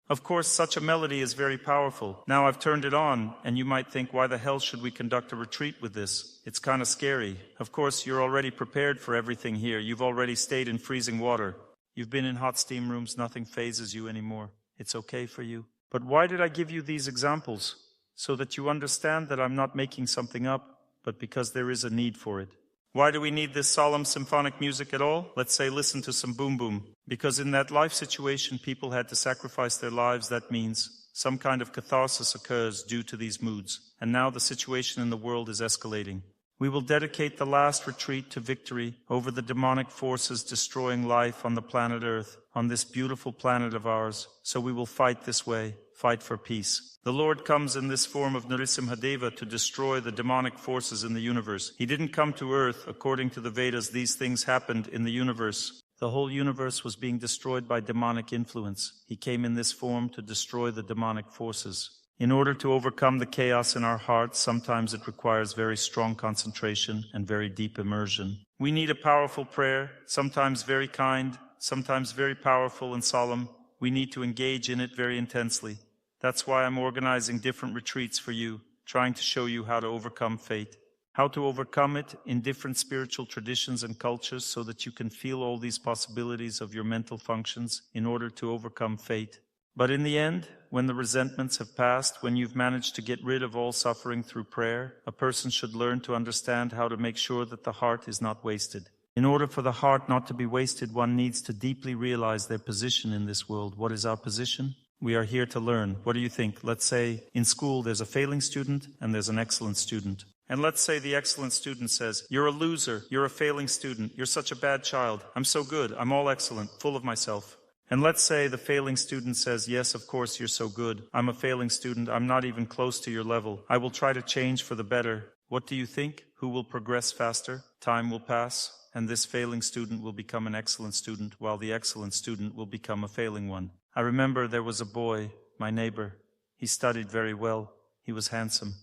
Of course, such a melody is very powerful. Now I've turned it on, and you might think, why the hell should we conduct a retreat with this? It's kind of scary. Of course, you're already prepared for everything here. You've already stayed in freezing water. You've been in hot steam rooms. Nothing phases you anymore. It's okay for you. But why did I give you these examples? So that you understand that I'm not making something up, but because there is a need for it. Why do we need this solemn symphonic music at all? Let's say listen to some boom boom. Because in that life situation, people had to sacrifice their lives. That means some kind of catharsis occurs due to these moods. And now the situation in the world is escalating. We will dedicate the last retreat to victory over the demonic forces destroying life on the planet Earth, on this beautiful planet of ours. So we will fight this way, fight for peace. The Lord comes in this form of Nrisimhadeva to destroy the demonic forces in the universe. He didn't come to Earth. According to the Vedas, these things happened in the universe. The whole universe was being destroyed by demonic influence. He came in this form to destroy the demonic forces. In order to overcome the chaos in our hearts, sometimes it requires very strong concentration and very deep immersion. We need a powerful prayer, sometimes very kind, sometimes very powerful and solemn. We need to engage in it very intensely. That's why I'm organizing different retreats for you, trying to show you how to overcome fate. How to overcome it in different spiritual traditions and cultures so that you can feel all these possibilities of your mental functions in order to overcome fate. But in the end, when the resentments have passed, when you've managed to get rid of all suffering through prayer, a person should learn to understand how to make sure that the heart is not wasted. In order for the heart not to be wasted, one needs to deeply realize their position in this world. What is our position? We are here to learn. What do you think? Let's say in school there's a failing student and there's an excellent student. And let's say the excellent student says, "You're a loser, you're a failing student, you're such a bad child. I'm so good, I'm all excellent, full of myself." And let's say the failing student says, "Yes, of course, you're so good. I'm a failing student. I'm not even close to your level. I will try to change for the better." What do you think? Who will progress faster? Time will pass, and this failing student will become an excellent student, while the excellent student will become a failing one. I remember there was a boy, my neighbor. He studied very well. He was handsome.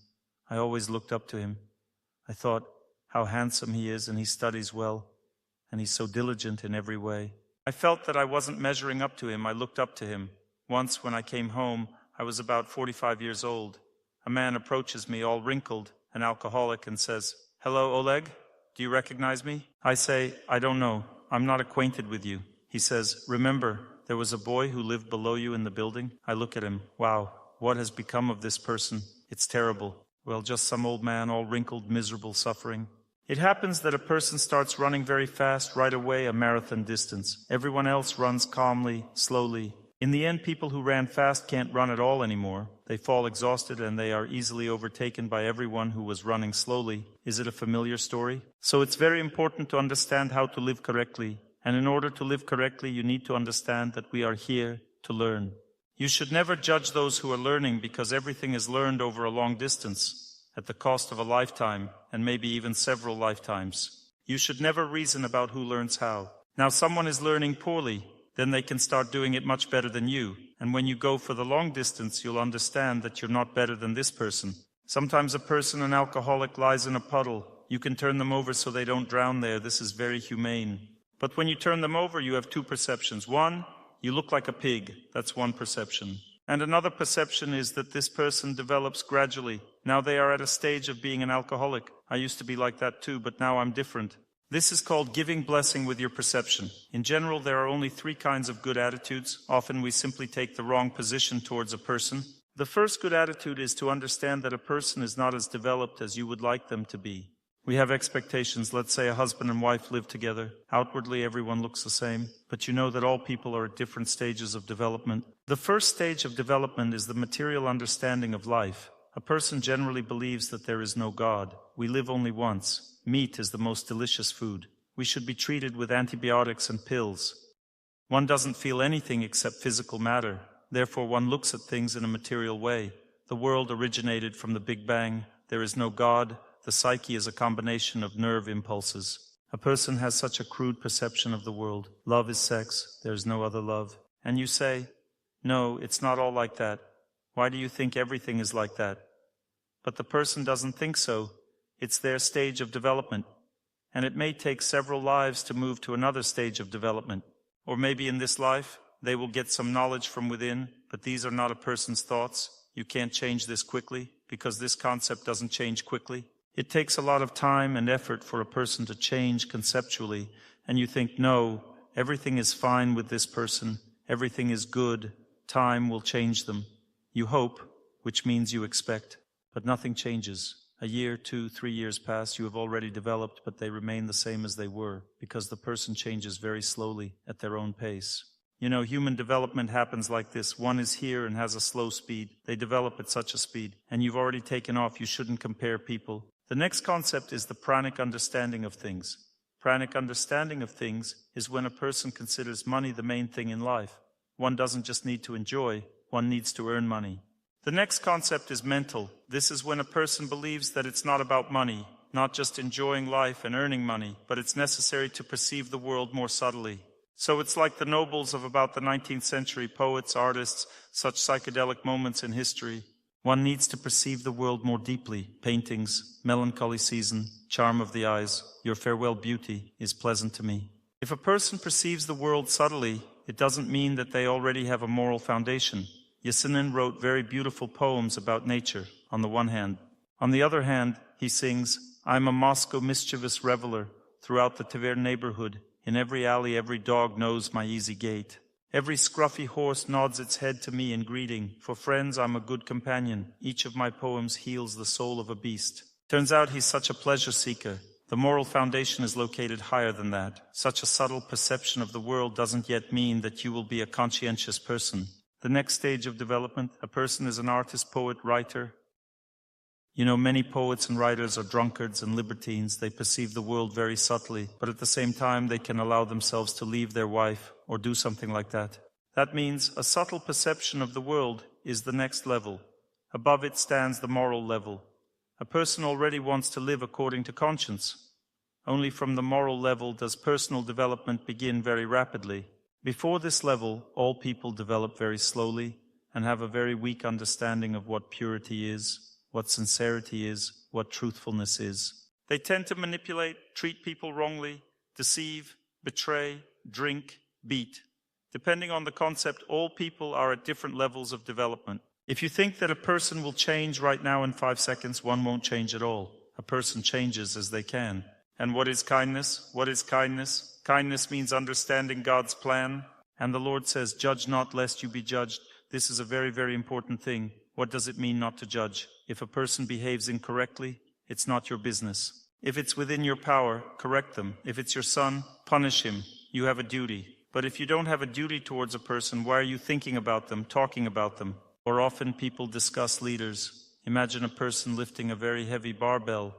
I always looked up to him. I thought, how handsome he is, and he studies well, and he's so diligent in every way. I felt that I wasn't measuring up to him. I looked up to him. Once when I came home, I was about 45 years old. A man approaches me, all wrinkled, an alcoholic, and says, "Hello, Oleg?" "Do you recognize me?" I say, "I don't know. I'm not acquainted with you." He says, "Remember, there was a boy who lived below you in the building?" I look at him. Wow, what has become of this person? It's terrible. Well, just some old man, all wrinkled, miserable, suffering. It happens that a person starts running very fast right away, a marathon distance. Everyone else runs calmly, slowly. In the end, people who ran fast can't run at all anymore. They fall exhausted and they are easily overtaken by everyone who was running slowly. Is it a familiar story? So it's very important to understand how to live correctly. And in order to live correctly, you need to understand that we are here to learn. You should never judge those who are learning, because everything is learned over a long distance, at the cost of a lifetime, and maybe even several lifetimes. You should never reason about who learns how. Now, someone is learning poorly, then they can start doing it much better than you. And when you go for the long distance, you'll understand that you're not better than this person. Sometimes a person, an alcoholic, lies in a puddle. You can turn them over so they don't drown there. This is very humane. But when you turn them over, you have two perceptions. One, you look like a pig. That's one perception. And another perception is that this person develops gradually. Now they are at a stage of being an alcoholic. I used to be like that too, but now I'm different. This is called giving blessing with your perception. In general, there are only three kinds of good attitudes. Often we simply take the wrong position towards a person. The first good attitude is to understand that a person is not as developed as you would like them to be. We have expectations. Let's say a husband and wife live together. Outwardly, everyone looks the same, but you know that all people are at different stages of development. The first stage of development is the material understanding of life. A person generally believes that there is no God. We live only once. Meat is the most delicious food. We should be treated with antibiotics and pills. One doesn't feel anything except physical matter. Therefore, one looks at things in a material way. The world originated from the Big Bang. There is no God. The psyche is a combination of nerve impulses. A person has such a crude perception of the world. Love is sex. There is no other love. And you say, "No, it's not all like that. Why do you think everything is like that?" But the person doesn't think so. It's their stage of development. And it may take several lives to move to another stage of development. Or maybe in this life, they will get some knowledge from within, but these are not a person's thoughts. You can't change this quickly, because this concept doesn't change quickly. It takes a lot of time and effort for a person to change conceptually, and you think, no, everything is fine with this person, everything is good, time will change them. You hope, which means you expect, but nothing changes. A year, 2, 3 years pass, you have already developed, but they remain the same as they were, because the person changes very slowly, at their own pace. You know, human development happens like this. One is here and has a slow speed. They develop at such a speed, and you've already taken off. You shouldn't compare people. The next concept is the pranic understanding of things. Pranic understanding of things is when a person considers money the main thing in life. One doesn't just need to enjoy, one needs to earn money. The next concept is mental. This is when a person believes that it's not about money, not just enjoying life and earning money, but it's necessary to perceive the world more subtly. So it's like the nobles of about the 19th century, poets, artists, such psychedelic moments in history. One needs to perceive the world more deeply. Paintings, melancholy season, charm of the eyes, your farewell beauty is pleasant to me. If a person perceives the world subtly, it doesn't mean that they already have a moral foundation. Yesenin wrote very beautiful poems about nature, on the one hand. On the other hand, he sings, "I'm a Moscow mischievous reveler throughout the Tver neighborhood. In every alley, every dog knows my easy gait. Every scruffy horse nods its head to me in greeting. For friends, I'm a good companion. Each of my poems heals the soul of a beast." Turns out he's such a pleasure seeker. The moral foundation is located higher than that. Such a subtle perception of the world doesn't yet mean that you will be a conscientious person. The next stage of development, a person is an artist, poet, writer. You know, many poets and writers are drunkards and libertines. They perceive the world very subtly, but at the same time they can allow themselves to leave their wife or do something like that. That means a subtle perception of the world is the next level. Above it stands the moral level. A person already wants to live according to conscience. Only from the moral level does personal development begin very rapidly. Before this level, all people develop very slowly and have a very weak understanding of what purity is, what sincerity is, what truthfulness is. They tend to manipulate, treat people wrongly, deceive, betray, drink, beat. Depending on the concept, all people are at different levels of development. If you think that a person will change right now in 5 seconds, one won't change at all. A person changes as they can. And what is kindness? What is kindness? Kindness means understanding God's plan. And the Lord says, judge not lest you be judged. This is a very, very important thing. What does it mean not to judge? If a person behaves incorrectly, it's not your business. If it's within your power, correct them. If it's your son, punish him. You have a duty. But if you don't have a duty towards a person, why are you thinking about them, talking about them? Or often people discuss leaders. Imagine a person lifting a very heavy barbell.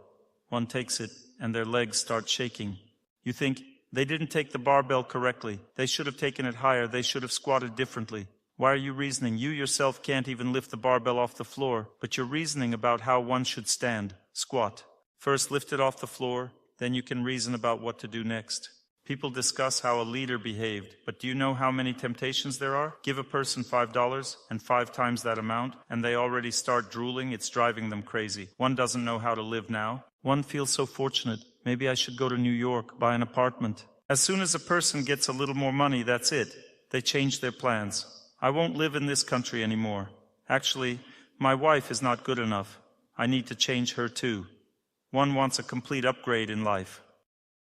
One takes it and their legs start shaking. You think, they didn't take the barbell correctly. They should have taken it higher. They should have squatted differently. Why are you reasoning? You yourself can't even lift the barbell off the floor, but you're reasoning about how one should stand, squat. First lift it off the floor, then you can reason about what to do next. People discuss how a leader behaved, but do you know how many temptations there are? Give a person $5 and 5 times that amount, and they already start drooling. It's driving them crazy. One doesn't know how to live now. One feels so fortunate. Maybe I should go to New York, buy an apartment. As soon as a person gets a little more money, that's it. They change their plans. I won't live in this country anymore. Actually, my wife is not good enough. I need to change her too. One wants a complete upgrade in life.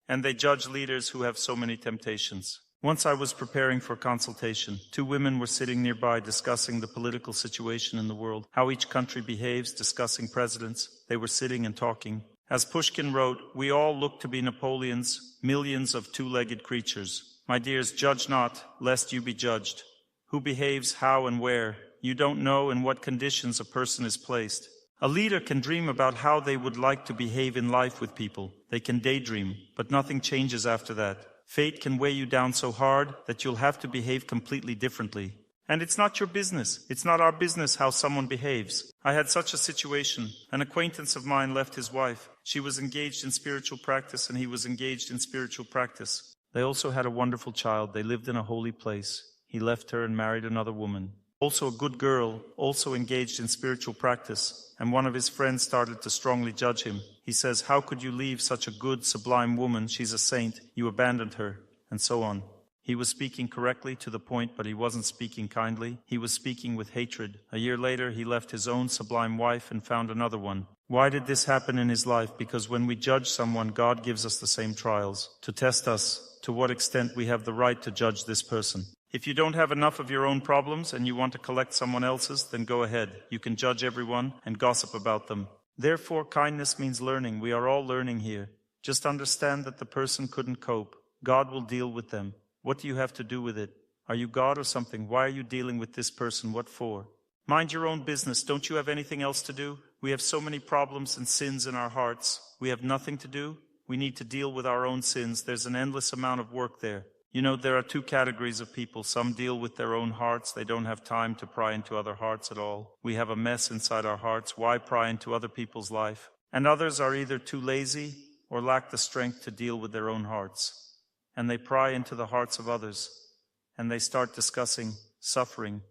And they judge leaders who have so many temptations. Once I was preparing for consultation. 2 women were sitting nearby discussing the political situation in the world, how each country behaves, discussing presidents. They were sitting and talking. As Pushkin wrote, we all look to be Napoleons, millions of 2-legged creatures. My dears, judge not, lest you be judged. Who behaves, how and where? You don't know in what conditions a person is placed. A leader can dream about how they would like to behave in life with people. They can daydream, but nothing changes after that. Fate can weigh you down so hard that you'll have to behave completely differently. And it's not your business. It's not our business how someone behaves. I had such a situation. An acquaintance of mine left his wife. She was engaged in spiritual practice and he was engaged in spiritual practice. They also had a wonderful child. They lived in a holy place. He left her and married another woman. Also a good girl, also engaged in spiritual practice. And one of his friends started to strongly judge him. He says, how could you leave such a good, sublime woman? She's a saint. You abandoned her. And so on. He was speaking correctly to the point, but he wasn't speaking kindly. He was speaking with hatred. A year later, he left his own sublime wife and found another one. Why did this happen in his life? Because when we judge someone, God gives us the same trials to test us to what extent we have the right to judge this person. If you don't have enough of your own problems and you want to collect someone else's, then go ahead. You can judge everyone and gossip about them. Therefore, kindness means learning. We are all learning here. Just understand that the person couldn't cope. God will deal with them. What do you have to do with it? Are you God or something? Why are you dealing with this person? What for? Mind your own business. Don't you have anything else to do? We have so many problems and sins in our hearts. We have nothing to do. We need to deal with our own sins. There's an endless amount of work there. You know, there are 2 categories of people. Some deal with their own hearts. They don't have time to pry into other hearts at all. We have a mess inside our hearts. Why pry into other people's life? And others are either too lazy or lack the strength to deal with their own hearts. And they pry into the hearts of others. And they start discussing suffering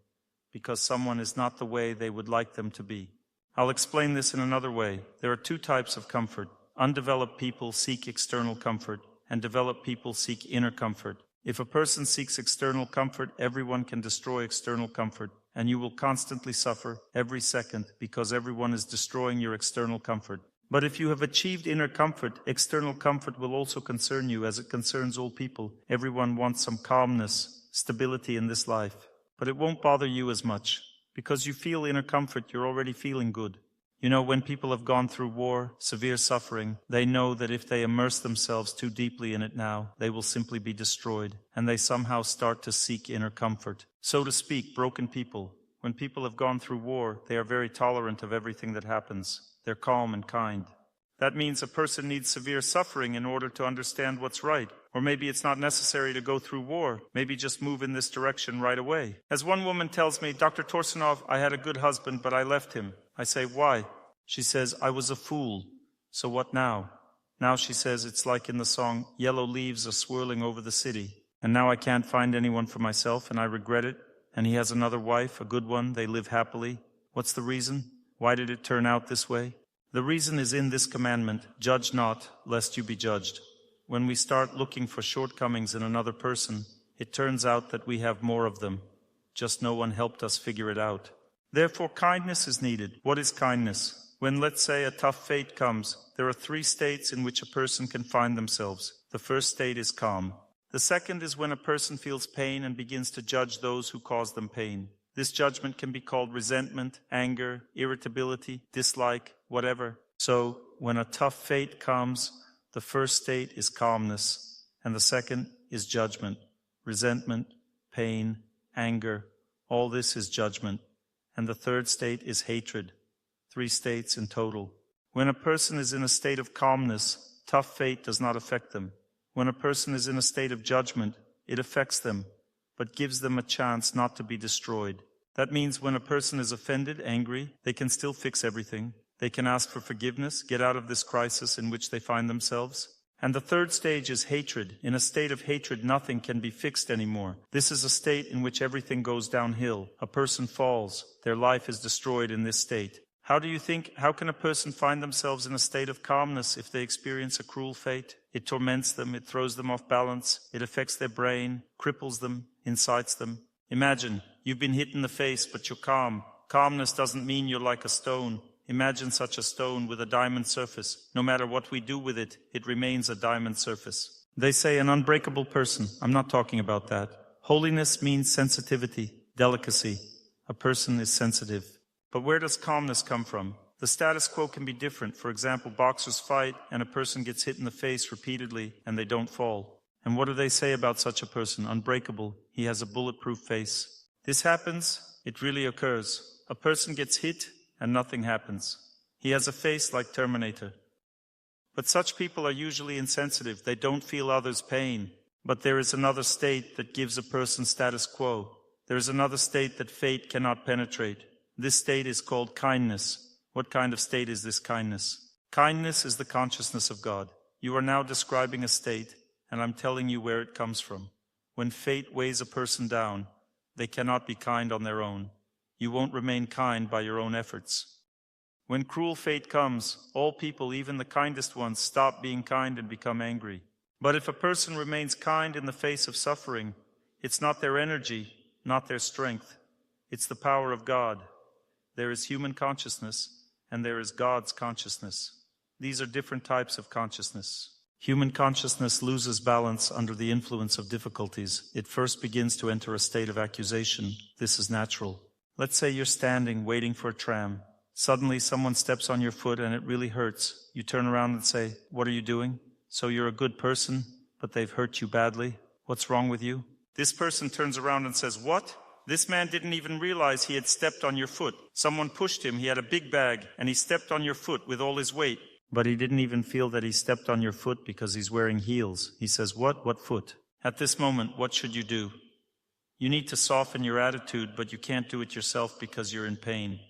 because someone is not the way they would like them to be. I'll explain this in another way. There are 2 types of comfort. Undeveloped people seek external comfort, and developed people seek inner comfort. If a person seeks external comfort, everyone can destroy external comfort, and you will constantly suffer every second because everyone is destroying your external comfort. But if you have achieved inner comfort, external comfort will also concern you as it concerns all people. Everyone wants some calmness, stability in this life. But it won't bother you as much. Because you feel inner comfort, you're already feeling good. You know, when people have gone through war, severe suffering, they know that if they immerse themselves too deeply in it now, they will simply be destroyed, and they somehow start to seek inner comfort. So to speak, broken people. When people have gone through war, they are very tolerant of everything that happens. They're calm and kind. That means a person needs severe suffering in order to understand what's right. Or maybe it's not necessary to go through war. Maybe just move in this direction right away. As one woman tells me, Dr. Torsunov, I had a good husband, but I left him. I say, why? She says, I was a fool. So what now? Now she says, it's like in the song, yellow leaves are swirling over the city. And now I can't find anyone for myself, and I regret it. And he has another wife, a good one. They live happily. What's the reason? Why did it turn out this way? The reason is in this commandment, judge not, lest you be judged. When we start looking for shortcomings in another person, it turns out that we have more of them. Just no one helped us figure it out. Therefore, kindness is needed. What is kindness? When, let's say, a tough fate comes, there are 3 states in which a person can find themselves. The first state is calm. The second is when a person feels pain and begins to judge those who cause them pain. This judgment can be called resentment, anger, irritability, dislike, whatever. So, when a tough fate comes, the first state is calmness, and the second is judgment, resentment, pain, anger. All this is judgment. And the third state is hatred. 3 states in total. When a person is in a state of calmness, tough fate does not affect them. When a person is in a state of judgment, it affects them, but gives them a chance not to be destroyed. That means when a person is offended, angry, they can still fix everything. They can ask for forgiveness, get out of this crisis in which they find themselves. And the third stage is hatred. In a state of hatred, nothing can be fixed anymore. This is a state in which everything goes downhill. A person falls. Their life is destroyed in this state. How can a person find themselves in a state of calmness if they experience a cruel fate? It torments them, it throws them off balance, it affects their brain, cripples them, incites them. Imagine, you've been hit in the face, but you're calm. Calmness doesn't mean you're like a stone. Imagine such a stone with a diamond surface. No matter what we do with it, it remains a diamond surface. They say an unbreakable person. I'm not talking about that. Holiness means sensitivity, delicacy. A person is sensitive. But where does calmness come from? The status quo can be different. For example, boxers fight and a person gets hit in the face repeatedly and they don't fall. And what do they say about such a person? Unbreakable. He has a bulletproof face. This happens. It really occurs. A person gets hit and nothing happens. He has a face like Terminator. But such people are usually insensitive. They don't feel others' pain. But there is another state that gives a person status quo. There is another state that fate cannot penetrate. This state is called kindness. What kind of state is this kindness? Kindness is the consciousness of God. You are now describing a state, and I'm telling you where it comes from. When fate weighs a person down, they cannot be kind on their own. You won't remain kind by your own efforts. When cruel fate comes, all people, even the kindest ones, stop being kind and become angry. But if a person remains kind in the face of suffering, it's not their energy, not their strength. It's the power of God. There is human consciousness, and there is God's consciousness. These are different types of consciousness. Human consciousness loses balance under the influence of difficulties. It first begins to enter a state of accusation. This is natural. Let's say you're standing, waiting for a tram. Suddenly someone steps on your foot and it really hurts. You turn around and say, "What are you doing? So you're a good person, but they've hurt you badly. What's wrong with you?" This person turns around and says, "What? This man didn't even realize he had stepped on your foot. Someone pushed him, he had a big bag, and he stepped on your foot with all his weight. But he didn't even feel that he stepped on your foot because he's wearing heels." He says, "What? What foot?" At this moment, what should you do? You need to soften your attitude, but you can't do it yourself because you're in pain.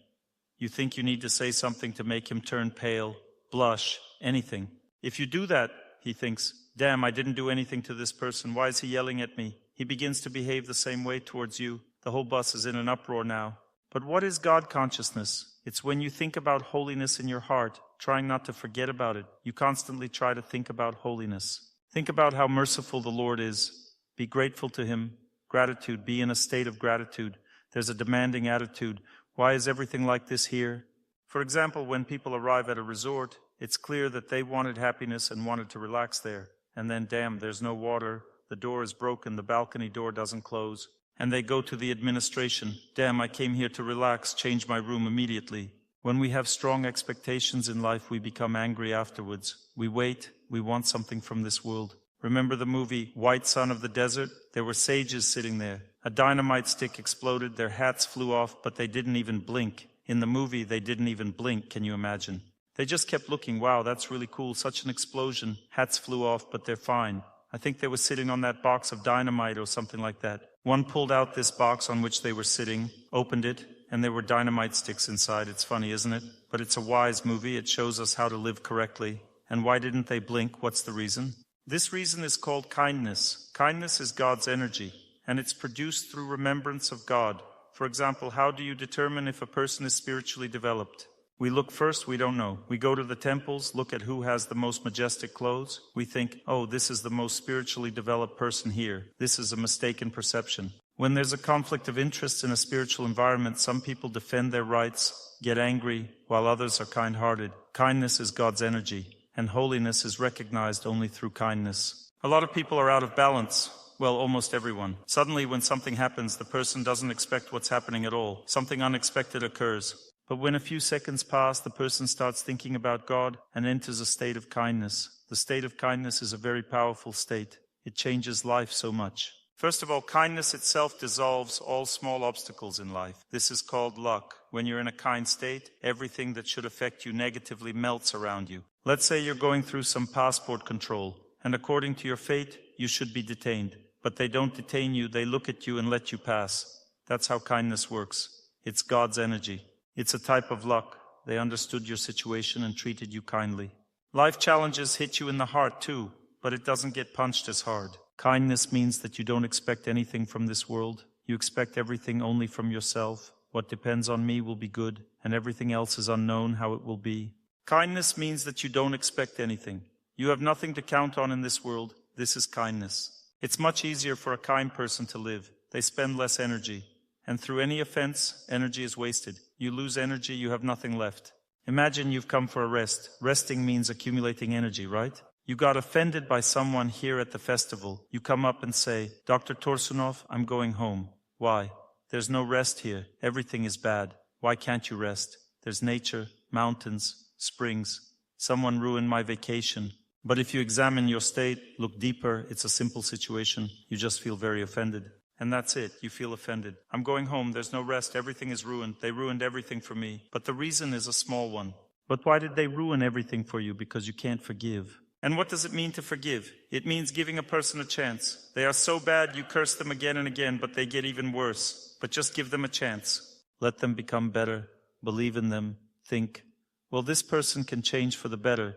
You think you need to say something to make him turn pale, blush, anything. If you do that, he thinks, "Damn, I didn't do anything to this person. Why is he yelling at me?" He begins to behave the same way towards you. The whole bus is in an uproar now. But what is God consciousness? It's when you think about holiness in your heart, trying not to forget about it. You constantly try to think about holiness. Think about how merciful the Lord is. Be grateful to Him. Gratitude. Be in a state of gratitude. There's a demanding attitude. Why is everything like this here? For example, when people arrive at a resort, it's clear that they wanted happiness and wanted to relax there. And then, damn, there's no water. The door is broken. The balcony door doesn't close. And they go to the administration. "Damn, I came here to relax, change my room immediately." When we have strong expectations in life, we become angry afterwards. We wait, we want something from this world. Remember the movie White Sun of the Desert? There were sages sitting there. A dynamite stick exploded, their hats flew off, but they didn't even blink. In the movie, they didn't even blink, can you imagine? They just kept looking. Wow, that's really cool, such an explosion. Hats flew off, but they're fine. I think they were sitting on that box of dynamite or something like that. One pulled out this box on which they were sitting, opened it, and there were dynamite sticks inside. It's funny, isn't it? But it's a wise movie. It shows us how to live correctly. And why didn't they blink? What's the reason? This reason is called kindness. Kindness is God's energy, and it's produced through remembrance of God. For example, how do you determine if a person is spiritually developed? We look first, we don't know. We go to the temples, look at who has the most majestic clothes. We think, "Oh, this is the most spiritually developed person here." This is a mistaken perception. When there's a conflict of interest in a spiritual environment, some people defend their rights, get angry, while others are kind-hearted. Kindness is God's energy, and holiness is recognized only through kindness. A lot of people are out of balance. Well, almost everyone. Suddenly, when something happens, the person doesn't expect what's happening at all. Something unexpected occurs. But when a few seconds pass, the person starts thinking about God and enters a state of kindness. The state of kindness is a very powerful state. It changes life so much. First of all, kindness itself dissolves all small obstacles in life. This is called luck. When you're in a kind state, everything that should affect you negatively melts around you. Let's say you're going through some passport control, and according to your fate, you should be detained. But they don't detain you, they look at you and let you pass. That's how kindness works. It's God's energy. It's a type of luck. They understood your situation and treated you kindly. Life challenges hit you in the heart too, but it doesn't get punched as hard. Kindness means that you don't expect anything from this world. You expect everything only from yourself. What depends on me will be good, and everything else is unknown how it will be. Kindness means that you don't expect anything. You have nothing to count on in this world. This is kindness. It's much easier for a kind person to live. They spend less energy. And through any offense, energy is wasted. You lose energy, you have nothing left. Imagine you've come for a rest. Resting means accumulating energy, right? You got offended by someone here at the festival. You come up and say, Dr. Torsunov, I'm going home. Why? There's no rest here. Everything is bad. Why can't you rest? There's nature, mountains, springs. Someone ruined my vacation. But if you examine your state, look deeper, it's a simple situation. You just feel very offended. And that's it. You feel offended. I'm going home. There's no rest. Everything is ruined. They ruined everything for me. But the reason is a small one. But why did they ruin everything for you? Because you can't forgive. And what does it mean to forgive? It means giving a person a chance. They are so bad, you curse them again and again, but they get even worse. But just give them a chance. Let them become better. Believe in them. Think, well, this person can change for the better.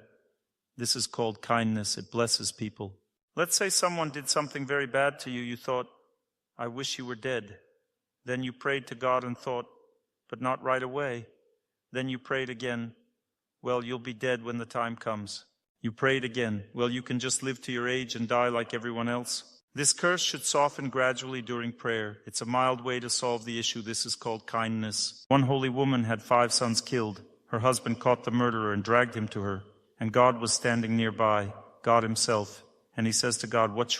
This is called kindness. It blesses people. Let's say someone did something very bad to you. You thought, I wish you were dead. Then you prayed to God and thought, but not right away. Then you prayed again, well, you'll be dead when the time comes. You prayed again, well, you can just live to your age and die like everyone else. This curse should soften gradually during prayer. It's a mild way to solve the issue. This is called kindness. One holy woman had 5 sons killed. Her husband caught the murderer and dragged him to her. And God was standing nearby, God himself. And he says to God, what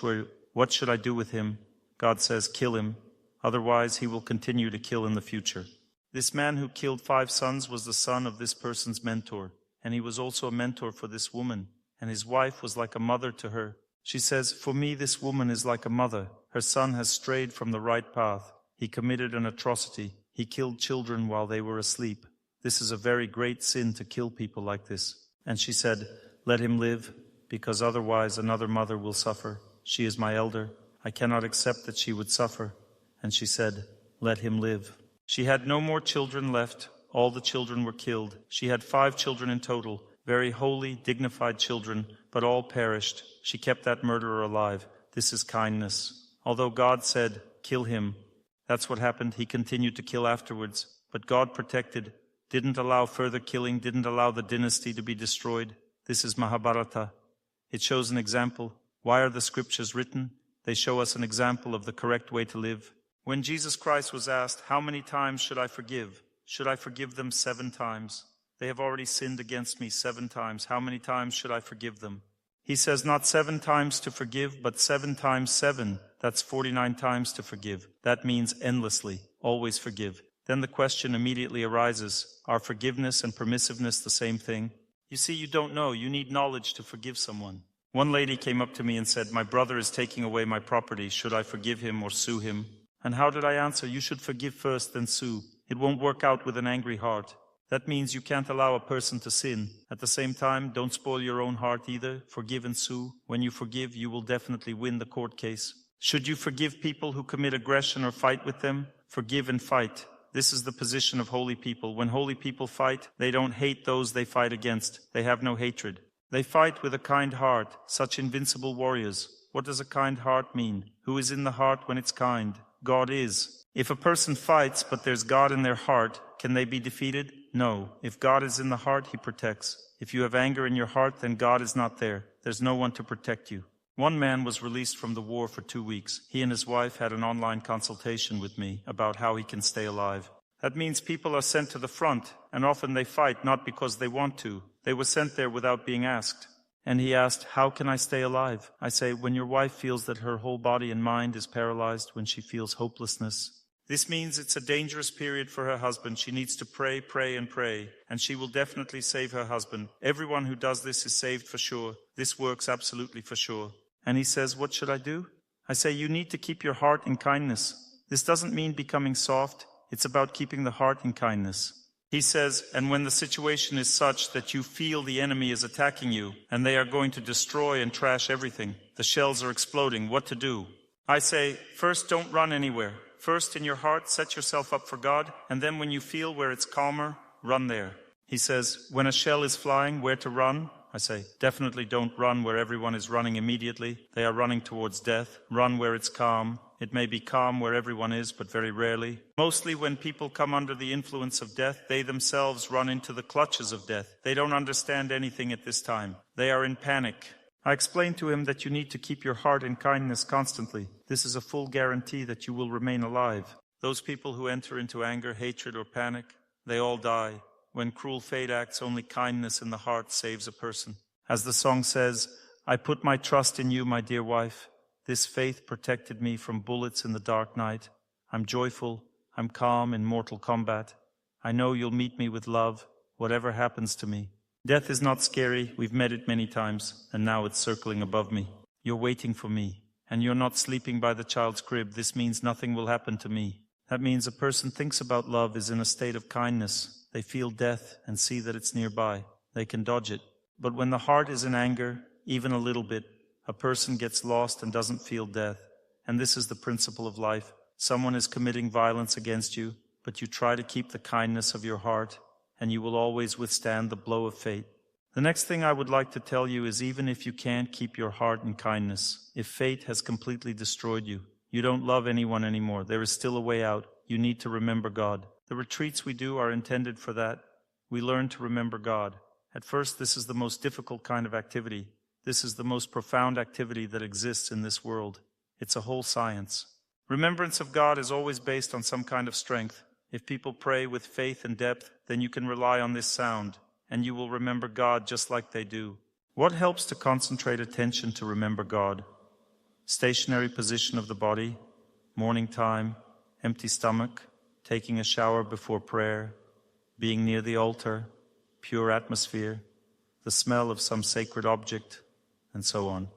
should I do with him? God says, kill him. Otherwise, he will continue to kill in the future. This man who killed 5 sons was the son of this person's mentor. And he was also a mentor for this woman. And his wife was like a mother to her. She says, for me, this woman is like a mother. Her son has strayed from the right path. He committed an atrocity. He killed children while they were asleep. This is a very great sin to kill people like this. And she said, let him live, because otherwise another mother will suffer. She is my elder. I cannot accept that she would suffer. And she said, let him live. She had no more children left. All the children were killed. She had 5 children in total, very holy, dignified children, but all perished. She kept that murderer alive. This is kindness. Although God said, kill him, that's what happened. He continued to kill afterwards. But God protected, didn't allow further killing, didn't allow the dynasty to be destroyed. This is Mahabharata. It shows an example. Why are the scriptures written? They show us an example of the correct way to live. When Jesus Christ was asked, how many times should I forgive? Should I forgive them 7 times? They have already sinned against me 7 times. How many times should I forgive them? He says not 7 times to forgive, but 7 times 7. That's 49 times to forgive. That means endlessly. Always forgive. Then the question immediately arises, are forgiveness and permissiveness the same thing? You see, you don't know. You need knowledge to forgive someone. One lady came up to me and said, my brother is taking away my property. Should I forgive him or sue him? And how did I answer? You should forgive first, then sue. It won't work out with an angry heart. That means you can't allow a person to sin. At the same time, don't spoil your own heart either. Forgive and sue. When you forgive, you will definitely win the court case. Should you forgive people who commit aggression or fight with them? Forgive and fight. This is the position of holy people. When holy people fight, they don't hate those they fight against. They have no hatred. They fight with a kind heart, such invincible warriors. What does a kind heart mean? Who is in the heart when it's kind? God is. If a person fights, but there's God in their heart, can they be defeated? No. If God is in the heart, he protects. If you have anger in your heart, then God is not there. There's no one to protect you. One man was released from the war for 2 weeks. He and his wife had an online consultation with me about how he can stay alive. That means people are sent to the front, and often they fight not because they want to. They were sent there without being asked. And he asked, how can I stay alive? I say, when your wife feels that her whole body and mind is paralyzed, when she feels hopelessness. This means it's a dangerous period for her husband. She needs to pray, pray, and pray, and she will definitely save her husband. Everyone who does this is saved for sure. This works absolutely for sure. And he says, what should I do? I say, you need to keep your heart in kindness. This doesn't mean becoming soft. It's about keeping the heart in kindness. He says, and when the situation is such that you feel the enemy is attacking you, and they are going to destroy and trash everything, the shells are exploding, what to do? I say, first, don't run anywhere. First, in your heart, set yourself up for God, and then when you feel where it's calmer, run there. He says, when a shell is flying, where to run? I say, definitely don't run where everyone is running immediately. They are running towards death. Run where it's calm. It may be calm where everyone is, but very rarely. Mostly when people come under the influence of death, they themselves run into the clutches of death. They don't understand anything at this time. They are in panic. I explained to him that you need to keep your heart in kindness constantly. This is a full guarantee that you will remain alive. Those people who enter into anger, hatred, or panic, they all die. When cruel fate acts, only kindness in the heart saves a person. As the song says, I put my trust in you, my dear wife. This faith protected me from bullets in the dark night. I'm joyful. I'm calm in mortal combat. I know you'll meet me with love, whatever happens to me. Death is not scary. We've met it many times, and now it's circling above me. You're waiting for me, and you're not sleeping by the child's crib. This means nothing will happen to me. That means a person thinks about love is in a state of kindness. They feel death and see that it's nearby. They can dodge it. But when the heart is in anger, even a little bit, a person gets lost and doesn't feel death. And this is the principle of life. Someone is committing violence against you, but you try to keep the kindness of your heart, and you will always withstand the blow of fate. The next thing I would like to tell you is even if you can't keep your heart in kindness, if fate has completely destroyed you, you don't love anyone anymore, there is still a way out. You need to remember God. The retreats we do are intended for that. We learn to remember God. At first, this is the most difficult kind of activity. This is the most profound activity that exists in this world. It's a whole science. Remembrance of God is always based on some kind of strength. If people pray with faith and depth, then you can rely on this sound, and you will remember God just like they do. What helps to concentrate attention to remember God? Stationary position of the body, morning time, empty stomach, taking a shower before prayer, being near the altar, pure atmosphere, the smell of some sacred object, and so on.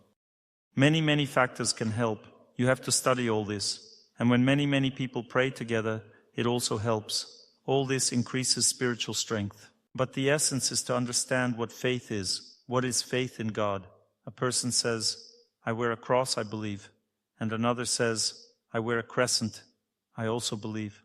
Many, many factors can help. You have to study all this. And when many, many people pray together, it also helps. All this increases spiritual strength. But the essence is to understand what faith is. What is faith in God? A person says, I wear a cross, I believe. And another says, I wear a crescent. I also believe.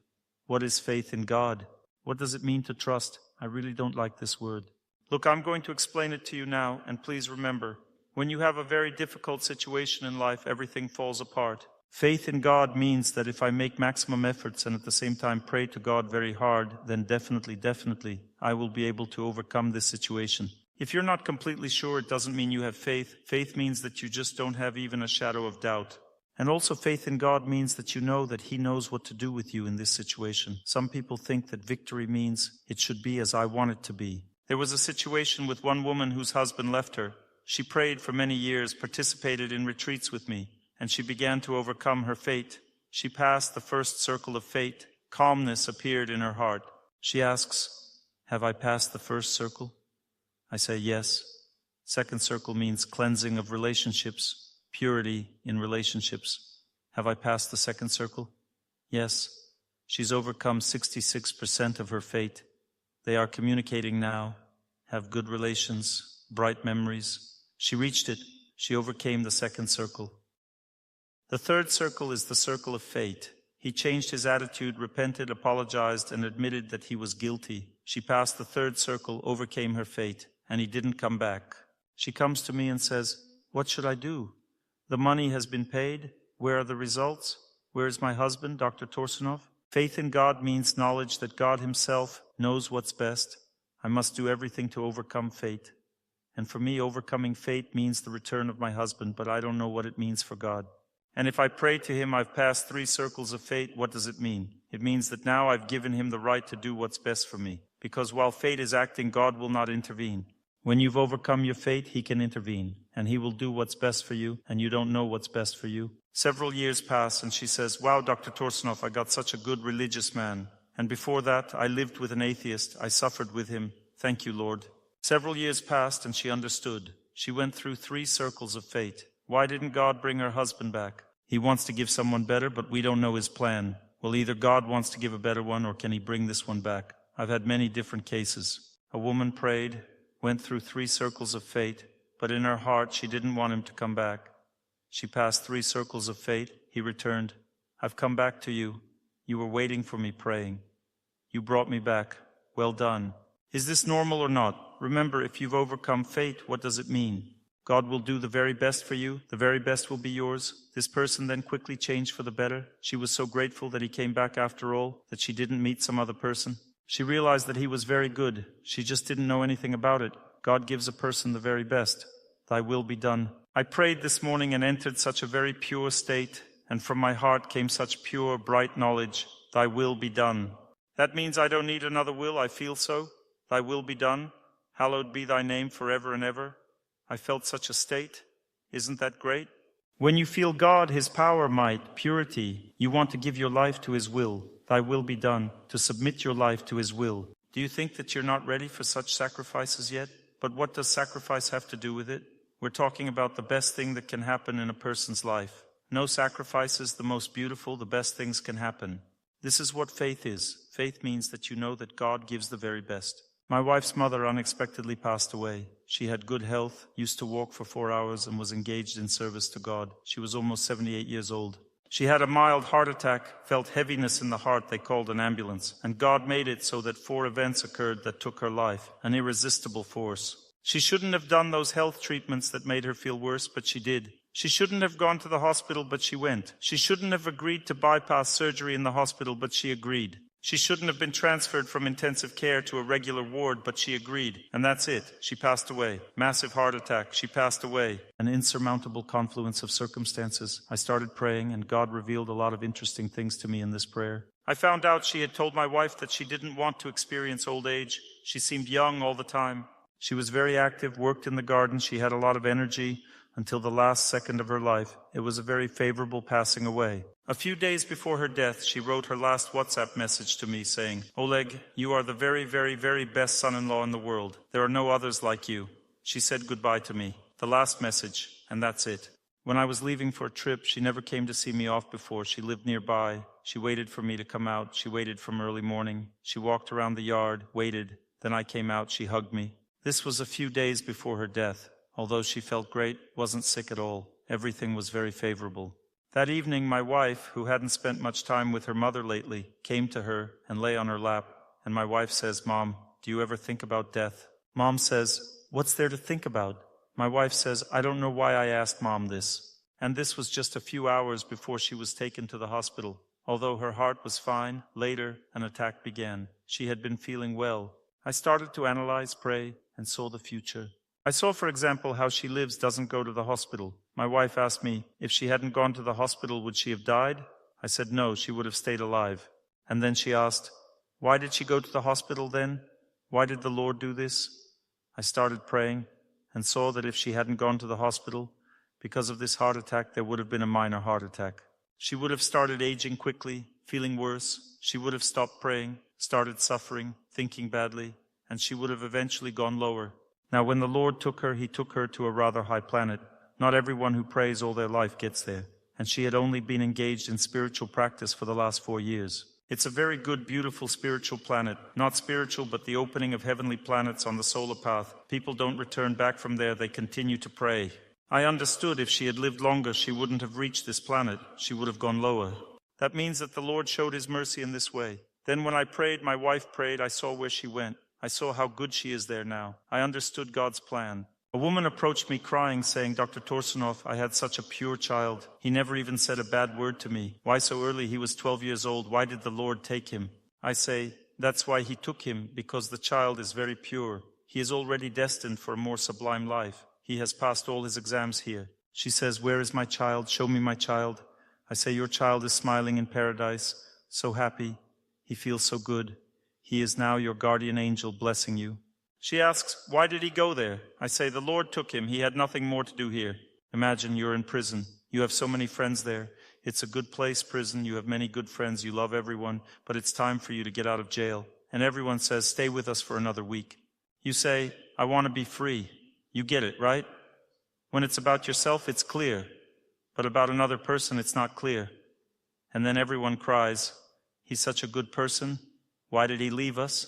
What is faith in God? What does it mean to trust? I really don't like this word. Look, I'm going to explain it to you now, and please remember, when you have a very difficult situation in life, everything falls apart. Faith in God means that if I make maximum efforts and at the same time pray to God very hard, then definitely, I will be able to overcome this situation. If you're not completely sure, it doesn't mean you have faith. Faith means that you just don't have even a shadow of doubt. And also faith in God means that you know that He knows what to do with you in this situation. Some people think that victory means it should be as I want it to be. There was a situation with one woman whose husband left her. She prayed for many years, participated in retreats with me, and she began to overcome her fate. She passed the first circle of fate. Calmness appeared in her heart. She asks, have I passed the first circle? I say yes. Second circle means cleansing of relationships. Purity in relationships. Have I passed the second circle? Yes. She's overcome 66% of her fate. They are communicating now, have good relations, bright memories. She reached it. She overcame the second circle. The third circle is the circle of fate. He changed his attitude, repented, apologized, and admitted that he was guilty. She passed the third circle, overcame her fate, and he didn't come back. She comes to me and says, what should I do? The money has been paid. Where are the results? Where is my husband, Dr. Torsunov? Faith in God means knowledge that God Himself knows what's best. I must do everything to overcome fate. And for me, overcoming fate means the return of my husband, but I don't know what it means for God. And if I pray to him, I've passed 3 circles of fate, what does it mean? It means that now I've given him the right to do what's best for me. Because while fate is acting, God will not intervene. When you've overcome your fate, he can intervene. And he will do what's best for you, and you don't know what's best for you. Several years pass, and she says, wow, Dr. Torsunov, I got such a good religious man. And before that, I lived with an atheist. I suffered with him. Thank you, Lord. Several years passed, and she understood. She went through 3 circles of fate. Why didn't God bring her husband back? He wants to give someone better, but we don't know his plan. Well, either God wants to give a better one, or can he bring this one back? I've had many different cases. A woman prayed, went through 3 circles of fate, but in her heart she didn't want him to come back. She passed 3 circles of fate. He returned. I've come back to you. You were waiting for me praying. You brought me back. Well done. Is this normal or not? Remember, if you've overcome fate, what does it mean? God will do the very best for you. The very best will be yours. This person then quickly changed for the better. She was so grateful that he came back after all, that she didn't meet some other person. She realized that he was very good. She just didn't know anything about it. God gives a person the very best. Thy will be done. I prayed this morning and entered such a very pure state, and from my heart came such pure, bright knowledge. Thy will be done. That means I don't need another will. I feel so. Thy will be done. Hallowed be thy name forever and ever. I felt such a state. Isn't that great? When you feel God, his power, might, purity, you want to give your life to his will. Thy will be done, to submit your life to his will. Do you think that you're not ready for such sacrifices yet? But what does sacrifice have to do with it? We're talking about the best thing that can happen in a person's life. No sacrifice is the most beautiful, the best things can happen. This is what faith is. Faith means that you know that God gives the very best. My wife's mother unexpectedly passed away. She had good health, used to walk for 4 hours, and was engaged in service to God. She was almost 78 years old. She had a mild heart attack, felt heaviness in the heart. They called an ambulance. And God made it so that 4 events occurred that took her life, an irresistible force. She shouldn't have done those health treatments that made her feel worse, but she did. She shouldn't have gone to the hospital, but she went. She shouldn't have agreed to bypass surgery in the hospital, but she agreed. She shouldn't have been transferred from intensive care to a regular ward, but she agreed. And that's it. She passed away. Massive heart attack. She passed away. An insurmountable confluence of circumstances. I started praying, and God revealed a lot of interesting things to me in this prayer. I found out she had told my wife that she didn't want to experience old age. She seemed young all the time. She was very active, worked in the garden. She had a lot of energy until the last second of her life. It was a very favorable passing away. A few days before her death, she wrote her last WhatsApp message to me saying, Oleg, you are the very, very, very best son-in-law in the world. There are no others like you. She said goodbye to me. The last message, and that's it. When I was leaving for a trip, she never came to see me off before. She lived nearby. She waited for me to come out. She waited from early morning. She walked around the yard, waited. Then I came out. She hugged me. This was a few days before her death. Although she felt great, wasn't sick at all. Everything was very favorable. That evening, my wife, who hadn't spent much time with her mother lately, came to her and lay on her lap. And my wife says, Mom, do you ever think about death? Mom says, what's there to think about? My wife says, I don't know why I asked Mom this. And this was just a few hours before she was taken to the hospital. Although her heart was fine, later an attack began. She had been feeling well. I started to analyze, pray, and saw the future. I saw, for example, how she lives, doesn't go to the hospital. My wife asked me, if she hadn't gone to the hospital, would she have died? I said no, she would have stayed alive. And then she asked, why did she go to the hospital then? Why did the Lord do this? I started praying and saw that if she hadn't gone to the hospital, because of this heart attack, there would have been a minor heart attack. She would have started aging quickly, feeling worse. She would have stopped praying, started suffering, thinking badly, and she would have eventually gone lower. Now, when the Lord took her, he took her to a rather high planet. Not everyone who prays all their life gets there. And she had only been engaged in spiritual practice for the last 4 years. It's a very good, beautiful spiritual planet. Not spiritual, but the opening of heavenly planets on the solar path. People don't return back from there. They continue to pray. I understood if she had lived longer, she wouldn't have reached this planet. She would have gone lower. That means that the Lord showed his mercy in this way. Then when I prayed, my wife prayed, I saw where she went. I saw how good she is there now. I understood God's plan. A woman approached me crying, saying, Dr. Torsunov, I had such a pure child. He never even said a bad word to me. Why so early? He was 12 years old. Why did the Lord take him? I say, that's why he took him, because the child is very pure. He is already destined for a more sublime life. He has passed all his exams here. She says, "Where is my child? Show me my child." I say, "Your child is smiling in paradise, so happy. He feels so good. He is now your guardian angel blessing you." She asks, "Why did he go there?" I say, "The Lord took him. He had nothing more to do here." Imagine you're in prison. You have so many friends there. It's a good place, prison. You have many good friends. You love everyone. But it's time for you to get out of jail. And everyone says, "Stay with us for another week." You say, "I want to be free." You get it, right? When it's about yourself, it's clear. But about another person, it's not clear. And then everyone cries, "He's such a good person. Why did he leave us?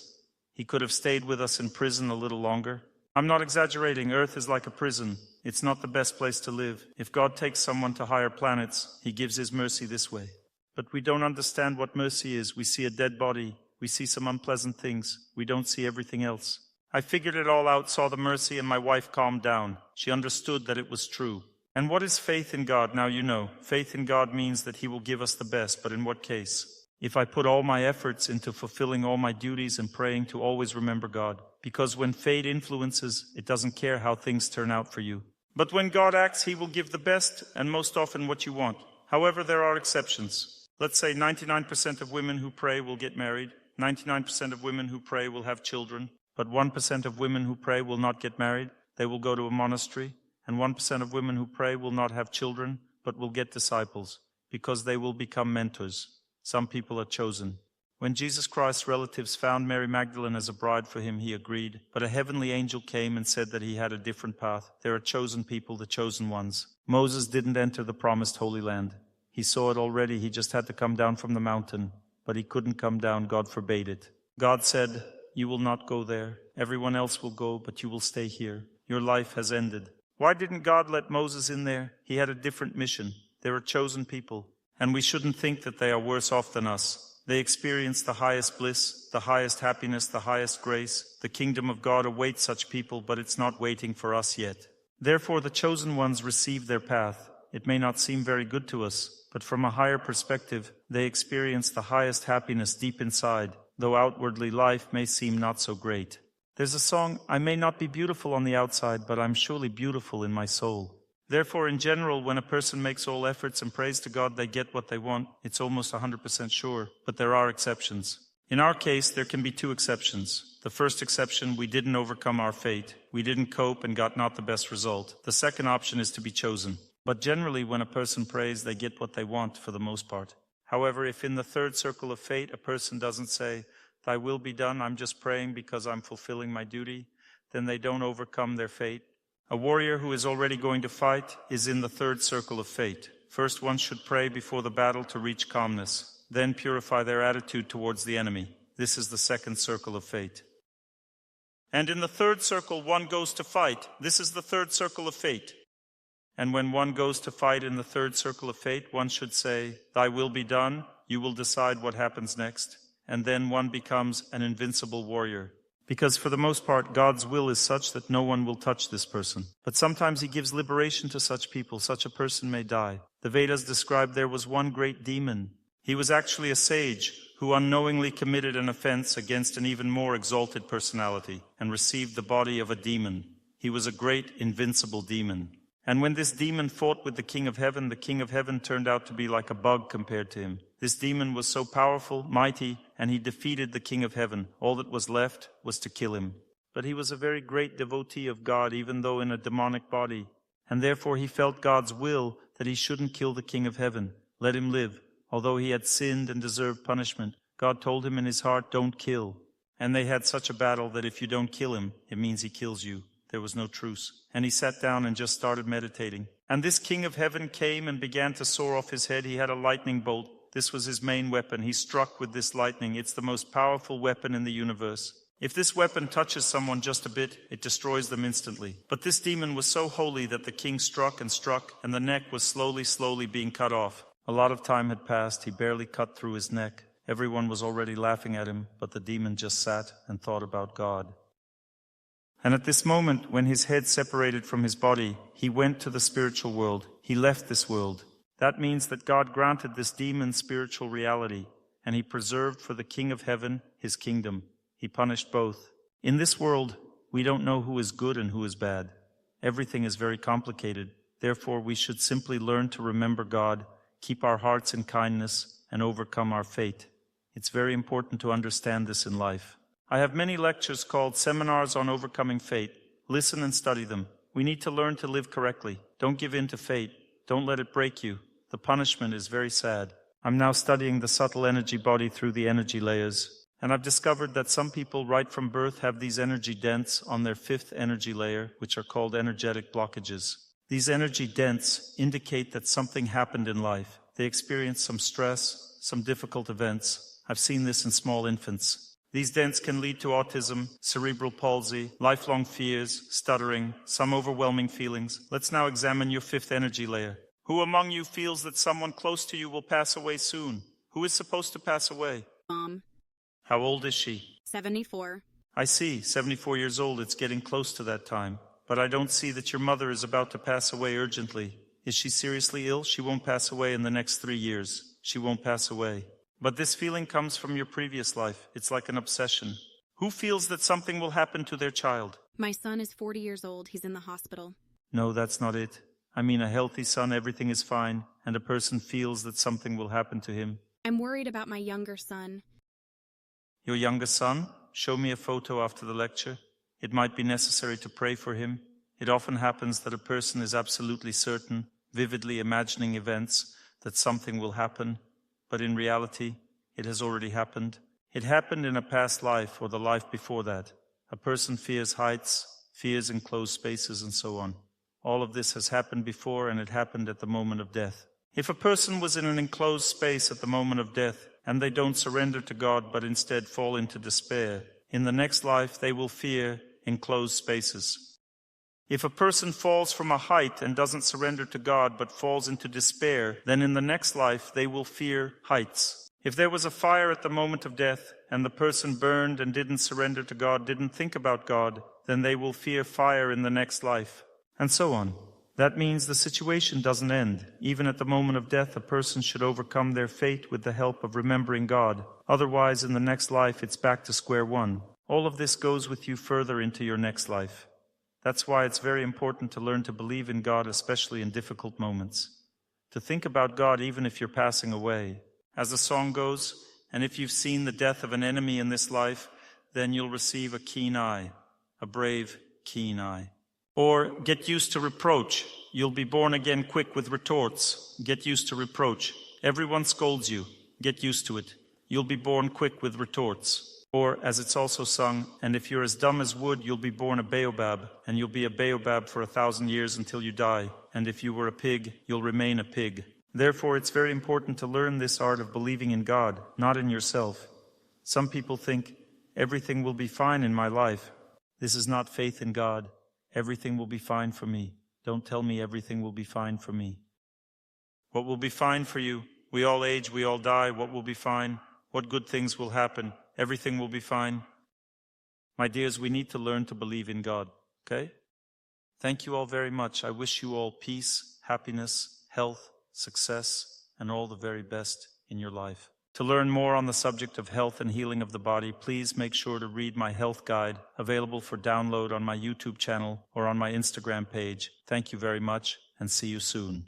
He could have stayed with us in prison a little longer." I'm not exaggerating. Earth is like a prison. It's not the best place to live. If God takes someone to higher planets, he gives his mercy this way. But we don't understand what mercy is. We see a dead body. We see some unpleasant things. We don't see everything else. I figured it all out, saw the mercy, and my wife calmed down. She understood that it was true. And what is faith in God? Now you know. Faith in God means that he will give us the best, but in what case? If I put all my efforts into fulfilling all my duties and praying to always remember God. Because when fate influences, it doesn't care how things turn out for you. But when God acts, he will give the best and most often what you want. However, there are exceptions. Let's say 99% of women who pray will get married. 99% of women who pray will have children. But 1% of women who pray will not get married. They will go to a monastery. And 1% of women who pray will not have children, but will get disciples, because they will become mentors. Some people are chosen. When Jesus Christ's relatives found Mary Magdalene as a bride for him, he agreed. But a heavenly angel came and said that he had a different path. There are chosen people, the chosen ones. Moses didn't enter the promised Holy Land. He saw it already. He just had to come down from the mountain. But he couldn't come down. God forbade it. God said, "You will not go there. Everyone else will go, but you will stay here. Your life has ended." Why didn't God let Moses in there? He had a different mission. They were chosen people. And we shouldn't think that they are worse off than us. They experience the highest bliss, the highest happiness, the highest grace. The kingdom of God awaits such people, but it's not waiting for us yet. Therefore, the chosen ones receive their path. It may not seem very good to us, but from a higher perspective, they experience the highest happiness deep inside, though outwardly life may seem not so great. There's a song, "I may not be beautiful on the outside, but I'm surely beautiful in my soul." Therefore, in general, when a person makes all efforts and prays to God, they get what they want. It's almost 100% sure, but there are exceptions. In our case, there can be two exceptions. The first exception, we didn't overcome our fate. We didn't cope and got not the best result. The second option is to be chosen. But generally, when a person prays, they get what they want for the most part. However, if in the third circle of fate, a person doesn't say, "Thy will be done, I'm just praying because I'm fulfilling my duty," then they don't overcome their fate. A warrior who is already going to fight is in the third circle of fate. First, one should pray before the battle to reach calmness, then purify their attitude towards the enemy. This is the second circle of fate. And in the third circle, one goes to fight. This is the third circle of fate. And when one goes to fight in the third circle of fate, one should say, "Thy will be done, you will decide what happens next." And then one becomes an invincible warrior. Because for the most part, God's will is such that no one will touch this person. But sometimes he gives liberation to such people. Such a person may die. The Vedas describe there was one great demon. He was actually a sage who unknowingly committed an offense against an even more exalted personality and received the body of a demon. He was a great invincible demon. And when this demon fought with the King of Heaven, the King of Heaven turned out to be like a bug compared to him. This demon was so powerful, mighty, and he defeated the King of Heaven. All that was left was to kill him. But he was a very great devotee of God, even though in a demonic body. And therefore he felt God's will that he shouldn't kill the King of Heaven. Let him live. Although he had sinned and deserved punishment, God told him in his heart, "Don't kill." And they had such a battle that if you don't kill him, it means he kills you. There was no truce. And he sat down and just started meditating. And this King of Heaven came and began to soar off his head. He had a lightning bolt. This was his main weapon. He struck with this lightning. It's the most powerful weapon in the universe. If this weapon touches someone just a bit, it destroys them instantly. But this demon was so holy that the king struck, and the neck was slowly being cut off. A lot of time had passed. He barely cut through his neck. Everyone was already laughing at him, but the demon just sat and thought about God. And at this moment, when his head separated from his body, he went to the spiritual world. He left this world. That means that God granted this demon spiritual reality, and he preserved for the King of Heaven his kingdom. He punished both. In this world, We don't know who is good and who is bad. Everything is very complicated. Therefore, we should simply learn to remember God, keep our hearts in kindness, and overcome our fate. It's very important to understand this in life. I have many lectures called Seminars on Overcoming Fate. Listen and study them. We need to learn to live correctly. Don't give in to fate. Don't let it break you. The punishment is very sad. I'm now studying the subtle energy body through the energy layers. And I've discovered that some people right from birth have these energy dents on their fifth energy layer, which are called energetic blockages. These energy dents indicate that something happened in life. They experienced some stress, some difficult events. I've seen this in small infants. These dents can lead to autism, cerebral palsy, lifelong fears, stuttering, some overwhelming feelings. Let's now examine your fifth energy layer. Who among you feels that someone close to you will pass away soon? Who is supposed to pass away? Mom. How old is she? 74. I see, 74 years old. It's getting close to that time. But I don't see that your mother is about to pass away urgently. Is she seriously ill? She won't pass away in the next 3 years. She won't pass away. But this feeling comes from your previous life. It's like an obsession. Who feels that something will happen to their child? My son is 40 years old. He's in the hospital. No, that's not it. I mean, a healthy son, everything is fine, and a person feels that something will happen to him. I'm worried about my younger son. Your younger son? Show me a photo after the lecture. It might be necessary to pray for him. It often happens that a person is absolutely certain, vividly imagining events, that something will happen, but in reality, it has already happened. It happened in a past life or the life before that. A person fears heights, fears enclosed spaces, and so on. All of this has happened before, and it happened at the moment of death. If a person was in an enclosed space at the moment of death, and they don't surrender to God but instead fall into despair, in the next life they will fear enclosed spaces. If a person falls from a height and doesn't surrender to God but falls into despair, then in the next life they will fear heights. If there was a fire at the moment of death, and the person burned and didn't surrender to God, didn't think about God, then they will fear fire in the next life. And so on. That means the situation doesn't end. Even at the moment of death, a person should overcome their fate with the help of remembering God. Otherwise, in the next life, it's back to square one. All of this goes with you further into your next life. That's why it's very important to learn to believe in God, especially in difficult moments. To think about God even if you're passing away. As the song goes, and if you've seen the death of an enemy in this life, then you'll receive a keen eye, a brave, keen eye. Or get used to reproach. You'll be born again quick with retorts. Get used to reproach. Everyone scolds you. Get used to it. You'll be born quick with retorts. Or, as it's also sung, and if you're as dumb as wood, you'll be born a baobab, and you'll be a baobab for 1,000 years until you die. And if you were a pig, you'll remain a pig. Therefore, it's very important to learn this art of believing in God, not in yourself. Some people think, everything will be fine in my life. This is not faith in God. Everything will be fine for me. Don't tell me everything will be fine for me. What will be fine for you? We all age, we all die. What will be fine? What good things will happen? Everything will be fine. My dears, we need to learn to believe in God, okay? Thank you all very much. I wish you all peace, happiness, health, success, and all the very best in your life. To learn more on the subject of health and healing of the body, please make sure to read my health guide, available for download on my YouTube channel or on my Instagram page. Thank you very much, and see you soon.